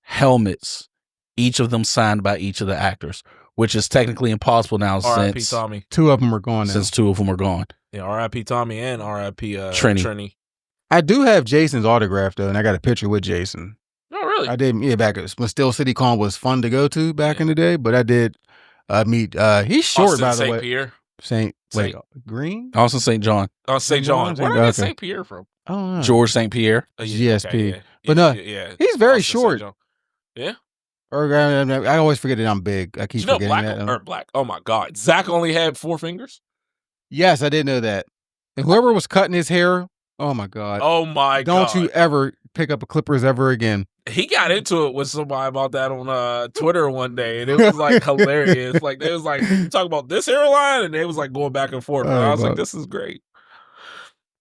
helmets, each of them signed by each of the actors, which is technically impossible now R.I.P. since Tommy. 2 of them are gone now. Since 2 of them are gone. Yeah, R.I.P. Tommy and R.I.P. Trini. I do have Jason's autograph though, and I got a picture with Jason. Oh, really? I did. Yeah, back when Steel City Con was fun to go to back in the day, but I did meet. He's short, by the St. way. Pierre. St. Green. Austin St. John. Oh, St. John. Where did I get St. Pierre from? Oh, George St. Pierre. GSP. Okay, yeah. But no, he's very Austin short. Yeah. Or I always forget that I'm big. I keep forgetting that. Black. Oh my God, Zach only had 4 fingers. Yes, I did know that. And whoever was cutting his hair, oh my God. Oh my God. Don't you ever pick up a clippers ever again. He got into it with somebody about that on Twitter one day, and it was like hilarious. Like they was like talking about this hairline, and they was like going back and forth. And I was like, this is great.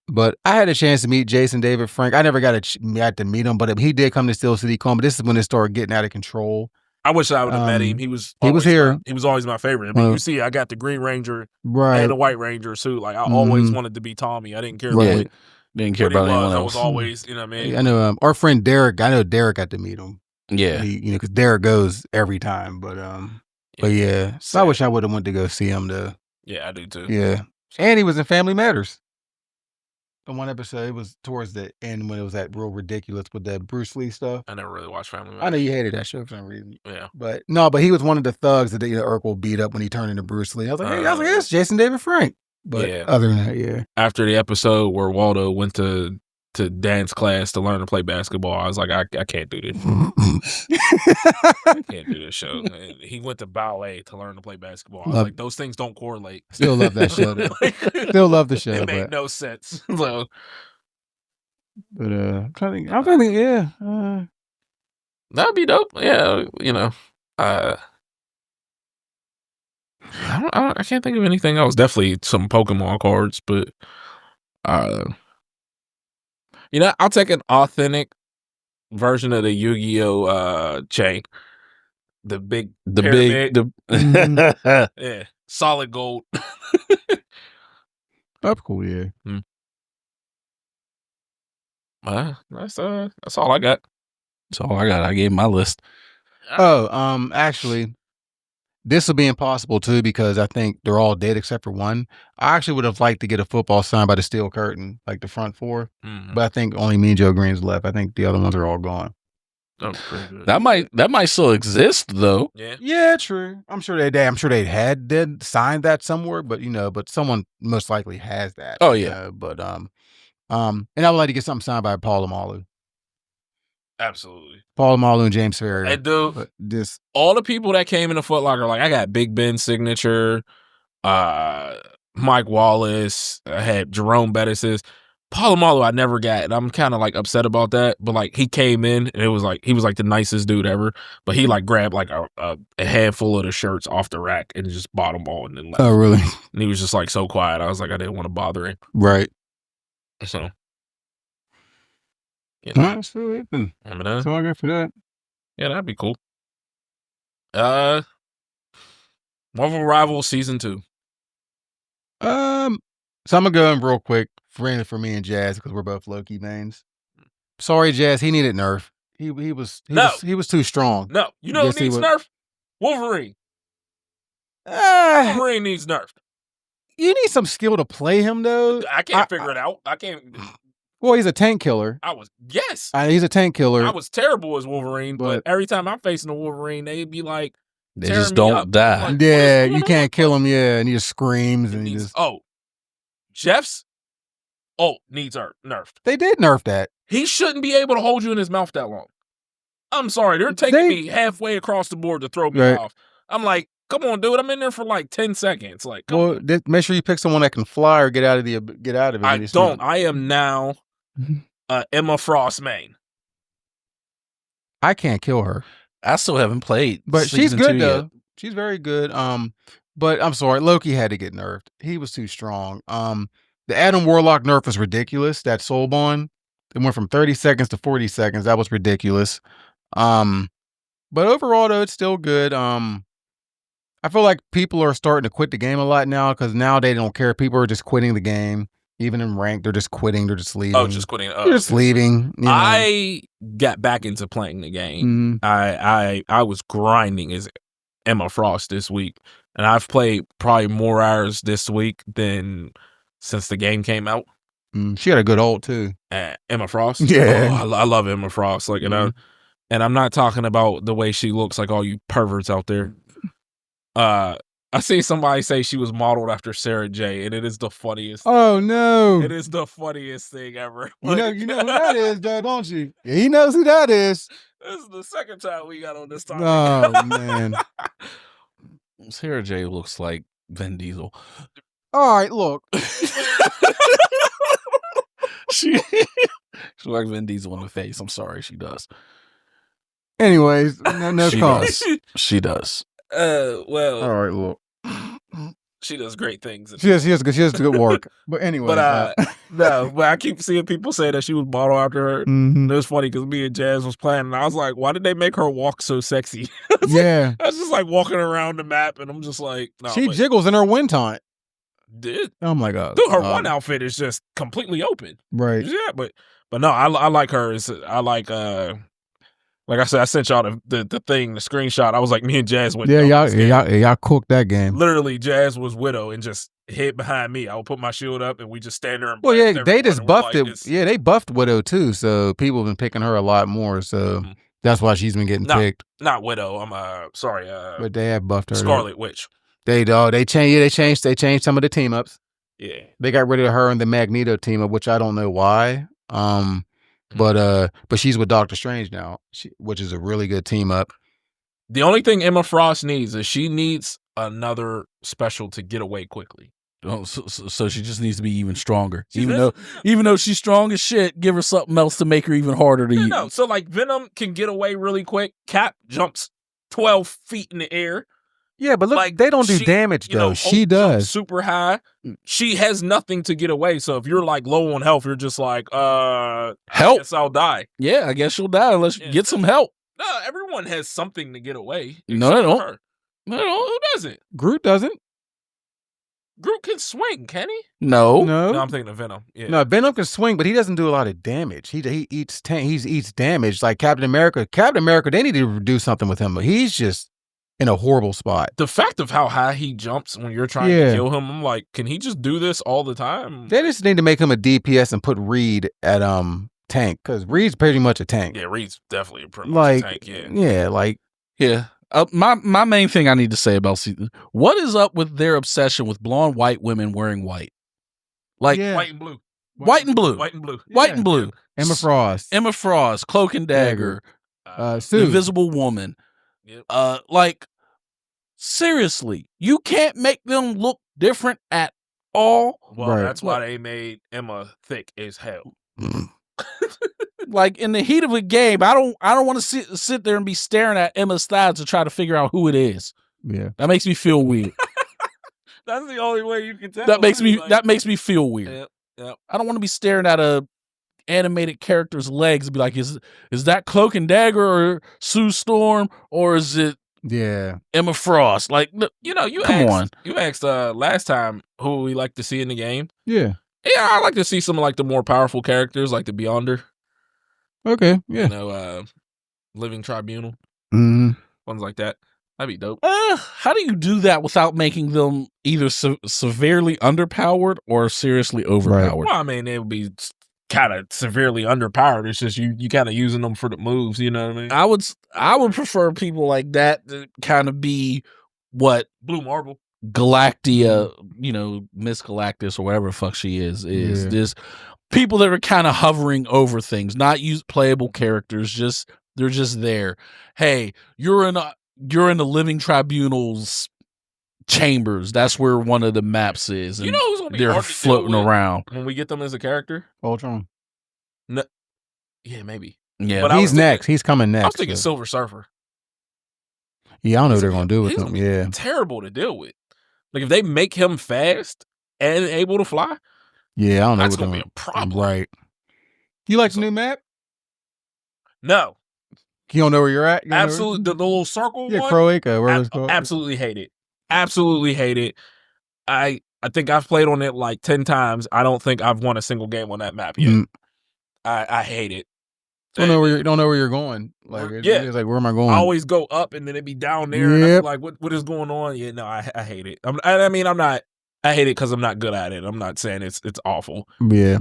But I had a chance to meet Jason David Frank. I never got to meet him, but he did come to Steel City Con. But this is when it started getting out of control. I wish I would have met him. He was here. He was always my favorite. I mean, you see, I got the Green Ranger and the White Ranger suit. Like I always wanted to be Tommy. I didn't care about Didn't care about anyone else. I was always, what I mean? I know our friend Derek. I know Derek got to meet him. Yeah, because Derek goes every time. But yeah. So I wish I would have went to go see him. Yeah, I do too. Yeah, and he was in Family Matters. The one episode, it was towards the end when it was that real ridiculous with that Bruce Lee stuff. I never really watched Family Matters. I know you hated that show for some reason. Yeah, but he was one of the thugs that Urkel beat up when he turned into Bruce Lee. I was like, it's Jason David Frank. But other than that, yeah. After the episode where Waldo went to dance class to learn to play basketball, I was like, I can't do this. I can't do this show. And he went to ballet to learn to play basketball. I was like, those things don't correlate. Still love that show. Still love the show. It made no sense. So, but I'm trying to think. Yeah, that'd be dope. Yeah, I can't think of anything else. Definitely some Pokemon cards, but I'll take an authentic version of the Yu-Gi-Oh chain. The big pyramid. Yeah, solid gold. That's cool, yeah. That's all I got. That's all I got. I gave my list. Actually, this will be impossible too because I think they're all dead except for one. I actually would have liked to get a football signed by the Steel Curtain, like the front four, but I think only me and Joe Green's left. I think the other ones are all gone. Oh, pretty good. That might still exist though. Yeah, true. I'm sure they had signed that somewhere, but but someone most likely has that. Oh yeah. But and I would like to get something signed by Paul Amalu. Absolutely. Paul Amalu and James Ferrier. And dude, all the people that came in the Foot Locker, like I got Big Ben's signature, Mike Wallace, I had Jerome Bettis's. Paul Amalu I never got, and I'm kind of like upset about that. But like he came in, and it was like he was like the nicest dude ever. But he like grabbed like a handful of the shirts off the rack and just bought them all and then left. Oh really? And he was just like so quiet. I was like I didn't want to bother him. Right. So. That's all I got for that. Yeah, that'd be cool. Marvel Rivals Season 2. So I'm gonna go in real quick for me and Jazz because we're both Loki mains. Sorry, Jazz, he needed nerf. He was too strong. No, you know who needs nerf? Wolverine. Wolverine needs nerf. You need some skill to play him though. I can't figure it out. I can't. Well, he's a tank killer. He's a tank killer. I was terrible as Wolverine, but every time I'm facing a Wolverine, they'd be like, they just don't die. Like, yeah, you can't kill him. Yeah, and he just screams and he just. Jeff's needs nerfed. They did nerf that. He shouldn't be able to hold you in his mouth that long. I'm sorry, they're taking me halfway across the board to throw me off. I'm like, come on, dude. I'm in there for like 10 seconds. Like, make sure you pick someone that can fly or get out of it. I don't. I am now Emma Frost main. I can't kill her. I still haven't played, but she's good though. Yet. She's very good. But I'm sorry, Loki had to get nerfed. He was too strong. The Adam Warlock nerf was ridiculous. That Soulbond, it went from 30 seconds to 40 seconds. That was ridiculous. But overall though, it's still good. I feel like people are starting to quit the game a lot now because now they don't care. People are just quitting the game. Even in ranked, they're just quitting. They're just leaving. Oh, just quitting. They're just leaving. I got back into playing the game. I was grinding as Emma Frost this week, and I've played probably more hours this week than since the game came out. She had a good ult too. Emma Frost. Yeah, I love Emma Frost. Like, and I'm not talking about the way she looks. Like all you perverts out there. I seen somebody say she was modeled after Sarah J, and it is the funniest. Oh no! It is the funniest thing ever. You know who that is, though, don't you? Yeah, he knows who that is. This is the second time we got on this topic. Oh man, Sarah J looks like Vin Diesel. All right, look. She looks like Vin Diesel in the face. I'm sorry, she does. Anyways, no comments. She does. Well. All right, look. She does great things. She does good work. But anyway. But I keep seeing people say that she was modeled after her. It was funny because me and Jazz was playing, and I was like, why did they make her walk so sexy? I was just like walking around the map, and I'm just like, no. She jiggles in her wind taunt. Dude. Oh my God. Dude, her one outfit is just completely open. Right. Yeah, but no, I like her. I like I said, I sent y'all the thing, the screenshot. I was like, me and Jazz went. Yeah, y'all cooked that game. Literally, Jazz was Widow and just hid behind me. I would put my shield up and we just stand there. And they just buffed it. Yeah, they buffed Widow too. So people have been picking her a lot more. So that's why she's been getting picked. Not Widow. I'm sorry. But they have buffed her. Scarlet Witch. They changed some of the team ups. Yeah, they got rid of her and the Magneto team up, which I don't know why. But she's with Doctor Strange now, which is a really good team up. The only thing Emma Frost needs is she needs another special to get away quickly. Oh, so she just needs to be even stronger. Even though she's strong as shit, give her something else to make her even harder to use. No, so like Venom can get away really quick. Cap jumps 12 feet in the air. Yeah, but look, Like, they don't do she- damage you know, though. She Hulk jumps does. super high. She has nothing to get away. So if you're like low on health, you're just like, I Help. guess I'll die. Yeah, I guess you'll die unless you Yeah, get some help. No, everyone has something to get away. No, they except for don't. her. No, they don't. Who doesn't? Groot doesn't. Groot can swing, can he? No. No, I'm thinking of Venom. Yeah. No, Venom can swing, but he doesn't do a lot of damage. He eats he eats damage like Captain America. Captain America, they need to do something with him. He's just in a horrible spot. The fact of how high he jumps when you're trying to kill him, I'm like, can he just do this all the time? They just need to make him a DPS and put Reed at tank, because Reed's pretty much a tank. Yeah, Reed's definitely a pretty much a tank. Yeah. My main thing I need to say about season, what is up with their obsession with blonde white women wearing white? Like white and blue. White and blue. White and blue. White and blue. Emma Frost. Emma Frost, Cloak and Dagger, Sue. The Invisible Woman. Yep. Like, seriously, you can't make them look different at all. Well, that's why they made Emma thick as hell. Like, in the heat of a game, I don't want to sit there and be staring at Emma's thighs to try to figure out who it is. Yeah, that makes me feel weird. That's the only way you can tell. That makes me feel weird. Yep. I don't want to be staring at a animated character's legs and be like, is that Cloak and Dagger or Sue Storm, or is it Emma Frost? Like, you know, you asked last time who we like to see in the game. Yeah, I like to see some of like the more powerful characters, like the Beyonder. Okay, yeah, you know, Living Tribunal, ones like that. That'd be dope. How do you do that without making them either severely underpowered or seriously overpowered? Well, I mean, it would be kind of severely underpowered. It's just you kind of using them for the moves. You know what I mean? I would prefer people like that to kind of be what Blue Marvel, Galactia, you know, Miss Galactus or whatever the fuck she is just people that are kind of hovering over things, not playable characters. They're just there. Hey, you're in the Living Tribunal's chambers. That's where one of the maps is. And you know who's gonna be they're hard to floating deal with around when we get them as a character? Ultron. No, yeah, maybe. Yeah, but he's next. He's coming next. I was thinking Silver Surfer. Yeah, I don't know what they're gonna do with him. Yeah, terrible to deal with. Like if they make him fast and able to fly. Yeah, I don't know. That's gonna be a problem, right? You like the new map? No. You don't know where you're at? Absolutely, the little circle yeah, one? Croatia, where it's called. Absolutely hate it. Absolutely hate it. I think I've played on it like 10 times. I don't think I've won a single game on that map yet. I hate it. Don't know where you're going. Like it's like, where am I going? I always go up and then it'd be down there. And I'm like, what is going on? Yeah, no, I hate it. I hate it because I'm not good at it. I'm not saying it's awful. Yeah.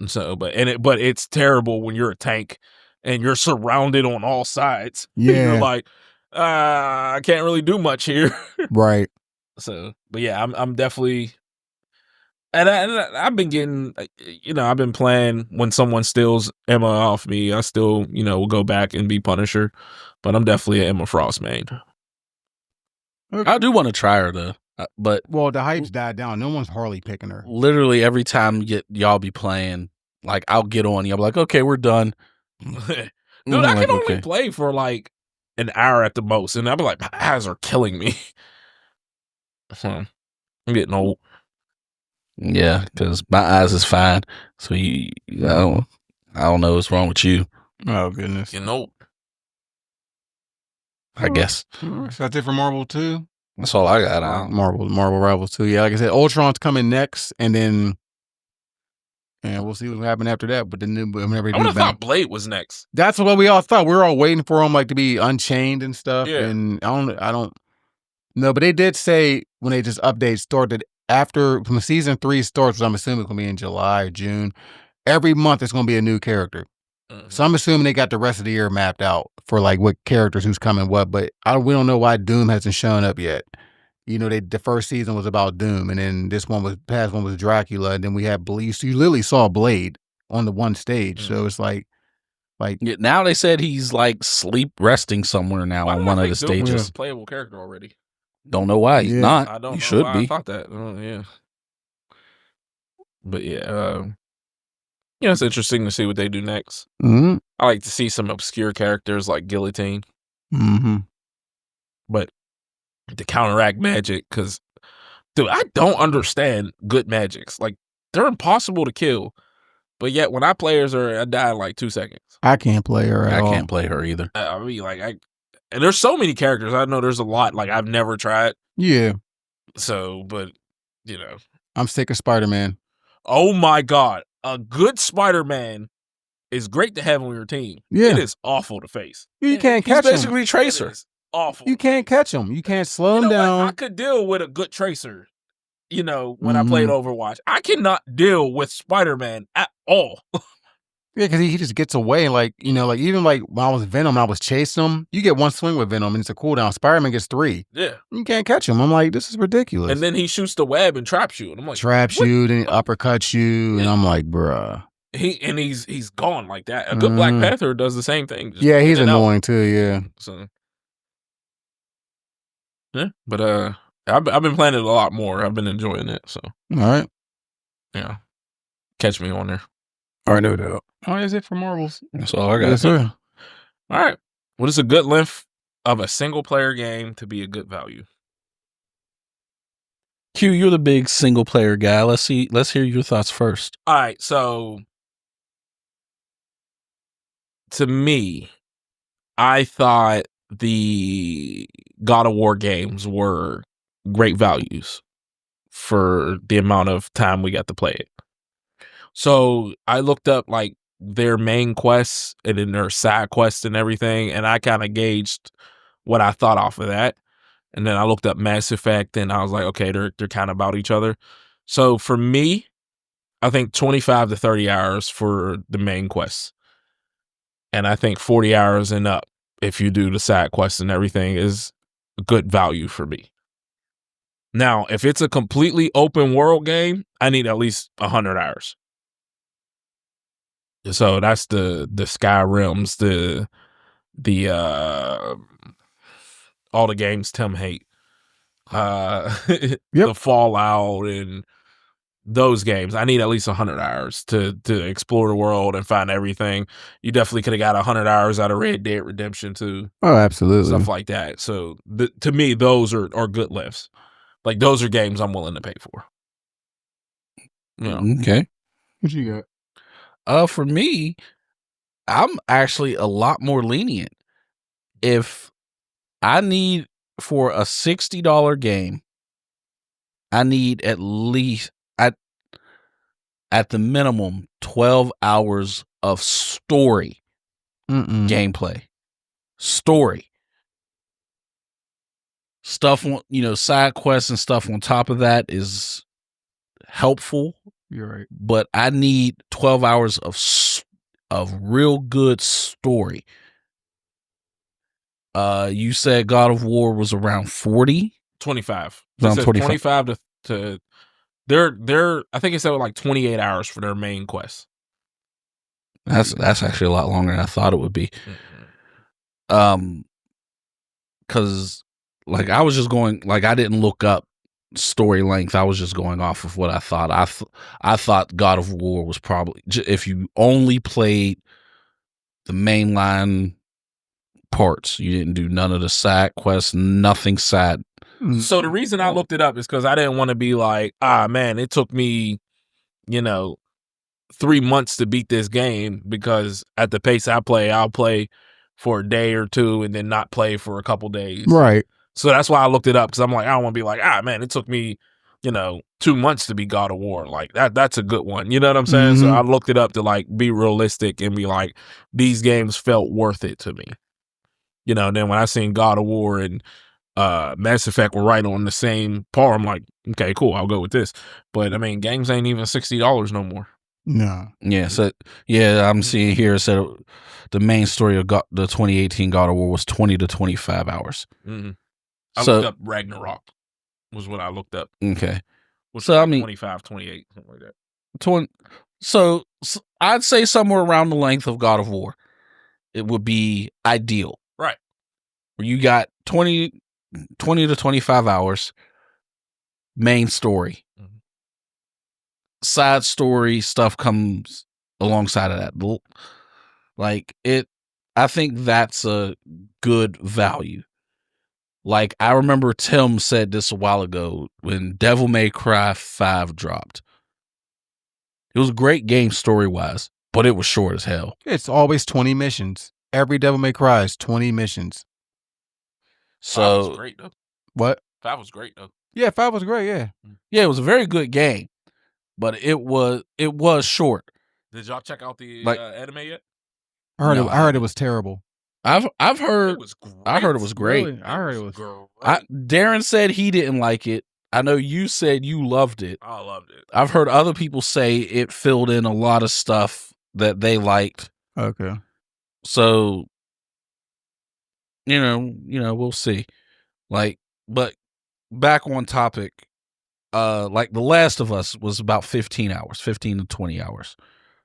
So, but it's terrible when you're a tank and you're surrounded on all sides. Yeah. You're like, I can't really do much here. Right. So, but yeah, I'm definitely, and I've been getting, I've been playing when someone steals Emma off me. I still, will go back and be Punisher, but I'm definitely an Emma Frost main. Okay. I do want to try her though, but the hype's died down. No one's hardly picking her. Literally every time y'all be playing, like I'll get on, y'all be like, okay, we're done. Dude, I can only play for like an hour at the most, and I'll be like, my eyes are killing me. I'm getting old. Yeah, because my eyes is fine. So I don't know what's wrong with you. Oh goodness, getting old. I guess. So that's it for Marvel 2. That's all I got. Marvel Rivals 2. Yeah, like I said, Ultron's coming next, and then we'll see what happens after that. But then whenever I would have thought Blade was next. That's what we all thought. We were all waiting for him like to be unchained and stuff. Yeah. And I don't know, but they did say when they just started after when season 3 starts, which I'm assuming it's gonna be in July or June. Every month it's gonna be a new character. Mm-hmm. So I'm assuming they got the rest of the year mapped out for like what characters, who's coming, what. But we don't know why Doom hasn't shown up yet. The first season was about Doom, and then past one was Dracula, and then we had Blade. So you literally saw Blade on the one stage. Mm-hmm. So it's like now they said he's like sleep resting somewhere now on one of the stages. He's a playable character already. Don't know why he's not. I don't he know should why be. I thought that. Yeah. But yeah, it's interesting to see what they do next. Mm-hmm. I like to see some obscure characters like Guillotine. Mm-hmm. But to counteract magic, because, dude, I don't understand good magics. Like, they're impossible to kill. But yet, when I play her, I die in like 2 seconds. I can't play her at all. I can't play her either. I mean, like, and there's so many characters. I know there's a lot, like, I've never tried. Yeah. So, but, you know. I'm sick of Spider-Man. Oh my God. A good Spider-Man is great to have on your team. Yeah. It is awful to face. You can't catch He's him. basically Tracer. Awful. You can't catch him. You can't slow him down. I could deal with a good Tracer, when I played Overwatch. I cannot deal with Spider-Man at all. Yeah, because he just gets away. Like, even like when I was Venom, I was chasing him. You get one swing with Venom and it's a cooldown. Spider-Man gets 3. Yeah. You can't catch him. I'm like, this is ridiculous. And then he shoots the web and traps you. And I'm like, traps you, then he uppercuts you. And I'm like, bruh. He's gone like that. A good Black Panther does the same thing. Yeah, he's annoying too, yeah. So, yeah. But I've been playing it a lot more. I've been enjoying it. So, all right. Yeah. Catch me on there. All right, no doubt. Oh, is it for Marvels? That's all I got. Yes, sir. All right. What is a good length of a single player game to be a good value? Q, you're the big single player guy. Let's hear your thoughts first. All right. So, to me, I thought the God of War games were great values for the amount of time we got to play it. So I looked up like their main quests and then their side quests and everything, and I kind of gauged what I thought off of that. And then I looked up Mass Effect, and I was like, okay, they're kind of about each other. So for me, I think 25 to 30 hours for the main quests. And I think 40 hours and up, if you do the side quests and everything, is a good value for me. Now, if it's a completely open world game, I need at least 100 hours. So that's the Skyrims, the all the games Tim hate. The Fallout and those games. I need at least 100 hours to explore the world and find everything. You definitely could have got 100 hours out of Red Dead Redemption too. Oh, absolutely. Stuff like that. So to me, those are good lifts. Like, those are games I'm willing to pay for. Okay. What you got? For me, I'm actually a lot more lenient. If I need for a $60 game, I need at least at the minimum 12 hours of story gameplay. Story. Stuff, side quests and stuff on top of that is helpful. You're right. But I need 12 hours of real good story. You said God of War was around 40? 25. Around 25 to they're I think it said like 28 hours for their main quest. That's actually a lot longer than I thought it would be. Cause like I was just going, like, I didn't look up story length. I was just going off of what I thought. I thought God of War was probably, if you only played the mainline parts, you didn't do none of the side quests, nothing side. So the reason I looked it up is because I didn't want to be like, man, it took me, 3 months to beat this game, because at the pace I play, I'll play for a day or two and then not play for a couple days. Right. So that's why I looked it up, because I'm like, I don't want to be like, man, it took me, 2 months to beat God of War. Like, that's a good one. You know what I'm saying? So I looked it up to like be realistic and be like, these games felt worth it to me. And then when I seen God of War and Mass Effect were right on the same par, I'm like, okay, cool, I'll go with this. But I mean, games ain't even $60 no more. No. Yeah. So I'm seeing here, it said the main story of the 2018 God of War was 20 to 25 hours. Mm-hmm. I looked up Ragnarok was what I looked up. Okay. So I mean 25, 28, something like that. So I'd say somewhere around the length of God of War, it would be ideal. Right. Where you got 20 to 25 hours, main story. Mm-hmm. Side story stuff comes alongside of that. Like, I think that's a good value. Like, I remember Tim said this a while ago when Devil May Cry 5 dropped. It was a great game story-wise, but it was short as hell. It's always 20 missions. Every Devil May Cry is 20 missions. So 5 was great, though. What? 5 was great, though. Yeah, 5 was great, yeah. Yeah, it was a very good game, but it was short. Did y'all check out the anime yet? I heard it was terrible. I've heard it was great. I heard it was great. Really? I heard it was great. Darren said he didn't like it. I know you said you loved it. I loved it. I've heard other people say it filled in a lot of stuff that they liked. Okay. So, you know, we'll see. Like, but back on topic, like The Last of Us was about 15 to 20 hours.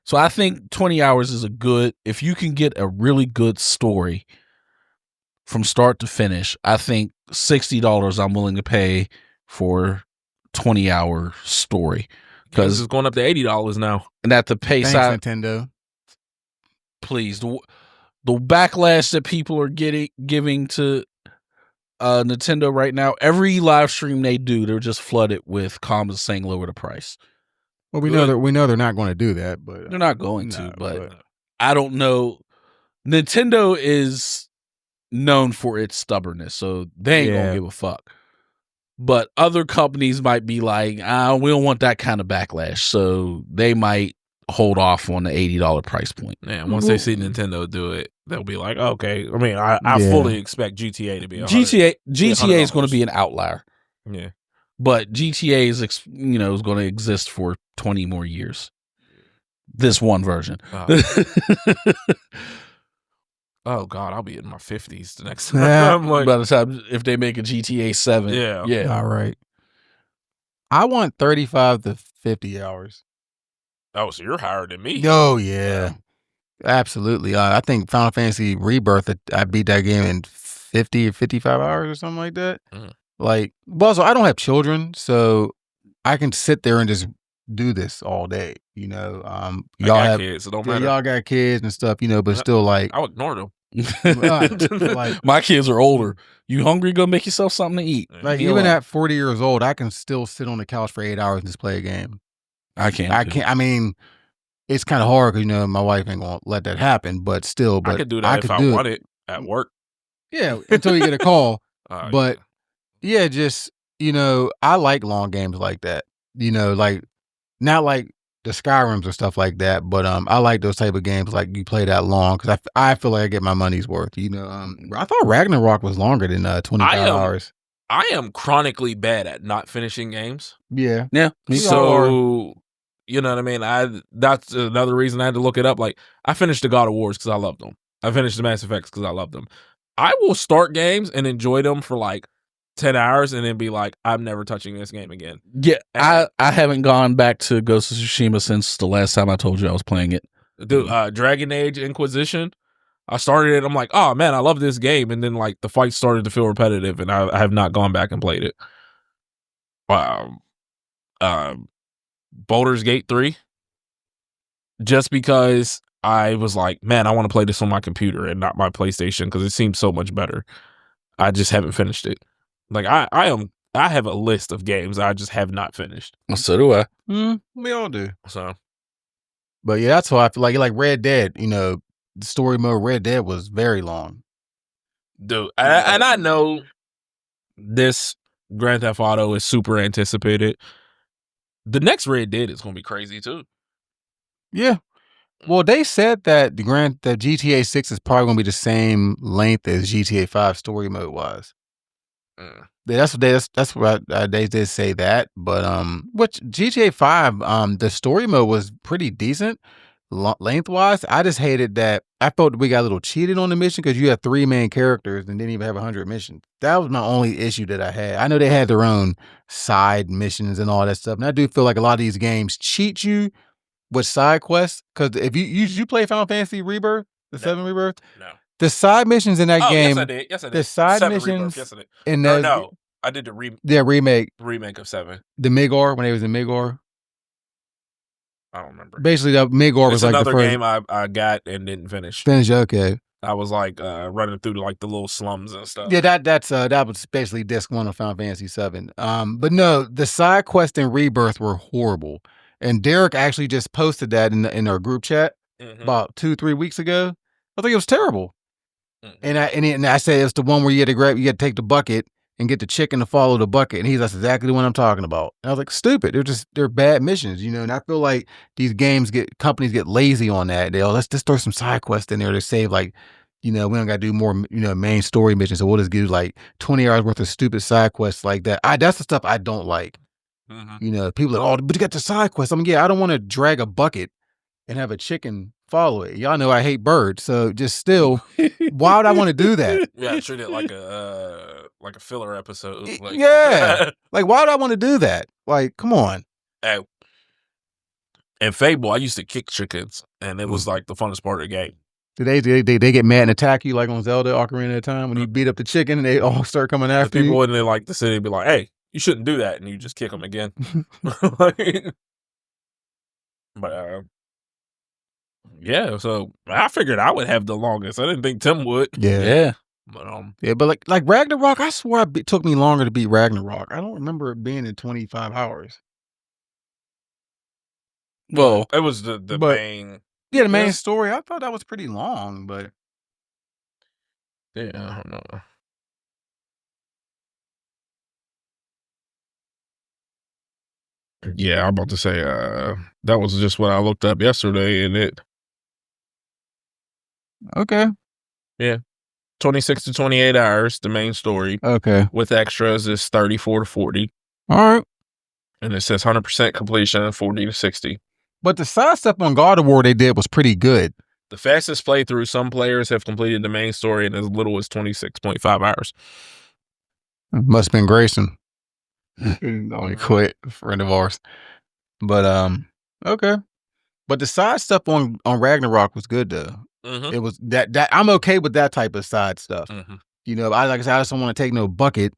So I think 20 hours is if you can get a really good story from start to finish, I think $60 I'm willing to pay for 20-hour story. Because it's going up to $80 now. And at the pace Thanks, Nintendo. Please, the backlash that people are giving to Nintendo right now, every live stream they do, they're just flooded with comments saying lower the price. Well, we know they're not going to do that, but they're not going to. But I don't know. Nintendo is known for its stubbornness, so they ain't gonna give a fuck. But other companies might be like, we don't want that kind of backlash, so they might hold off on the $80 price point. Yeah, once they see Nintendo do it, they'll be like, okay. I mean, I fully expect GTA to be GTA is going to be an outlier. Yeah, but GTA is going to exist for 20 more years. This one version. Oh God, I'll be in my 50s the next time. Yeah. Like, by the time if they make a GTA 7. Yeah. All right. I want 35 to 50 hours. Oh, so you're higher than me. Oh yeah. Absolutely. I think Final Fantasy Rebirth, I beat that game in 50 or 55 hours or something like that. Like, well, so I don't have children, so I can sit there and just do this all day. Y'all have kids, so don't matter. Y'all got kids and stuff, but still, like, I'll ignore them. Like, my kids are older. You hungry? Go make yourself something to eat. Like, even at 40 years old, I can still sit on the couch for 8 hours and just play a game. I can't. I mean, it's kind of hard because my wife ain't gonna let that happen. But still, I could do that if I wanted at work. Yeah, until you get a call. But yeah, just I like long games like that. Like not like the Skyrims or stuff like that. But I like those type of games like you play that long because I feel like I get my money's worth. I thought Ragnarok was longer than 25 hours. I am chronically bad at not finishing games. Yeah. So you know what I mean? That's another reason I had to look it up. Like, I finished the God of Wars because I loved them. I finished the Mass Effects because I loved them. I will start games and enjoy them for like 10 hours and then be like, I'm never touching this game again. Yeah, I haven't gone back to Ghost of Tsushima since the last time I told you I was playing it. Dude, Dragon Age Inquisition, I started it. I'm like, oh man, I love this game. And then like the fight started to feel repetitive and I have not gone back and played it. Baldur's Gate 3, just because I was like, man, I want to play this on my computer and not my PlayStation because it seems so much better. I just haven't finished it. Like I have a list of games I just have not finished. So do I. We all do. So, but yeah, that's why I feel like Red Dead. The story mode Red Dead was very long, dude. And I know this Grand Theft Auto is super anticipated. The next Red Dead is going to be crazy too. Yeah. Well, they said that the GTA 6 is probably going to be the same length as GTA 5 story mode was. That's what they did say that. But which GTA 5 the story mode was pretty decent lengthwise. I just hated that I felt we got a little cheated on the mission because you had 3 main characters and didn't even have 100 missions. That was my only issue that I had. I know they had their own side missions and all that stuff, and I do feel like a lot of these games cheat you with side quests. Because if you play Final Fantasy Rebirth, the 7 Rebirth, no, the side missions in that game. Yes, I did. The side 7 missions Rebirth, yes, I did. in no, I did the remake of 7. The Migor when they was in Migor. I don't remember. Basically, the Migor was like another the first game I got and didn't finish. Okay. I was like running through like the little slums and stuff. Yeah, that was basically disc 1 of Final Fantasy 7. But no, the side quests in Rebirth were horrible. And Derek actually just posted that in our group chat about 2-3 weeks ago. I think it was terrible. And I said it's the one where you had to take the bucket and get the chicken to follow the bucket. And that's exactly the one I'm talking about. And I was like, stupid. They're bad missions, And I feel like these companies get lazy on that. Let's just throw some side quests in there to save we don't got to do more, main story missions. So we'll just do like 20 hours worth of stupid side quests like that. That's the stuff I don't like. People are like, oh, but you got the side quests. I don't want to drag a bucket and have a chicken follow it. Y'all know I hate birds, so just still, why would I want to do that? Yeah, treat it like a filler episode. Yeah, like why would I want to do that? Like, come on. Hey, in Fable, I used to kick chickens, and it was like the funnest part of the game. Do they get mad and attack you like on Zelda Ocarina of Time when you beat up the chicken and they all start coming after you? People in the city be like, "Hey, you shouldn't do that," and you just kick them again. But yeah, so I figured I would have the longest. I didn't think Tim would. Yeah. But but like Ragnarok, I swore it took me longer to beat Ragnarok. I don't remember it being in 25 hours. Well, it was the main. Yeah, the main story. I thought that was pretty long, but yeah, I don't know. Yeah, I'm about to say that was just what I looked up yesterday, and it. Okay. Yeah. 26 to 28 hours, the main story. Okay. With extras is 34 to 40. All right. And it says 100% completion, 40 to 60. But the side stuff on God of War they did was pretty good. The fastest playthrough, some players have completed the main story in as little as 26.5 hours. Must have been Grayson. Only quit, a friend of ours. But okay. But the side stuff on Ragnarok was good though. It was that I'm okay with that type of side stuff. I just don't want to take no bucket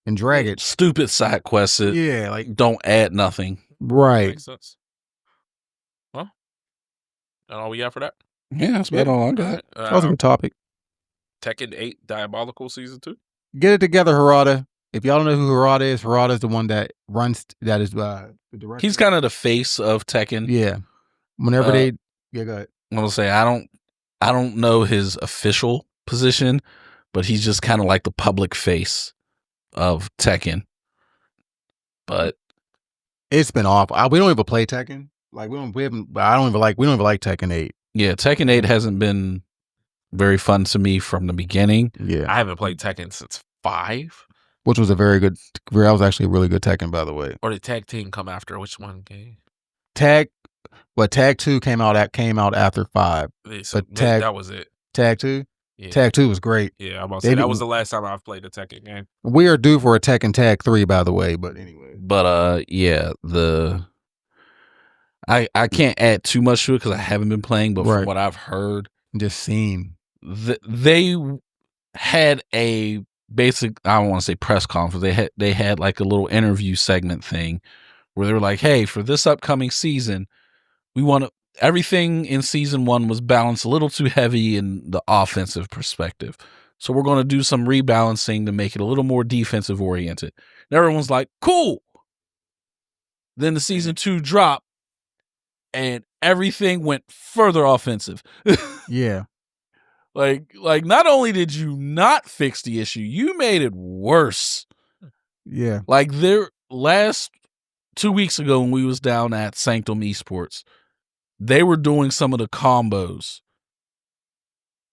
and drag it. Stupid side quests. Yeah, like don't add nothing. Right. Makes sense. Well, that all we got for that? Yeah, that's about all I got. That was a good topic. Tekken 8 Diabolical Season 2. Get it together, Harada. If y'all don't know who Harada is the one that runs, that is the director. He's kind of the face of Tekken. Yeah. Whenever go ahead. I'm gonna say I don't know his official position, but he's just kind of like the public face of Tekken. But it's been awful. We don't even play Tekken. Like we don't even like Tekken 8. Yeah, Tekken 8 hasn't been very fun to me from the beginning. Yeah. I haven't played Tekken since 5. Which was that was actually a really good Tekken, by the way. Or did Tag Team come after? Which one game? Tag 2 came out after 5. So but that was it. Tag 2? Yeah. Tag 2 was great. Yeah, I'm about to say that was the last time I've played a Tekken game. We are due for a Tekken Tag 3, by the way, but anyway. But yeah, I can't add too much to it because I haven't been playing, but from what I've heard, just seen, they had a basic, I don't want to say press conference. They had like a little interview segment thing where they were like, hey, for this upcoming season, we want to, everything in season 1 was balanced a little too heavy in the offensive perspective. So we're going to do some rebalancing to make it a little more defensive oriented. And everyone's like, cool. Then the season 2 dropped and everything went further offensive. Yeah. Like not only did you not fix the issue, you made it worse. Yeah. Like their last 2 weeks ago when we was down at Sanctum Esports, they were doing some of the combos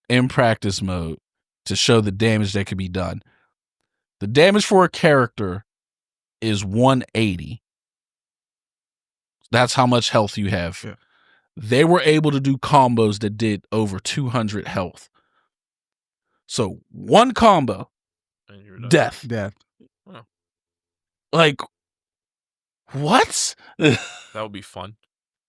in practice mode to show the damage that could be done. The damage for a character is 180. That's how much health you have. Yeah. They were able to do combos that did over 200 health. So one combo, death. Oh. Like, what? That would be fun.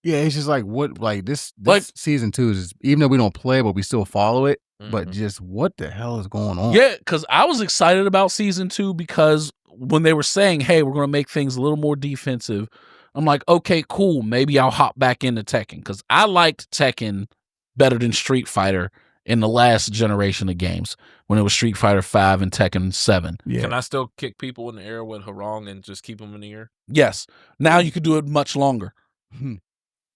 Yeah, it's just like what, like this season 2 is, even though we don't play, but we still follow it. But just what the hell is going on? Yeah, because I was excited about season 2 because when they were saying, hey, we're going to make things a little more defensive, I'm like, okay, cool. Maybe I'll hop back into Tekken because I liked Tekken better than Street Fighter in the last generation of games when it was Street Fighter 5 and Tekken 7. Yeah. Can I still kick people in the air with Harong and just keep them in the air? Yes. Now you can do it much longer.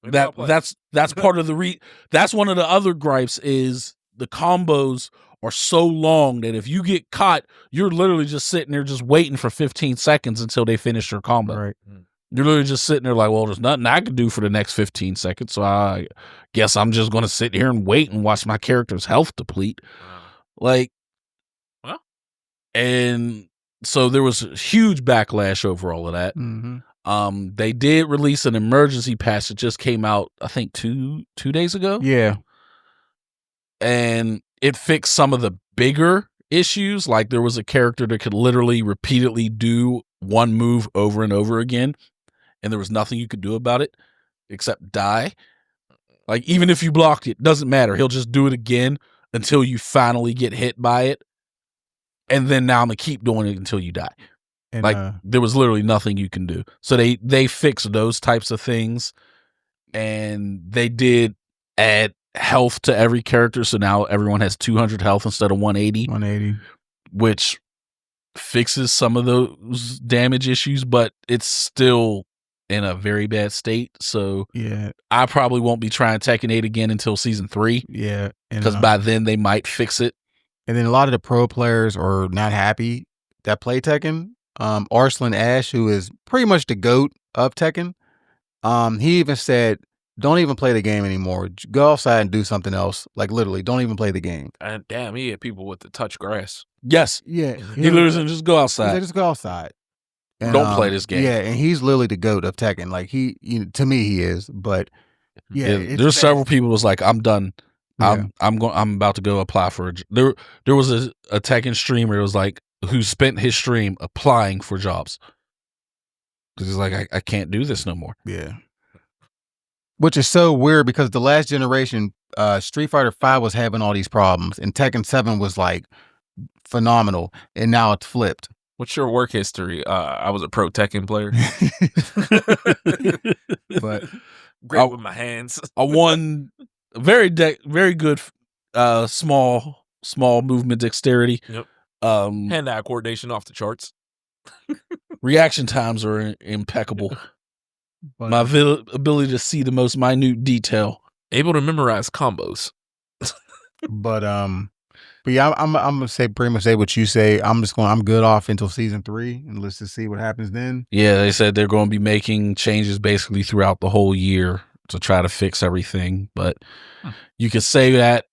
That's part of the that's one of the other gripes is the combos are so long that if you get caught, you're literally just sitting there just waiting for 15 seconds until they finish your combo. Right. You're literally just sitting there like, well, there's nothing I can do for the next 15 seconds, so I guess I'm just going to sit here and wait and watch my character's health deplete. Like, well, and so there was a huge backlash over all of that. Mm-hmm. They did release an emergency patch that just came out, I think, two days ago. Yeah. And it fixed some of the bigger issues. Like there was a character that could literally repeatedly do one move over and over again, and there was nothing you could do about it except die. Like even if you blocked it, doesn't matter. He'll just do it again until you finally get hit by it. And then now I'm going to keep doing it until you die. And, like there was literally nothing you can do. So they fixed those types of things, and they did add health to every character. So now everyone has 200 health instead of 180. 180. Which fixes some of those damage issues, but it's still in a very bad state. So yeah, I probably won't be trying Tekken 8 again until season 3. Yeah. Because by then they might fix it. And then a lot of the pro players are not happy that play Tekken. Arslan Ash, who is pretty much the GOAT of Tekken, he even said, don't even play the game anymore. Go outside and do something else. Like literally, don't even play the game. And damn, he had people with the touch grass. Yes. Yeah. He literally said, just go outside. Just go outside. And, don't play this game. Yeah, and he's literally the GOAT of Tekken. Like to me, he is. But yeah, there's several people was like, I'm done. Yeah. I'm about to go apply for a. There was a Tekken streamer. It was like who spent his stream applying for jobs because he's like, I can't do this no more. Yeah. Which is so weird because the last generation, Street Fighter 5 was having all these problems, and Tekken 7 was like phenomenal, and now it's flipped. What's your work history? I was a pro Tekken player. But great with my hands. I won very good small movement dexterity. Yep. Hand-eye coordination off the charts. Reaction times are impeccable. But, my ability to see the most minute detail. Able to memorize combos. But yeah, I'm gonna say pretty much what you say. I'm good off until season 3, and let's just see what happens then. Yeah, they said they're going to be making changes basically throughout the whole year to try to fix everything. But you could say that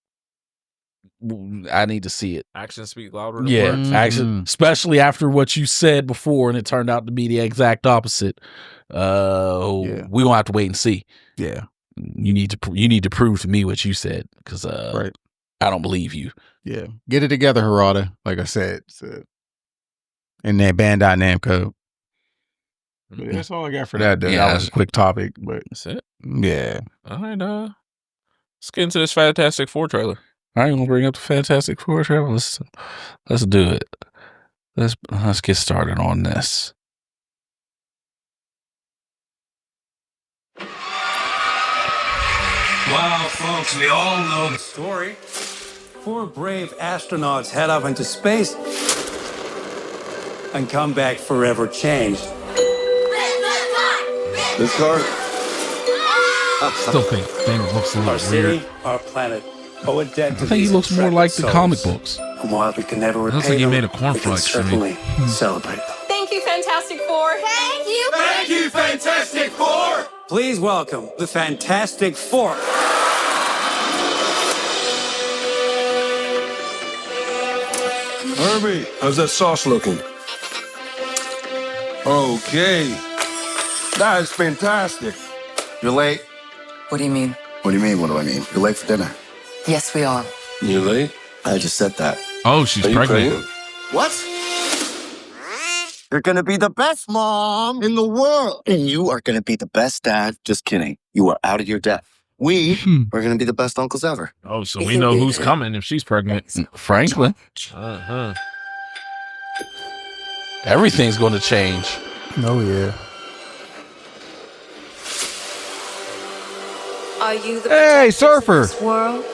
I need to see it. Actions speak louder than words. Action, especially after what you said before, and it turned out to be the exact opposite. We're gonna have to wait and see. Yeah, you need to prove to me what you said because right. I don't believe you. Yeah, get it together, Harada. Like I said, and that Bandai Namco. But that's all I got for that. Dude. Yeah, that was a quick topic, but that's it. Yeah. All right. Let's get into this Fantastic Four trailer. All right, we'll bring up the Fantastic Four trailer. Let's do it. Let's get started on this. Wow, folks, we all know the story. 4 brave astronauts head off into space and come back forever changed. This car? I still think Thanos looks a little Our city, weird. our planet, owe a debt to I think he looks more like the comic books. And while we can never repay Looks like he them, made a we can cornflakes to me. certainly celebrate them. Thank you, Fantastic Four. Thank you. Thank you, Fantastic Four! Please welcome the Fantastic Four. Herbie, how's that sauce looking? Okay. That is fantastic. You're late. What do you mean? What do you mean? What do I mean? You're late for dinner. Yes, we are. You late? I just said that. Oh, she's Are you pregnant. What? You're gonna be the best mom in the world. And you are gonna be the best dad. Just kidding. You are out of your depth. We are gonna be the best uncles ever. Oh, so we know who's coming if she's pregnant. Franklin. Uh-huh. Everything's going to change. Oh yeah. Are you the Hey, protectors Surfer. of this world?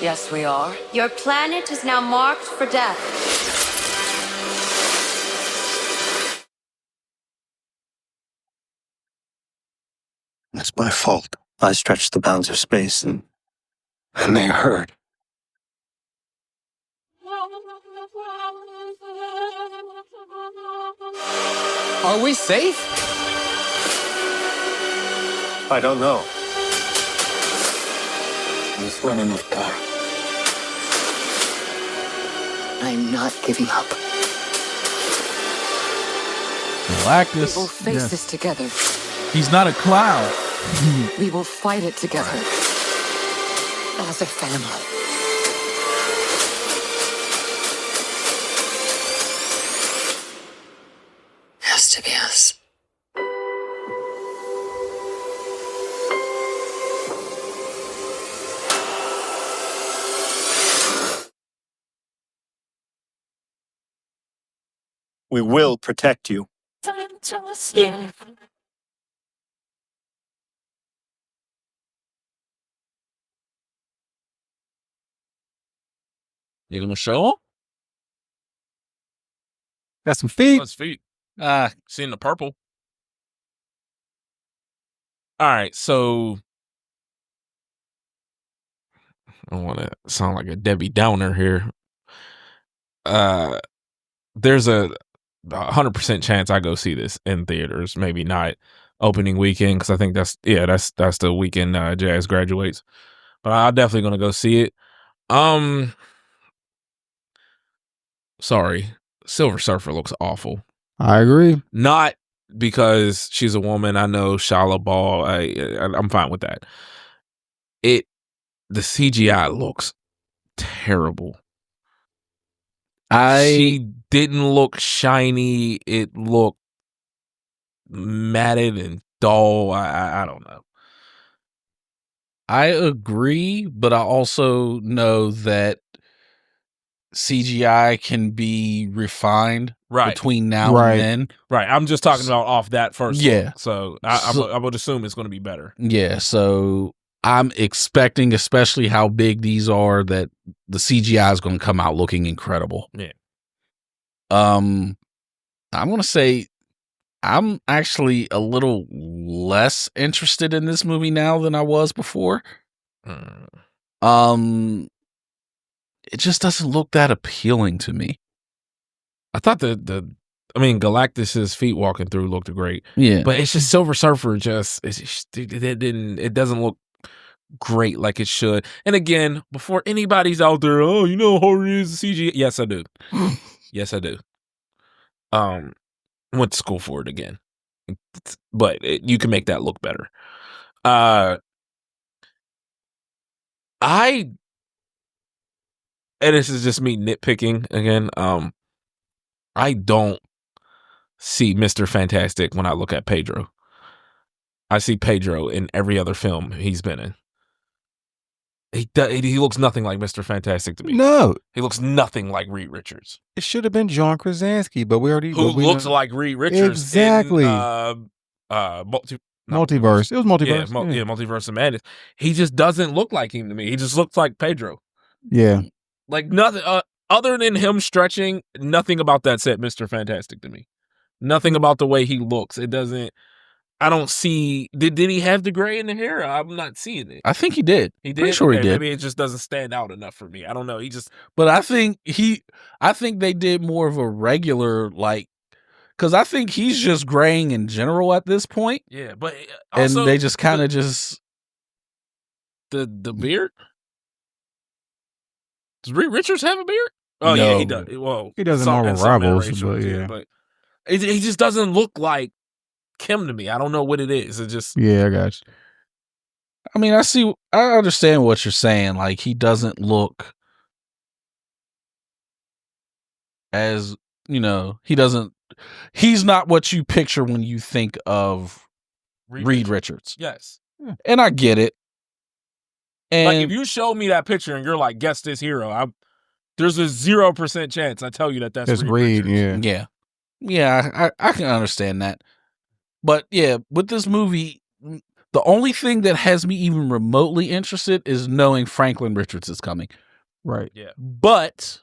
Yes, we are. Your planet is now marked for death. It's my fault. I stretched the bounds of space and they hurt. Are we safe? I don't know. He's running with time. I'm not giving up. Galactus. We will face this together. He's not a clown. We will fight it together. As a family. Has to be us. We will protect you. You gonna show him? Got some feet. His feet. Ah, Seeing the purple. All right, so I don't want to sound like a Debbie Downer here. There's a 100% chance I go see this in theaters. Maybe not opening weekend because I think that's the weekend Jazz graduates. But I'm definitely gonna go see it. Sorry, Silver Surfer looks awful. I agree. Not because she's a woman. I know Shala Ball. I'm fine with that. The CGI looks terrible. She didn't look shiny. It looked matted and dull. I don't know. I agree, but I also know that CGI can be refined between now and then. Right. I'm just talking about off that first Yeah. look. So I would assume it's going to be better. Yeah, so I'm expecting, especially how big these are, that the CGI is going to come out looking incredible. Yeah. I'm going to say I'm actually a little less interested in this movie now than I was before. It just doesn't look that appealing to me. I thought Galactus's feet walking through looked great. Yeah. But it's just Silver Surfer it doesn't look great like it should. And again, before anybody's out there, oh, you know how hard it is to CG. Yes, I do. Yes, I do. Went to school for it again. But you can make that look better. And this is just me nitpicking again. I don't see Mr. Fantastic when I look at Pedro. I see Pedro in every other film he's been in. He looks nothing like Mr. Fantastic to me. No. He looks nothing like Reed Richards. It should have been John Krasinski, but we already... Who looks like Reed Richards exactly. in Multiverse. It was Multiverse. Yeah, Multiverse of Madness. He just doesn't look like him to me. He just looks like Pedro. Yeah. Like nothing other than him stretching, nothing about that said Mr. Fantastic to me. Nothing about the way he looks. It doesn't. I don't see. Did he have the gray in the hair? I'm not seeing it. I think he did. He did. Pretty sure he did. Maybe it just doesn't stand out enough for me. I don't know. But I think they did more of a regular, like, because I think he's just graying in general at this point. Yeah, but also, and they just kind of just the beard. Does Reed Richards have a beard? Oh No. yeah, he does. Well, He does in Marvel Rivals, but yeah. But he just doesn't look like Kim to me. I don't know what it is. It just Yeah, I got you. I mean, I understand what you're saying. Like, he doesn't look as, he's not what you picture when you think of Reed Richards. Yes. And I get it. And like if you show me that picture and you're like, guess this hero, there's a 0% chance I tell you that's Reed. Yeah. Yeah, I can understand that. But yeah, with this movie, The only thing that has me even remotely interested is knowing Franklin Richards is coming. Right. Yeah. But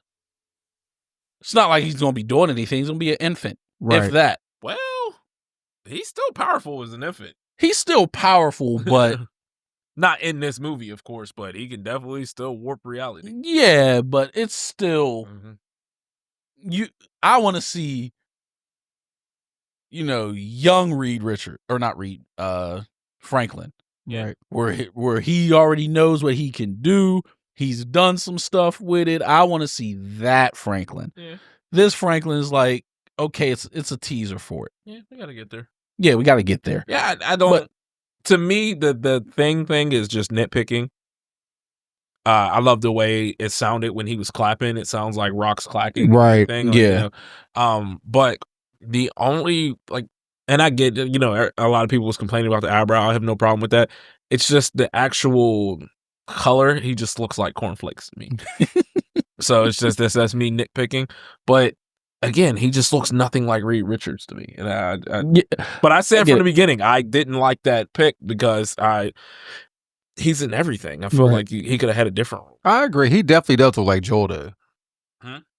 it's not like he's going to be doing anything. He's going to be an infant, Right. if that. Well, he's still powerful as an infant. He's still powerful, but not in this movie, of course, but he can definitely still warp reality. yeah, but it's still I want to see, young Reed Richard, or not Reed, Franklin. Right. Where he already knows what he can do. He's done some stuff with it. I want to see that Franklin. Yeah. This Franklin is like, okay, it's a teaser for it. Yeah, we got to get there. Yeah, we got to get there. Yeah, I don't. But, to me, the thing is just nitpicking. I love the way it sounded when he was clapping. It sounds like rocks clacking. Right. Yeah. But the only and I get, a lot of people was complaining about the eyebrow. I have no problem with that. It's just the actual color. He just looks like cornflakes to me. So it's just that's me nitpicking. But again, he just looks nothing like Reed Richards to me. And but I said from the beginning, I didn't like that pick because he's in everything. I feel like he could have had a different role. I agree. He definitely does look like Joel though.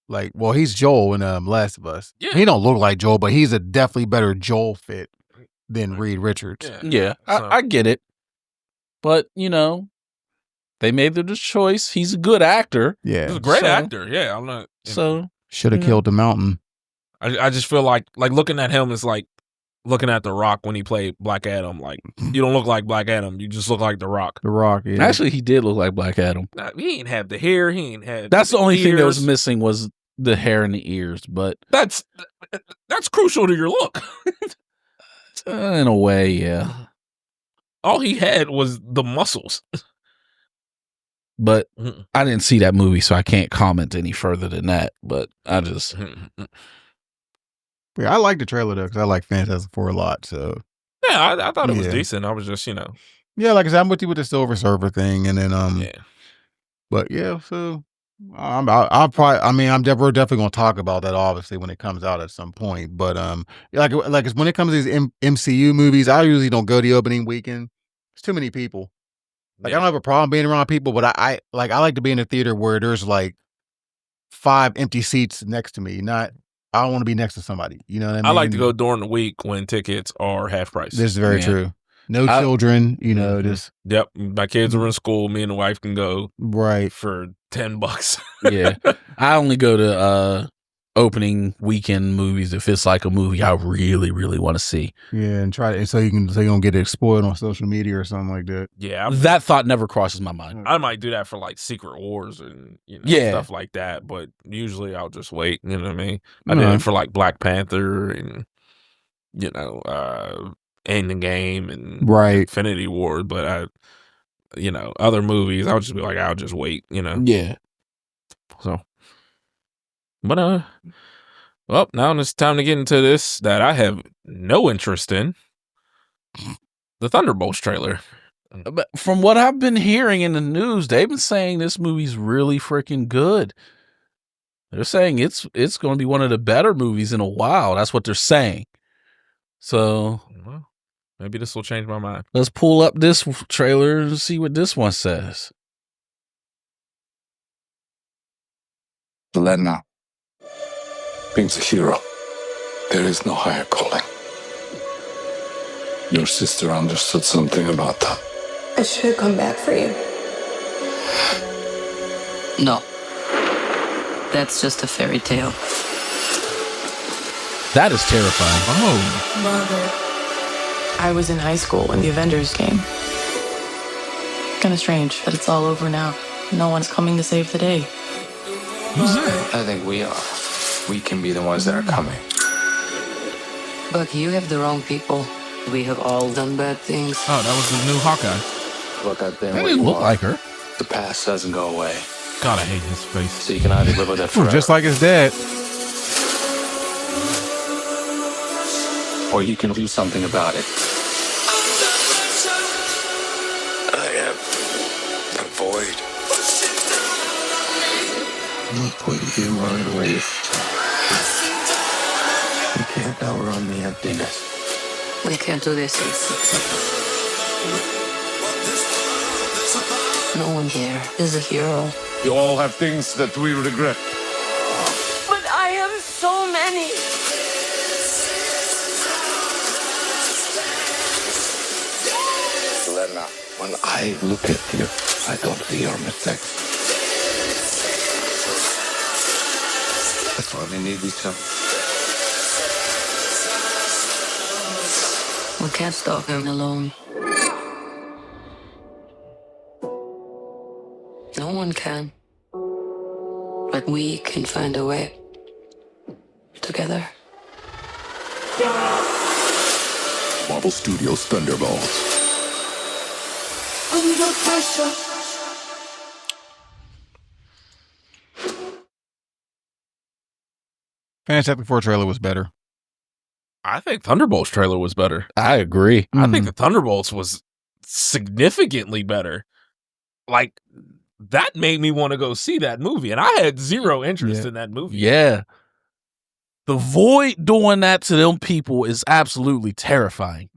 Like, well, he's Joel in Last of Us. Yeah. He don't look like Joel, but he's a definitely better Joel fit than Reed Richards. Yeah. I get it. But, they made their choice. He's a good actor. Yeah. He's a great actor. Yeah, I'm not. So should have killed the mountain. I just feel like looking at him is like looking at The Rock when he played Black Adam. Like, you don't look like Black Adam. You just look like The Rock. The Rock, yeah. Actually, he did look like Black Adam. Nah, he ain't have the hair. He ain't have. That's the only thing that was missing was the hair and the ears. But that's crucial to your look. In a way, yeah. All he had was the muscles. But I didn't see that movie, so I can't comment any further than that. But I just... Yeah, I like the trailer, though, because I like Fantastic Four a lot, so... Yeah, I thought it was decent. I was just, Yeah, like I said, I'm with you with the Silver Surfer thing, and then, Yeah. But, yeah, so... I'll probably... we're definitely going to talk about that, obviously, when it comes out at some point, but, like when it comes to these MCU movies, I usually don't go the opening weekend. It's too many people. Like, I don't have a problem being around people, but I like to be in a theater where there's, 5 empty seats next to me, I don't want to be next to somebody. You know what I mean? I like to go during the week when tickets are half price. This is very true. No children, just... Yep. My kids are in school. Me and the wife can go. Right. For $10. Yeah. I only go to opening weekend movies if it's like a movie I really, really want to see. Yeah, and so you don't get it spoiled on social media or something like that. Yeah. That thought never crosses my mind. I might do that for Secret Wars and stuff like that, but usually I'll just wait. You know what I mean? I did it for Black Panther and Endgame and Infinity War, but other movies I'll just be like, I'll just wait. Yeah. So, but well, now it's time to get into this that I have no interest in. The Thunderbolts trailer. But from what I've been hearing in the news, they've been saying this movie's really freaking good. They're saying it's going to be one of the better movies in a while. That's what they're saying. So, well, maybe this will change my mind. Let's pull up this trailer and see what this one says. Selena. Being a hero, there is no higher calling. Your sister understood something about that. I should come back for you. No. That's just a fairy tale. That is terrifying. Oh. Mother. I was in high school when the Avengers came. Kind of strange that it's all over now. No one's coming to save the day. Who's that? I think we are. We can be the ones that are coming. Buck, you have the wrong people. We have all done bad things. Oh, that was the new Hawkeye. Look, I've been That where didn't you look are. like her. The past doesn't go away. God, I hate his face. So you can either live with it forever. Just like his dad. Or you can do something about it. I am the void. Look what you are with. You can't outrun the emptiness. We can't do this. No one here is a hero. You all have things that we regret. But I have so many. Lena, when I look at you, I don't see your mistakes. That's why we need each other. We can't stop him alone. No one can. But we can find a way. Together. Marvel Studios Thunderbolts. Under pressure. Fantastic Four trailer was better. I think Thunderbolts trailer was better. I agree. I think the Thunderbolts was significantly better. Like, that made me want to go see that movie, and I had zero interest in that movie. Yeah. The Void doing that to them people is absolutely terrifying.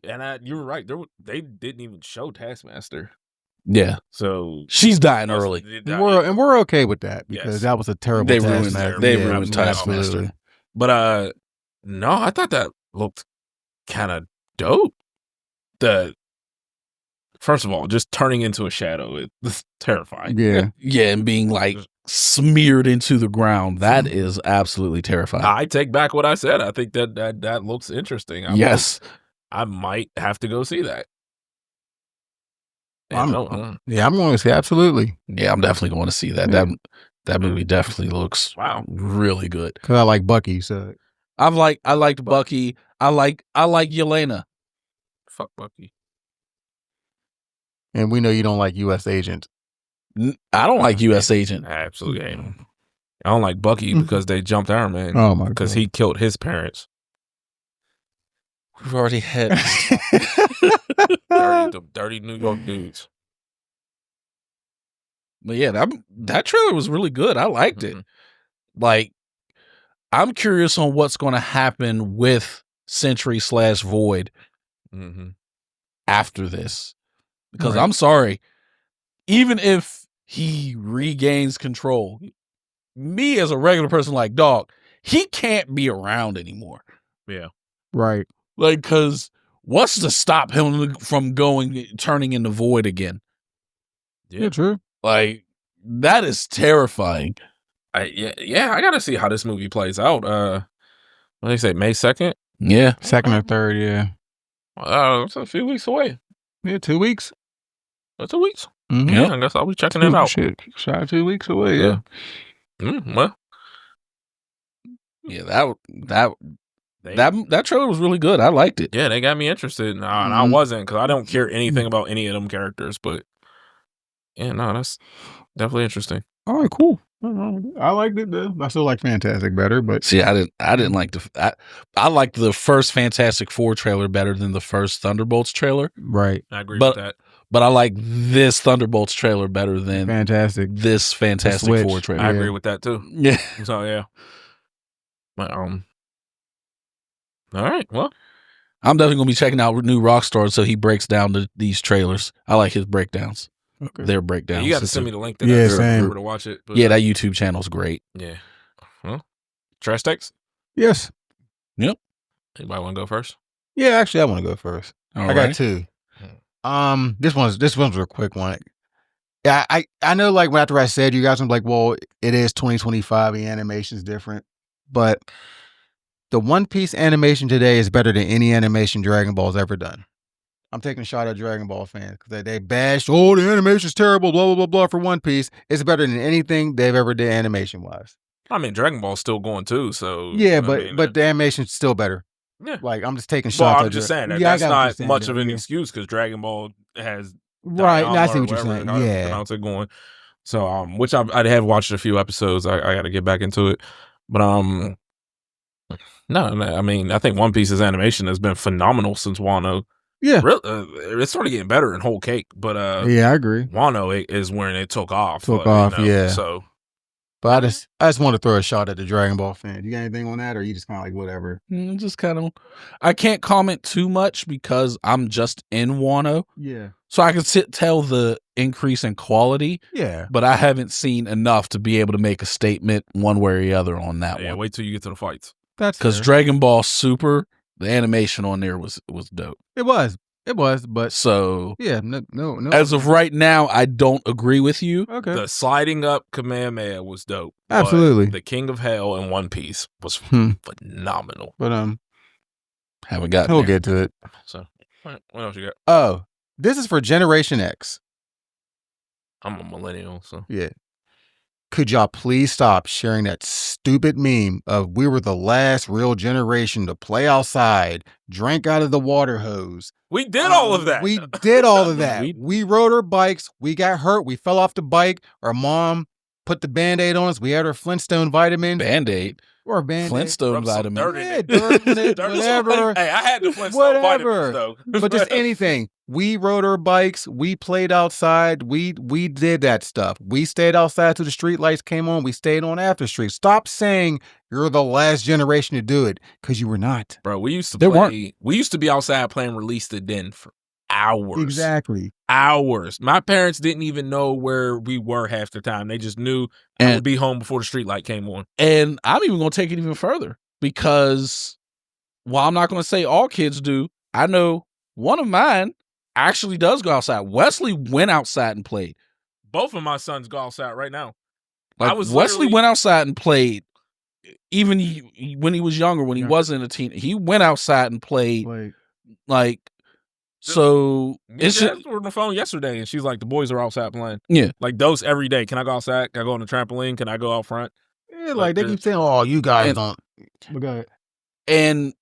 And you were right. They didn't even show Taskmaster. Yeah. So she's dying early. And we're okay with that because that was a terrible They Taskmaster. ruined Taskmaster. But no, I thought that looked kind of dope. First of all, just turning into a shadow is terrifying. Yeah. Yeah, and being like smeared into the ground. That is absolutely terrifying. I take back what I said. I think that looks interesting. I might have to go see that. I'm going to see, absolutely. Yeah, I'm definitely going to see that. Yeah. That movie definitely looks really good. Because I like Bucky, so I liked Bucky. I like Yelena. Fuck Bucky. And we know you don't like U.S. Agent. I don't like U.S. Agent. I absolutely hate him. I don't like Bucky because they jumped Iron Man. Oh my god! Because he killed his parents. We've already had dirty New York dudes. But yeah, that trailer was really good. I liked it. Like, I'm curious on what's going to happen with Sentry / Void after this. Because I'm sorry, even if he regains control, me as a regular person, like, dog, he can't be around anymore. Yeah. Right. Like, because what's to stop him from turning into Void again? Yeah, true. Like, that is terrifying. I gotta see how this movie plays out. What do they say, May 2nd? Yeah. 2nd or 3rd, yeah. It's a few weeks away. Yeah, 2 weeks. 2 weeks? Mm-hmm. Yeah, I guess I'll be checking it out. Shit, shy 2 weeks away, yeah. Well. Yeah, that trailer was really good. I liked it. Yeah, they got me interested. And I wasn't, because I don't care anything about any of them characters, but yeah, no, that's definitely interesting. All right, cool. I liked it though. I still like Fantastic better, but see, I didn't like I liked the first Fantastic Four trailer better than the first Thunderbolts trailer. Right. I agree with that. But I like this Thunderbolts trailer better than this Fantastic Four trailer. I agree with that too. Yeah. So yeah. But all right. Well, I'm definitely gonna be checking out New Rockstar so he breaks down these trailers. I like his breakdowns. Okay. Their breakdowns. You got to send me the link to same. to watch it. But, yeah, that YouTube channel's great. Yeah. Well, Trash Text? Yes. Yep. Anybody want to go first? Yeah, actually, I want to go first. I got 2. This one's a quick one. Yeah, I know. Like after I said, you guys were like, "Well, it is 2025. The animation's different," but the One Piece animation today is better than any animation Dragon Ball's ever done. I'm taking a shot at Dragon Ball fans because they bashed, "Oh, the animation's terrible," blah blah blah blah for One Piece. It's better than anything they've ever did animation wise. I mean, Dragon Ball's still going too, so yeah, but the animation's still better. Yeah, like I'm just taking shots. Well, I'm just saying that's not much of an excuse because Dragon Ball has right. No, I see what you're saying. Yeah, how's it going? So, which I have watched a few episodes. I got to get back into it, but no, I mean, I think One Piece's animation has been phenomenal since Wano. Yeah, it's sort of getting better in Whole Cake, but yeah, I agree. Wano is when it took off. Yeah. So But I just want to throw a shot at the Dragon Ball fan. You got anything on that, or you just kind of like whatever? Just kind of. I can't comment too much because I'm just in Wano. Yeah. So I can tell the increase in quality. Yeah. But I haven't seen enough to be able to make a statement one way or the other on that one. Yeah, wait till you get to the fights. That's because Dragon Ball Super, the animation on there was dope. It was, but so yeah, no. As of right now, I don't agree with you. Okay. The sliding up Kamehameha was dope. Absolutely. The King of Hell in One Piece was phenomenal. But haven't gotten. We'll get to it. So what else you got? Oh, this is for Generation X. I'm a millennial, so yeah. Could y'all please stop sharing that stupid meme of we were the last real generation to play outside, drank out of the water hose. We did all of that. We did all of that. we rode our bikes. We got hurt. We fell off the bike. Our mom put the Band-Aid on us. We had our Flintstone vitamin. Band-Aid? Or Band-Aid. Flintstone vitamin. Dirt in it, whatever. Hey, I had the Flintstone vitamins, though. But just anything. We rode our bikes. We played outside. We did that stuff. We stayed outside till the street lights came on. We stayed on after street. Stop saying you're the last generation to do it, because you were not. Bro, we used to be outside playing Release the Den for hours. Exactly. Hours. My parents didn't even know where we were half the time. They just knew I would be home before the street light came on. And I'm even going to take it even further, because while I'm not going to say all kids do, I know one of mine actually does go outside. Wesley went outside and played. Both of my sons go outside right now. Like, Wesley went outside and played. Even when he was younger, when he wasn't a teen, he went outside and played. Like, so it's just on the phone yesterday, and she's like, "The boys are outside playing." Yeah, like those every day. Can I go outside? Can I go on the trampoline? Can I go out front? Yeah, like they keep saying, "Oh, you guys don't." But go ahead. And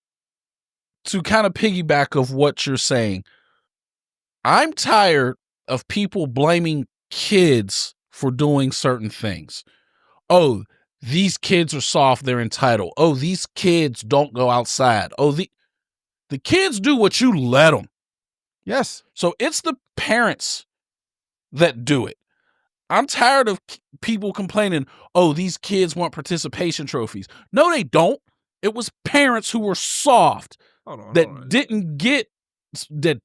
to kind of piggyback of what you're saying, I'm tired of people blaming kids for doing certain things. Oh, these kids are soft, they're entitled. Oh, these kids don't go outside. Oh, the kids do what you let them. Yes. So it's the parents that do it. I'm tired of people complaining, oh, these kids want participation trophies. No, they don't. It was parents who were soft that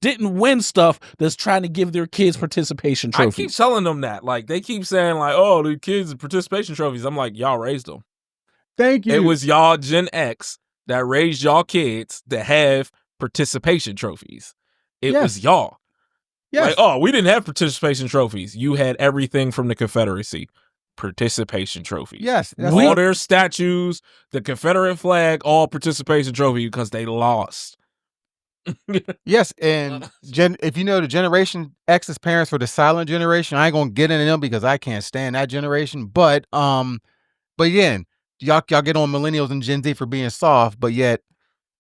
didn't win stuff that's trying to give their kids participation trophies. I keep telling them that. Like, they keep saying, like, oh, the kids participation trophies. I'm like, y'all raised them. Thank you. It was y'all Gen X that raised y'all kids to have participation trophies. It was y'all. Yes. Like, oh, we didn't have participation trophies. You had everything from the Confederacy. Participation trophies. Yes. All their statues, the Confederate flag, all participation trophy because they lost. Yes, and if you know the Generation X's parents were the silent generation, I ain't gonna get into them because I can't stand that generation. But again, y'all get on millennials and Gen Z for being soft, but yet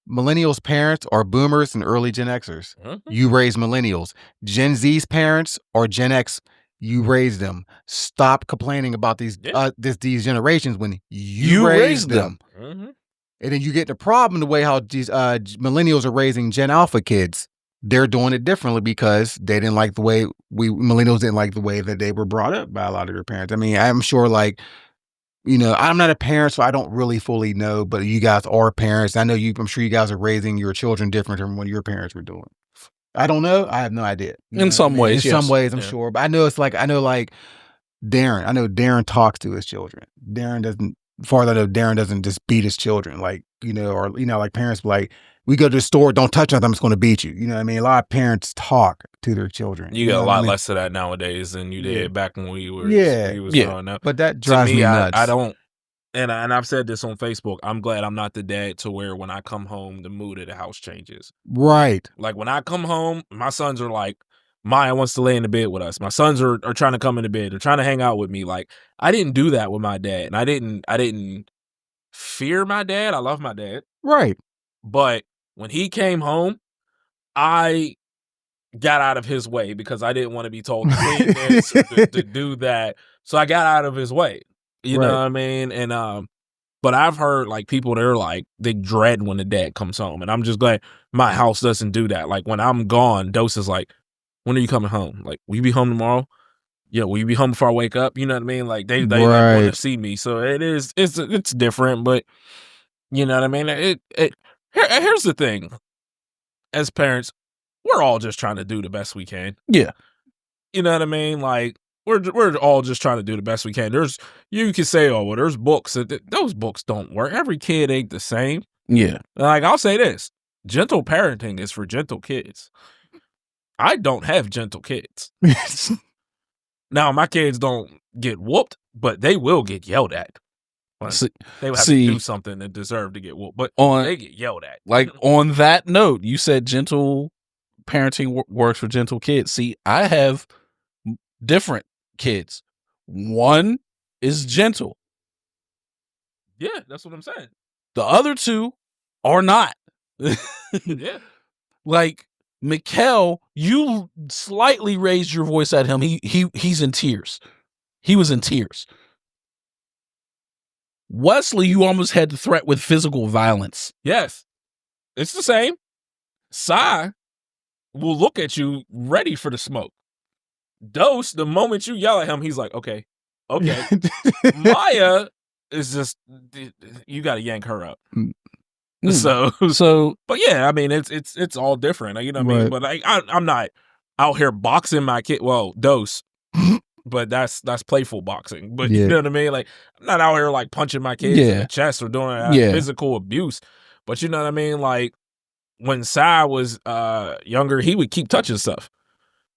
millennials' parents are boomers and early Gen Xers. Mm-hmm. You raise millennials. Gen Z's parents are Gen X. You raise them. Stop complaining about these generations when you raised them. Mm-hmm. And then you get the problem the way how these millennials are raising Gen Alpha kids. They're doing it differently because they didn't like the way millennials didn't like the way that they were brought up by a lot of their parents. I mean, I'm sure, like, you know, I'm not a parent, so I don't really fully know, but you guys are parents. I'm sure you guys are raising your children different from what your parents were doing. I don't know. I have no idea. In some ways, some ways, I'm sure. But I know like Darren. I know Darren talks to his children. Darren doesn't. As far as I know, Darren doesn't just beat his children, like, you know, or, you know, like parents be like, we go to the store, don't touch nothing, I'm just going to beat you. You know what I mean? A lot of parents talk to their children. You get a lot less of that nowadays than you did back when we were growing up. But that drives me nuts. I don't, and I've said this on Facebook, I'm glad I'm not the dad to where when I come home, the mood of the house changes. Right. Like, when I come home, my sons are like, Maya wants to lay in the bed with us. My sons are trying to come in the bed. They're trying to hang out with me. Like, I didn't do that with my dad. And I didn't fear my dad. I love my dad. Right. But when he came home, I got out of his way because I didn't want to be told to clean this, to do that. So I got out of his way. You know what I mean? And but I've heard, like, people that are like, they dread when the dad comes home. And I'm just glad my house doesn't do that. Like, when I'm gone, Dose is like, when are you coming home? Like, will you be home tomorrow? will you be home before I wake up? You know what I mean? Like they like want to see me. So it's different, but you know what I mean? Here's the thing. As parents, we're all just trying to do the best we can. Yeah. You know what I mean? Like we're all just trying to do the best we can. You can say, oh, well, there's books. Those books don't work. Every kid ain't the same. Yeah. Like I'll say this. Gentle parenting is for gentle kids. I don't have gentle kids. Now, my kids don't get whooped, but they will get yelled at. They would have to do something that deserve to get whooped, but they get yelled at. Like on that note, you said gentle parenting works for gentle kids. See, I have different kids. One is gentle. Yeah, that's what I'm saying. The other two are not. Yeah. Like Mikkel, you slightly raised your voice at him. He's in tears. He was in tears. Wesley, you almost had to threat with physical violence. Yes. It's the same. Sai will look at you ready for the smoke. Dose, the moment you yell at him, he's like, okay. Maya is just, you got to yank her up. So, but yeah, I mean, it's all different. You know what I mean? But I'm not out here boxing my kid. Well, Dose. But that's playful boxing. But you know what I mean? Like, I'm not out here like punching my kids in the chest or doing physical abuse. But you know what I mean? Like, when Sai was younger, he would keep touching stuff.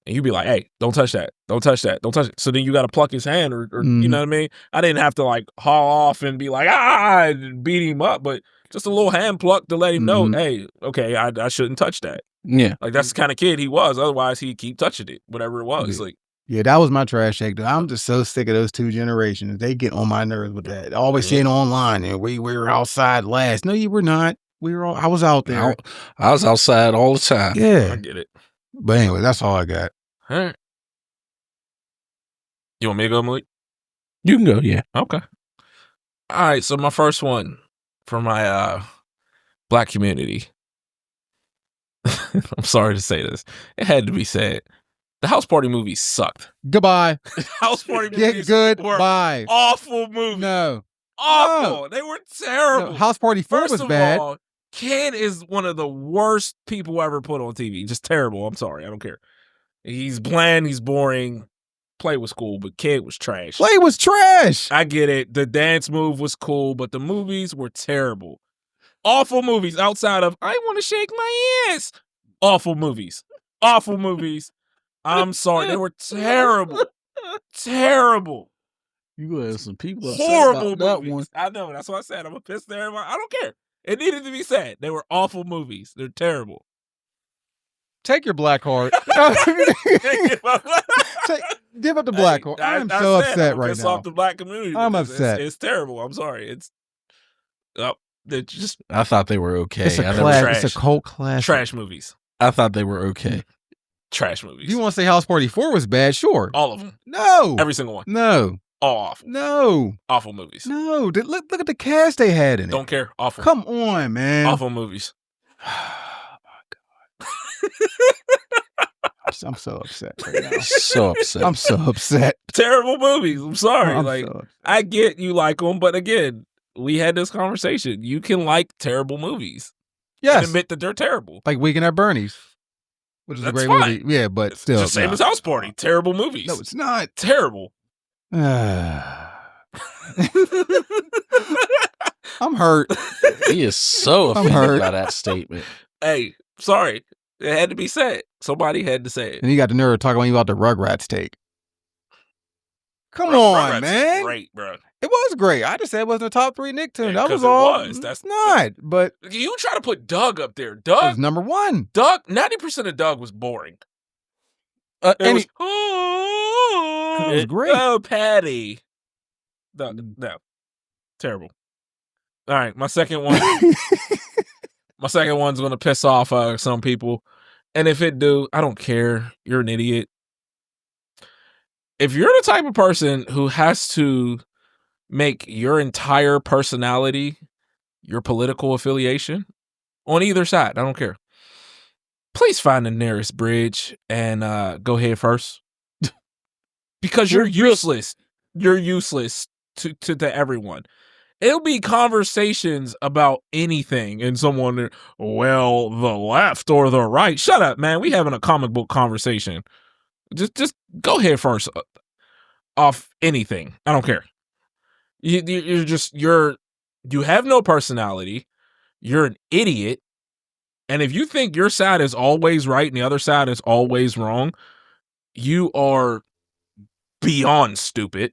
And you'd be like, hey, don't touch that. Don't touch that. Don't touch it. So then you got to pluck his hand or you know what I mean? I didn't have to like haul off and be like, and beat him up. But just a little hand pluck to let him know, hey, okay, I shouldn't touch that. Yeah. Like, that's the kind of kid he was. Otherwise, he'd keep touching it, whatever it was. Like, yeah, that was my trash take. I'm just so sick of those two generations. They get on my nerves with that. Always saying online, and we were outside last. No, you were not. I was out there. I was outside all the time. Yeah. I get it. But anyway, that's all I got. All right. You want me to go, Malik? You can go, yeah. Okay. All right, so my first one for my black community. I'm sorry to say this. It had to be said. The House Party movies sucked. Goodbye. House Party movies Goodbye. were awful movies. No. Awful. No. They were terrible. No, House Party 4 was bad. All, Kid is one of the worst people ever put on TV. Just terrible. I'm sorry. I don't care. He's bland. He's boring. Play was cool, but Kid was trash. Play was trash. I get it. The dance move was cool, but the movies were terrible. Awful movies outside of I Want to Shake My Ass. Awful movies. Awful movies. I'm sorry. They were terrible. Terrible. You gonna have some people horrible about that movies. one. I know. That's what I said. I'm a piss there. I don't care. It needed to be said. They were awful movies. They're terrible. Take your black heart. Give up the black heart. I'm so upset right piss now. off the black community. I'm upset. It's terrible. I'm sorry. It's just. I thought they were okay. It's a cult classic. Trash movies. I thought they were okay. Trash movies. If you want to say House Party 4 was bad, sure. All of them. No. Every single one. No. All awful. No. Awful movies. No. Look at the cast they had in it. Don't care. Awful. Come on, man. Awful movies. Oh, my God. I'm so upset right now. So upset. I'm so upset. Terrible movies. I'm sorry. I'm I get you like them, but again, we had this conversation. You can like terrible movies. Yes. And admit that they're terrible. Like Weekend at Bernie's, which is a great fine. movie. Yeah, but it's still. the same as House Party. Terrible movies. No, it's not. Terrible. I'm hurt. He is so offended by that statement. Hey, sorry. It had to be said. Somebody had to say it. And you got the nerve talking about the Rugrats take. Come Rugrats on, man. Great, bro. It was great. I just said it wasn't a top 3 Nicktoon. Yeah, that was all. That's not. But you try to put Doug up there. Doug was number 1. Doug. 90% of Doug was boring. It was great. Oh, Patty. No, terrible. All right, my second one. My second one's going to piss off some people. And if it do, I don't care. You're an idiot. If you're the type of person who has to make your entire personality your political affiliation on either side, I don't care. Please find the nearest bridge and go head first. because you're useless. You're useless to everyone. It'll be conversations about anything, and someone, well, the left or the right. Shut up, man. We having a comic book conversation. Just go ahead first off anything. I don't care. You have no personality. You're an idiot. And if you think your side is always right and the other side is always wrong, you are beyond stupid.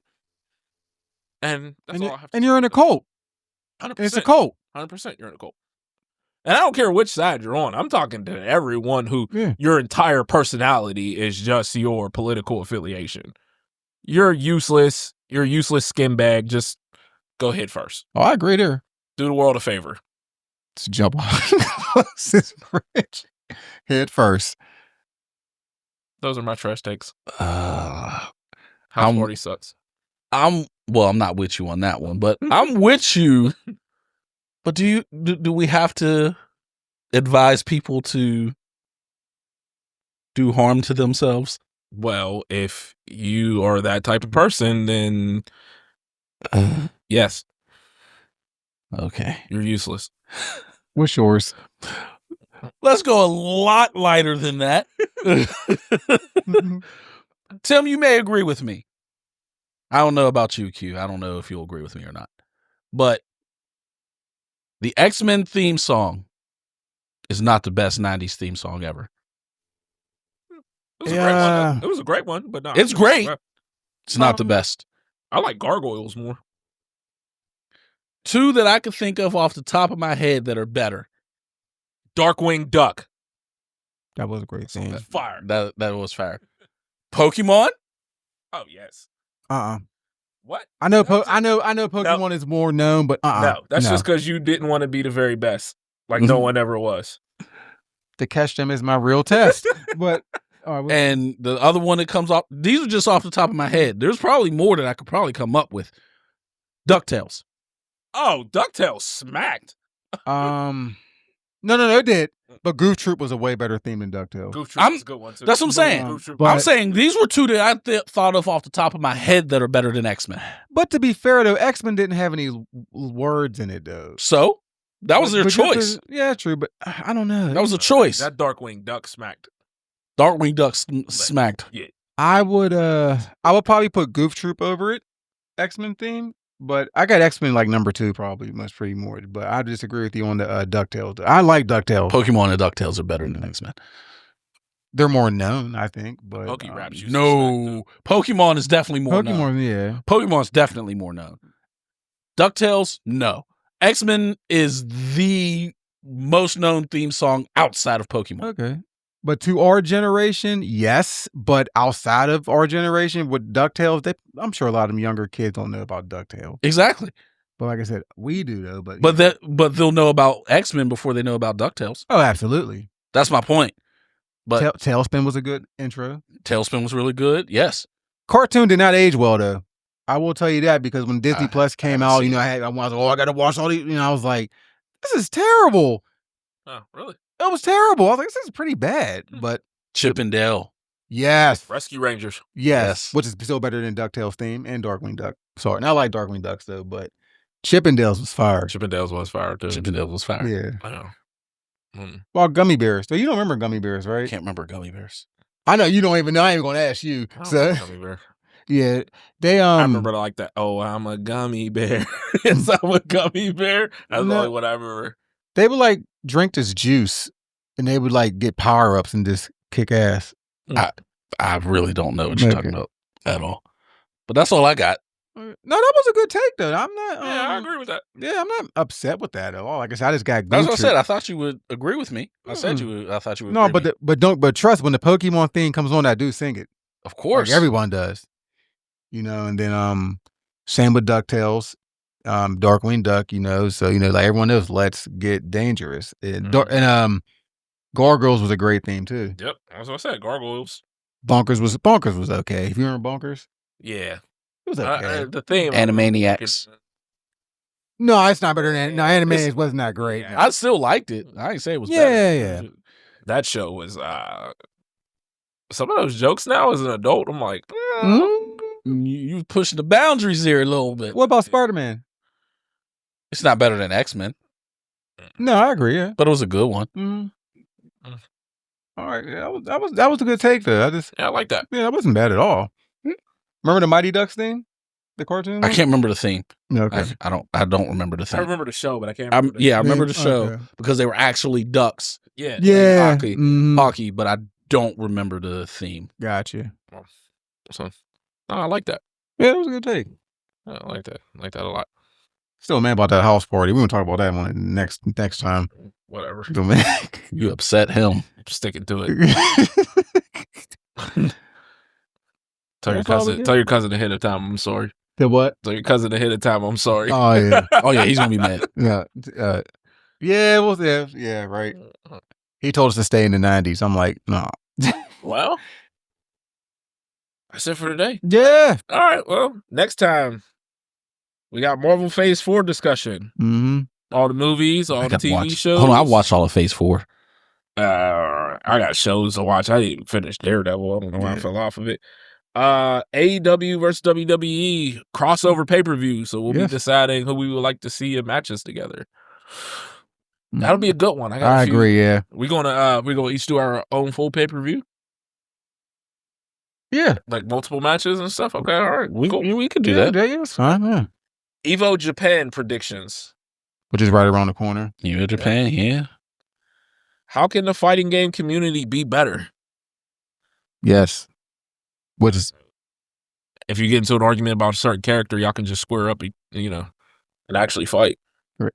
And that's all I have to and you're in a cult. 100%. It's a cult. 100% you're in a cult. And I don't care which side you're on. I'm talking to everyone who your entire personality is just your political affiliation. You're useless. You're a useless skin bag. Just go head first. Oh, I agree there. Do the world a favor. To jump off this bridge head first. Those are my trash takes. House Party sucks. I'm not with you on that one, but I'm with you. But do we have to advise people to do harm to themselves? Well, if you are that type of person, then yes. Okay. You're useless. What's yours? Let's go a lot lighter than that. Tim, you may agree with me. I don't know about you, Q. I don't know if you'll agree with me or not. But the X-Men theme song is not the best 90s theme song ever. It was a great one. It was a great one, but no. It's great. It's not the best. I like Gargoyles more. Two that I could think of off the top of my head that are better. Darkwing Duck. That was a great thing. Fire. That was fire. Pokemon? Oh, yes. What? I know Pokemon is more known, but no, that's just because you didn't want to be the very best. Like no one ever was. To catch them is my real test. But and the other one that comes off, these are just off the top of my head. There's probably more that I could probably come up with. DuckTales. Oh, DuckTales smacked. No, it did. But Goof Troop was a way better theme than DuckTales. Goof Troop was a good one too. That's what I'm saying. I'm saying these were two that I thought of off the top of my head that are better than X-Men. But to be fair though, X-Men didn't have any words in it though. So that was their choice. Yeah, true, but I don't know. That was a choice. That Darkwing Duck smacked. Darkwing Duck smacked. Yeah. I would probably put Goof Troop over it, X-Men theme. But I got X-Men like number 2 probably, much pretty more. But I disagree with you on the DuckTales. I like DuckTales. Pokemon and DuckTales are better than X-Men. They're more known, I think. But no, Pokemon is definitely more known. Pokemon, yeah. Pokemon's definitely more known. DuckTales, no. X-Men is the most known theme song outside of Pokemon. Okay. But to our generation, yes. But outside of our generation, with DuckTales, I'm sure a lot of them younger kids don't know about DuckTales. Exactly. But like I said, we do though. But they'll know about X-Men before they know about DuckTales. Oh, absolutely. That's my point. But Tailspin was a good intro. Tailspin was really good. Yes. Cartoon did not age well though. I will tell you that because when Disney Plus came out, I was like, I got to watch all these. I was like, this is terrible. Oh, really? It was terrible. I was like, this is pretty bad. But Chip and Dale. Yes. Rescue Rangers. Yes. Which is still better than DuckTales theme and Darkwing Duck. Sorry. And I like Darkwing Ducks though, but Chip and Dale's was fire. Chip and Dale's was fire too. Chip and Dale's was fire. Yeah. I know. Well, Gummy Bears. So you don't remember Gummy Bears, right? Can't remember Gummy Bears. I know you don't even know. I ain't even gonna ask you. So Gummy Bear. Yeah. They I remember like that. Oh, I'm a gummy bear. Yes, I'm a gummy bear. That's the only one I remember. They would like drink this juice and they would like get power ups and just kick ass. I really don't know what you're talking about at all. But that's all I got. No, that was a good take though. I'm not. Yeah, I agree with that. Yeah, I'm not upset with that at all. Like I said, I just got. That's what I said. I thought you would agree with me. I said you would. I thought you would. No, but trust when the Pokemon theme comes on, I do sing it. Of course, like everyone does. And then same with DuckTales, Darkwing Duck. So like everyone knows, Let's Get Dangerous. And Gargoyles was a great theme too. Yep, that's what I said. Gargoyles. Bonkers was okay. If you remember Bonkers, yeah. It was okay. The theme. Animaniacs. No, it's not better than Animaniacs. Wasn't that great? Yeah. I still liked it. I didn't say it was better. Yeah. That show was some of those jokes now as an adult. I'm like, You pushing the boundaries here a little bit. What about Spider-Man? It's not better than X-Men, No, I agree. Yeah. but it was a good one. All right. Yeah, that was a good take there. I like that. Yeah, that wasn't bad at all. Remember the Mighty Ducks thing? The cartoon? I can't remember the theme. Okay. I don't remember the I theme. remember the show, but I can't remember. I remember the theme. show Okay. because they were actually ducks. Yeah. Yeah. Hockey, but I don't remember the theme. Gotcha. So, no, I like that. Yeah, that was a good take. I like that. I like that a lot. Still mad about that house party. We gonna talk about that one next time. Whatever. Still mad. You upset him. Sticking to it. Tell your cousin ahead of time. I'm sorry. The what? Tell your cousin ahead of time. I'm sorry. Oh yeah. Oh yeah, he's gonna be mad. Yeah. Yeah. Well. Yeah. Yeah. Right. He told us to stay in the 90s. I'm like, no. Well, that's it for today. Yeah. All right. Well, next time we got Marvel Phase 4 discussion. Mm-hmm. All the movies, all the TV shows. Hold on, I watched all of Phase 4. I got shows to watch. I didn't finish Daredevil. I don't know why I fell off of it. AEW versus WWE crossover pay-per-view. So we'll be deciding who we would like to see in matches together. That'll be a good one. I agree. Yeah. We're gonna each do our own full pay-per-view. Yeah. Like multiple matches and stuff. Okay, all right. We could do Yeah, that. yeah, it's fine. Yeah. Evo Japan predictions. Which is right around the corner. Evo Japan, yeah. How can the fighting game community be better? Yes. Which is If you get into an argument about a certain character, y'all can just square up, and actually fight. right.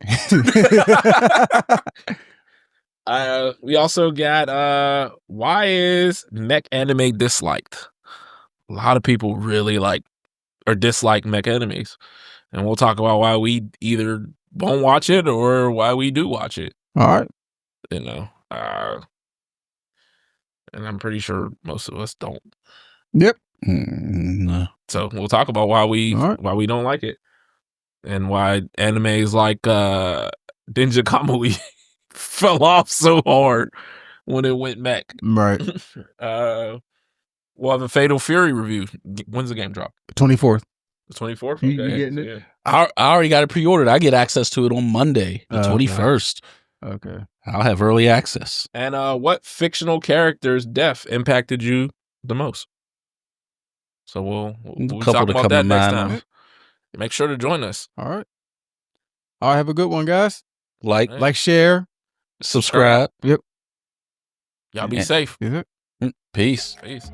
We also got why is mech anime disliked? A lot of people really like or dislike mech animes, and we'll talk about why we either won't watch it or why we do watch it. All right. And I'm pretty sure most of us don't. Yep. No. So we'll talk about why we don't like it, and why animes like Ninja Kamui fell off so hard when it went mech. Right. We'll have a Fatal Fury review. When's the game drop? 24th. The 24th? Okay. You getting it? Yeah. I already got it pre-ordered. I get access to it on Monday, the 21st. Okay. I'll have early access. And what fictional character's death impacted you the most? So we'll talk about that next time. Make sure to join us. All right. All right. Have a good one, guys. Like, share, subscribe. Yep. Y'all be safe. Is it? Peace. Peace.